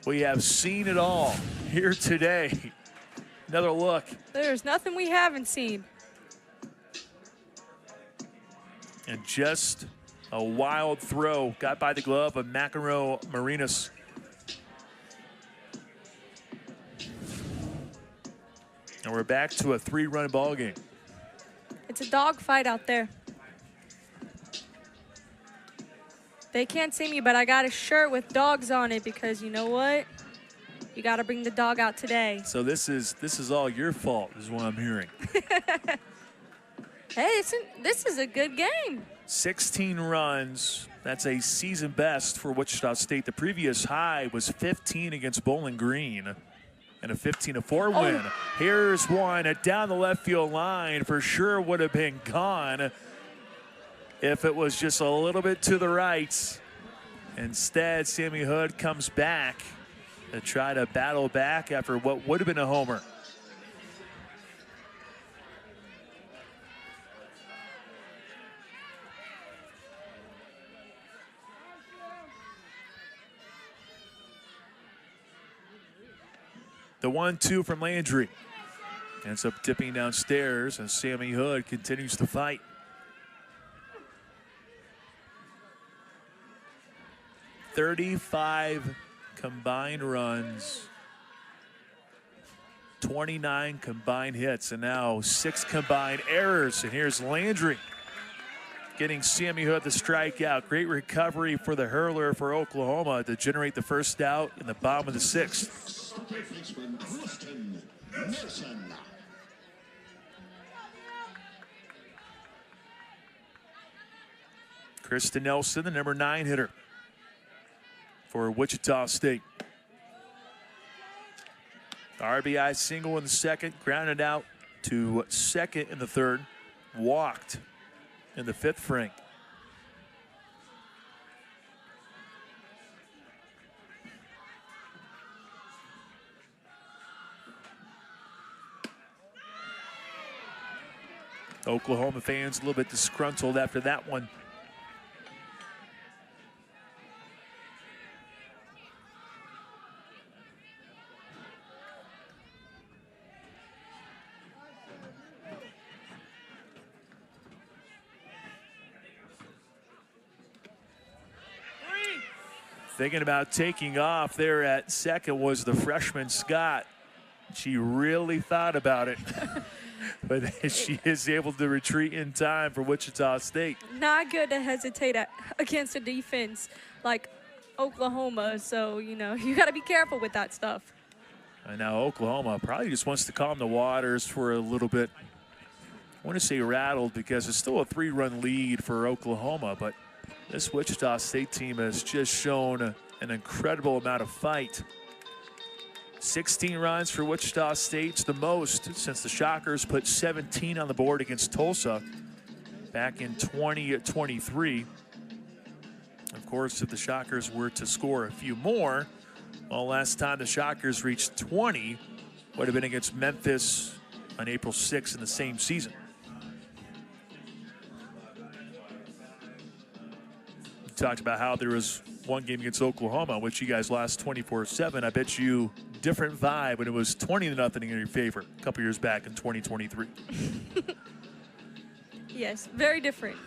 We have seen it all here today. Another look. There's nothing we haven't seen. And just a wild throw. Got by the glove of McEnroe Marinas. And we're back to a 3-run ball game. It's a dogfight out there. They can't see me, but I got a shirt with dogs on it because you know what? You got to bring the dog out today. So this is all your fault, is what I'm hearing. Hey, this is a good game. 16 runs. That's a season best for Wichita State. The previous high was 15 against Bowling Green and a 15-4 win. Here's one down the left field line. For sure would have been gone if it was just a little bit to the right. Instead, Sammy Hood comes back to try to battle back after what would have been a homer. The 1-2 from Landry ends up dipping downstairs, and Sammy Hood continues to fight. "35 combined runs, 29 combined hits, and now 6 combined errors." And here's Landry getting Sammy Hood the strikeout. Great recovery for the hurler for Oklahoma to generate the first out in the bottom of the 6th. Kristen Nelson, the number 9 hitter for Wichita State. RBI single in the second, grounded out to second in the third, walked in the 5th frame. Oklahoma fans a little bit disgruntled after that one. Thinking about taking off there at second was the freshman Scott. She really thought about it. But she is able to retreat in time for Wichita State. Not good to hesitate against a defense like Oklahoma. So, you know, you got to be careful with that stuff. And now Oklahoma probably just wants to calm the waters for a little bit. I want to say rattled because it's still a 3-run lead for Oklahoma, but this Wichita State team has just shown an incredible amount of fight. 16 runs for Wichita State's the most since the Shockers put 17 on the board against Tulsa back in 2023. Of course, if the Shockers were to score a few more, well, last time the Shockers reached 20 would have been against Memphis on April 6th in the same season. We talked about how there was one game against Oklahoma, which you guys lost 24-7. I bet you different vibe when it was 20-0 in your favor a couple years back in 2023. Yes, very different.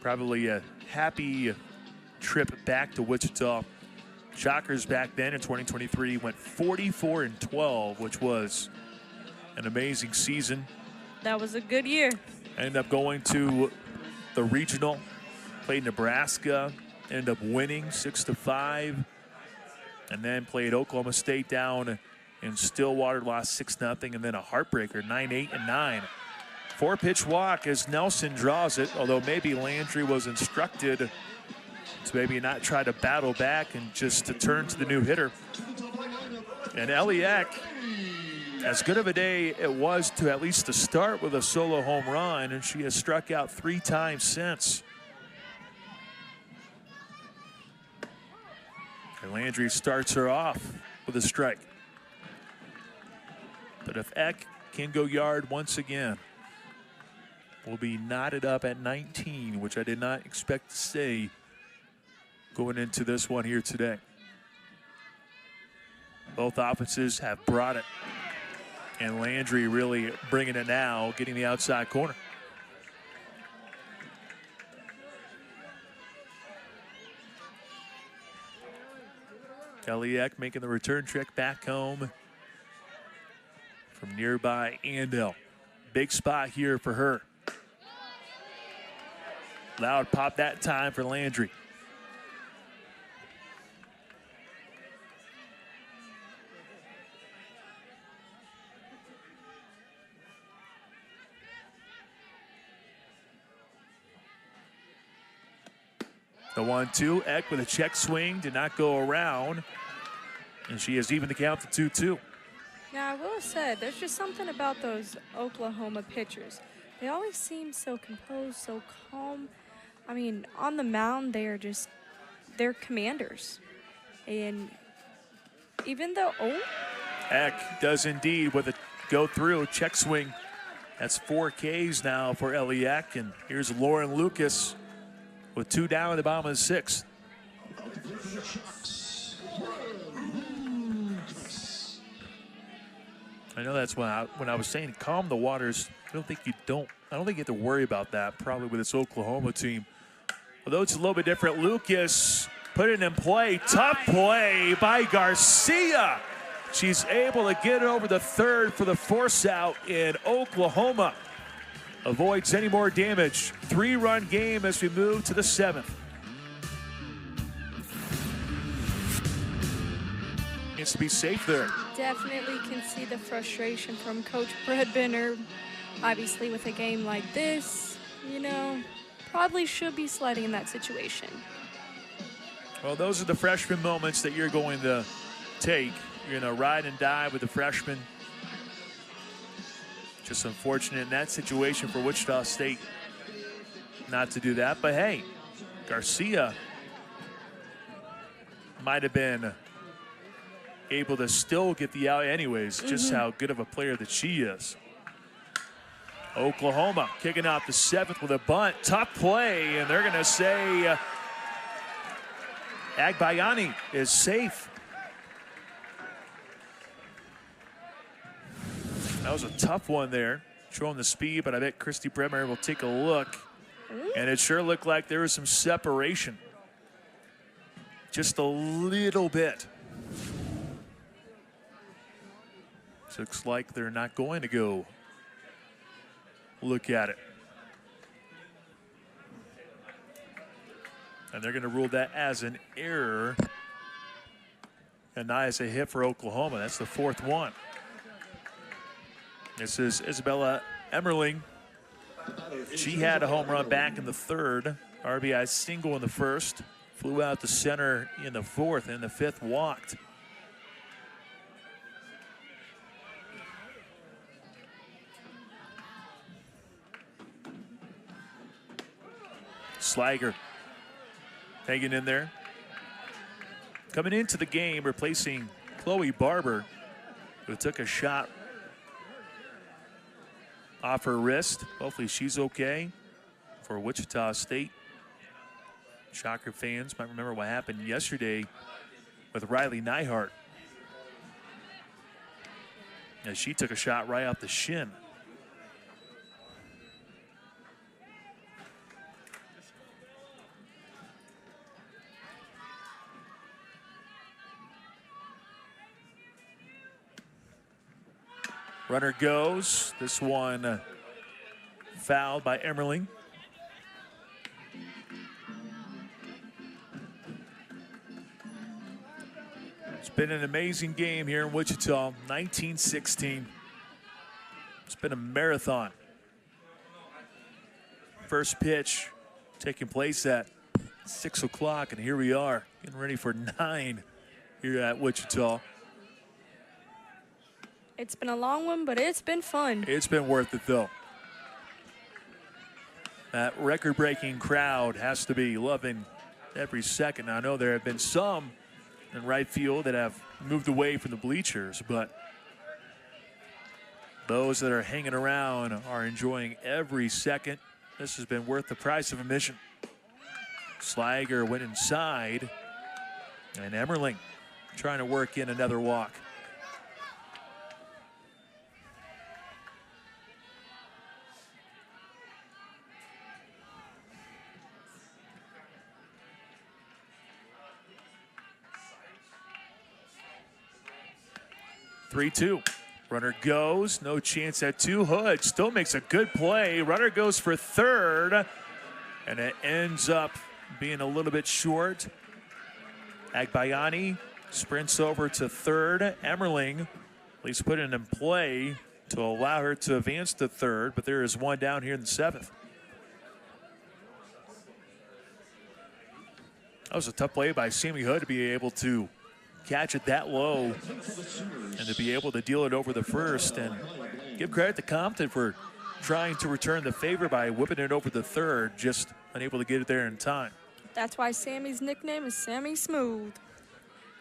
Probably a happy trip back to Wichita. Shockers back then in 2023 went 44-12, which was an amazing season. That was a good year. Ended up going to the regional, played Nebraska, ended up winning 6-5. And then played Oklahoma State down in Stillwater, lost 6-0, and then a heartbreaker, 9-8 and 9. 4-pitch walk as Nelson draws it, although maybe Landry was instructed to maybe not try to battle back and just to turn to the new hitter. And Eliak, as good of a day it was to at least to start with a solo home run, and she has struck out 3 times since. And Landry starts her off with a strike. But if Eck can go yard once again, we'll be knotted up at 19, which I did not expect to say going into this one here today. Both offenses have brought it. And Landry really bringing it now, getting the outside corner. Eliak making the return trek back home from nearby Andell. Big spot here for her. Loud pop that time for Landry. The 1-2, Eck with a check swing, did not go around. And she has even the count to 2-2. Now, I will say, there's just something about those Oklahoma pitchers. They always seem so composed, so calm. I mean, on the mound, they're commanders. And even though, Eck does indeed with a go through, check swing. That's 4 Ks now for Ellie Eck. And here's Lauren Lucas with 2 down at the bottom of the 6th. I know that's when I was saying calm the waters. I don't think you have to worry about that probably with this Oklahoma team. Although it's a little bit different. Lucas put it in play. Tough play by Garcia. She's able to get it over the third for the force out in Oklahoma. Avoids any more damage. 3-run game as we move to the 7th. Needs to be safe there. definitely can see the frustration from Coach Bredbender. Obviously, with a game like this, probably should be sliding in that situation. Well, those are the freshman moments that you're going to take. You're going to ride and die with the freshmen. Just unfortunate in that situation for Wichita State not to do that. But hey, Garcia might have been able to still get the out anyways, just how good of a player that she is. Oklahoma kicking out the 7th with a bunt. Tough play, and they're going to say Agbayani is safe. That was a tough one there, showing the speed, but I bet Christy Bremer will take a look. And it sure looked like there was some separation. Just a little bit. Looks like they're not going to go look at it. And they're going to rule that as an error. And not as a hit for Oklahoma. That's the 4th one. This is Isabella Emmerling. She had a home run back in the 3rd. RBI single in the 1st. Flew out to center in the 4th, and the 5th walked. Slager hanging in there. Coming into the game, replacing Chloe Barber, who took a shot off her wrist. Hopefully she's okay for Wichita State. Shocker fans might remember what happened yesterday with Riley Neihart, as she took a shot right off the shin. Runner goes. This one fouled by Emmerling. It's been an amazing game here in Wichita, 19-16. It's been a marathon. First pitch taking place at 6 o'clock, and here we are getting ready for 9 here at Wichita. It's been a long one, but it's been fun. It's been worth it, though. That record-breaking crowd has to be loving every second. Now, I know there have been some in right field that have moved away from the bleachers, but those that are hanging around are enjoying every second. This has been worth the price of admission. Slager went inside, and Emmerling trying to work in another walk. Three-two. Runner goes. No chance at 2. Hood still makes a good play. Runner goes for third. And it ends up being a little bit short. Agbayani sprints over to third. Emmerling at least put it in play to allow her to advance to third, but there is one down here in the 7th. That was a tough play by Sammy Hood to be able to catch it that low and to be able to deal it over the first. And give credit to Compton for trying to return the favor by whipping it over the third, just unable to get it there in time. That's why Sammy's nickname is Sammy Smooth.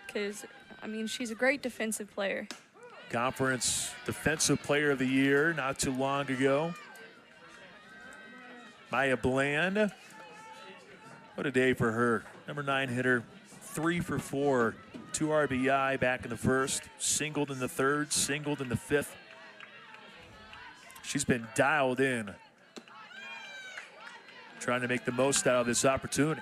Because, I mean, she's a great defensive player. Conference Defensive Player of the Year not too long ago. Maya Bland, what a day for her. Number 9 hitter, 3 for 4, 2 RBI back in the first, singled in the third, singled in the 5th. She's been dialed in, trying to make the most out of this opportunity.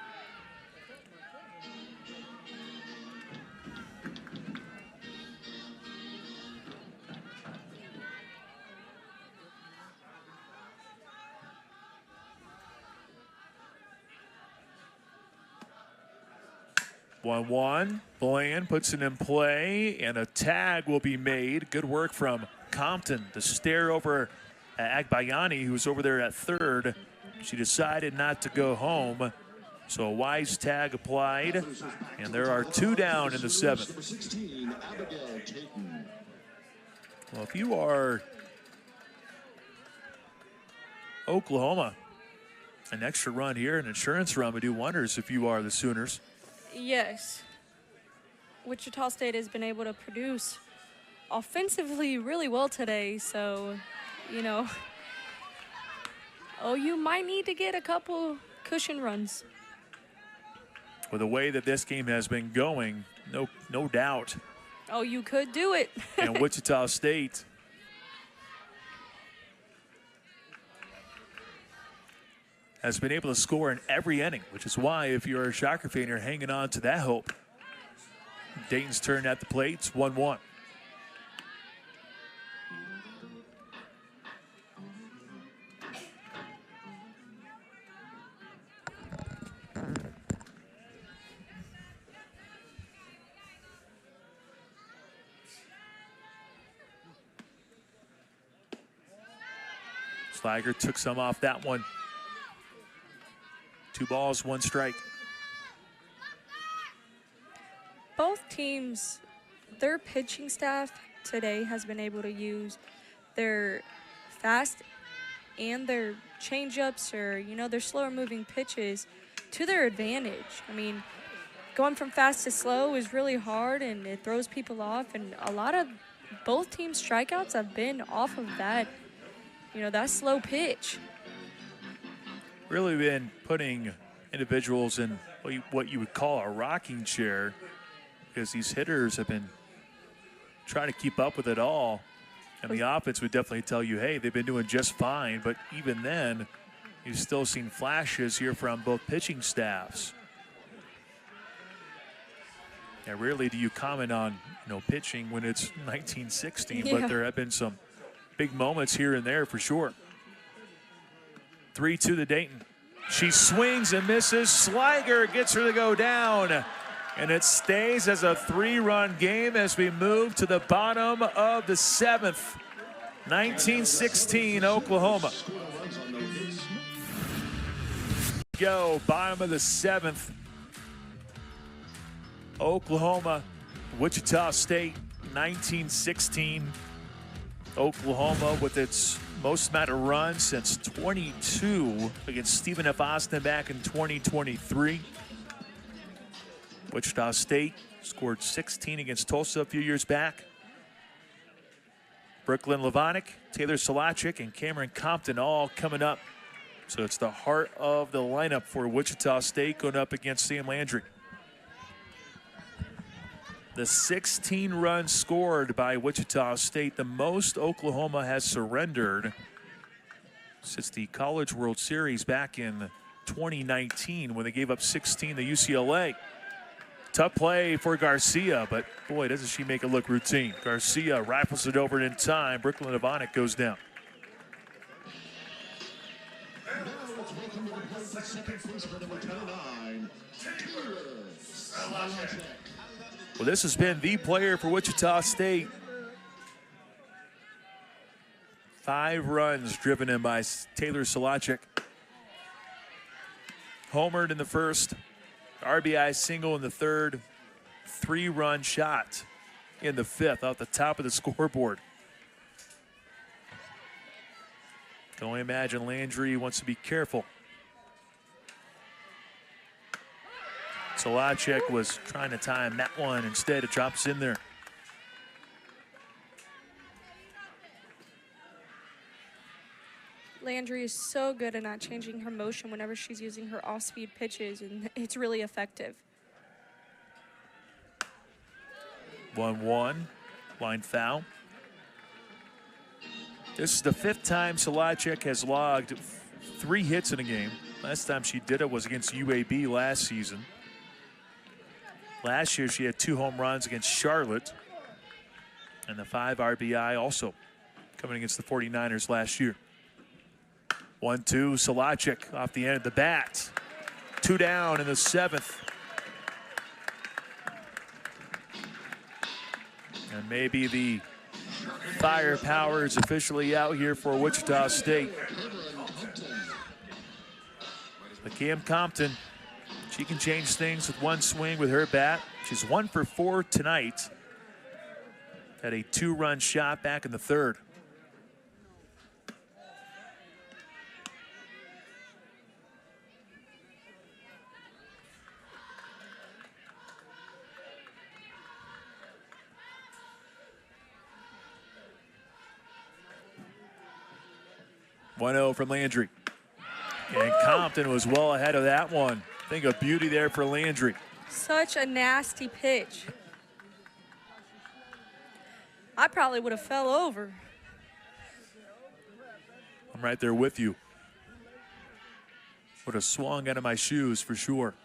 One. Bland puts it in play, and a tag will be made. Good work from Compton to stare over at Agbayani, who's over there at third. She decided not to go home, so a wise tag applied, and there are 2 down in the 7th. Well, if you are Oklahoma, an extra run here, an insurance run would do wonders if you are the Sooners. Yes. Wichita State has been able to produce offensively really well today, so, you know, you might need to get a couple cushion runs. With the way that this game has been going, no doubt. Oh, you could do it. And Wichita State has been able to score in every inning, which is why, if you're a Shocker fan, you're hanging on to that hope. Dayton's turn at the plate. It's 1-1. Slager took some off that one. 2 balls, 1 strike. Both teams, their pitching staff today has been able to use their fast and their changeups, or, you know, their slower moving pitches to their advantage. I mean, going from fast to slow is really hard, and it throws people off, and a lot of both teams' strikeouts have been off of that, you know, that slow pitch. Really been putting individuals in what you would call a rocking chair, because these hitters have been trying to keep up with it all. And the offense would definitely tell you, hey, they've been doing just fine. But even then, you've still seen flashes here from both pitching staffs. Yeah, rarely do you comment on, you know, pitching when it's 1916, Yeah. but there have been some big moments here and there for sure. 3-2 to Dayton. She swings and misses. Sliger gets her to go down. And it stays as a 3-run game as we move to the bottom of the 7th. 1916 Oklahoma. Go, bottom of the 7th. Oklahoma, Wichita State, 1916. Oklahoma with its most amount of runs since 22 against Stephen F. Austin back in 2023. Wichita State scored 16 against Tulsa a few years back. Brooklyn Levonick, Taylor Solachik, and Cameron Compton all coming up. So it's the heart of the lineup for Wichita State going up against Sam Landry. The 16 runs scored by Wichita State, the most Oklahoma has surrendered since the College World Series back in 2019 when they gave up 16 to UCLA. Tough play for Garcia, but boy, doesn't she make it look routine. Garcia rifles it over in time. Brooklyn Levonick goes down. welcome to the plate the second baseman, number 29, Taylor Solacek. Well, this has been the player for Wichita State. 5 runs driven in by Taylor Solacek. Homered in the first, RBI single in the third, 3-run shot in the fifth off the top of the scoreboard. Can only imagine Landry wants to be careful. Solacek was trying to time that one. Instead, it drops in there. Landry is so good at not changing her motion whenever she's using her off-speed pitches, and it's really effective. 1-1, line foul. This is the 5th time Solacek has logged 3 hits in a game. Last time she did it was against UAB last season. Last year she had 2 home runs against Charlotte, and the 5 RBI also coming against the 49ers last year. 1-2, Solacek off the end of the bat. 2 down in the 7th. And maybe the firepower is officially out here for Wichita State. But Cam Compton, she can change things with one swing with her bat. She's 1 for 4 tonight. Had a 2-run shot back in the 3rd. From Landry. And Compton was well ahead of that one. I think a beauty there for Landry. Such a nasty pitch. I probably would have fell over. I'm right there with you. Would have swung out of my shoes for sure.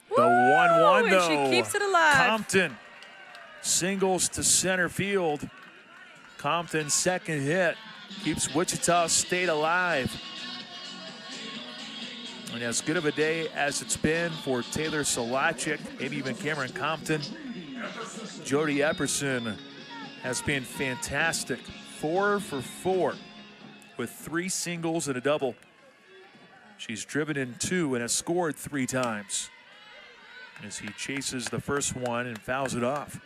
The 1-1 though. And she keeps it alive. Compton singles to center field. Compton's second hit keeps Wichita State alive. And as good of a day as it's been for Taylor Solacek, maybe even Cameron Compton, Jody Epperson has been fantastic. 4 for 4 with 3 singles and a double. She's driven in 2 and has scored 3 times as he chases the first one and fouls it off.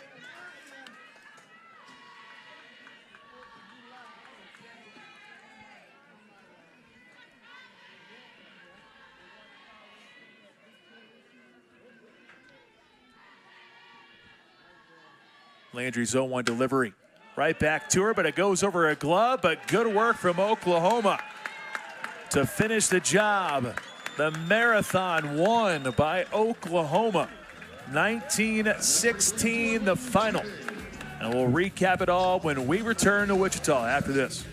Landry's 0-1 delivery. Right back to her, but it goes over a glove, but good work from Oklahoma to finish the job. The marathon won by Oklahoma. 19-16 the final. And we'll recap it all when we return to Wichita after this.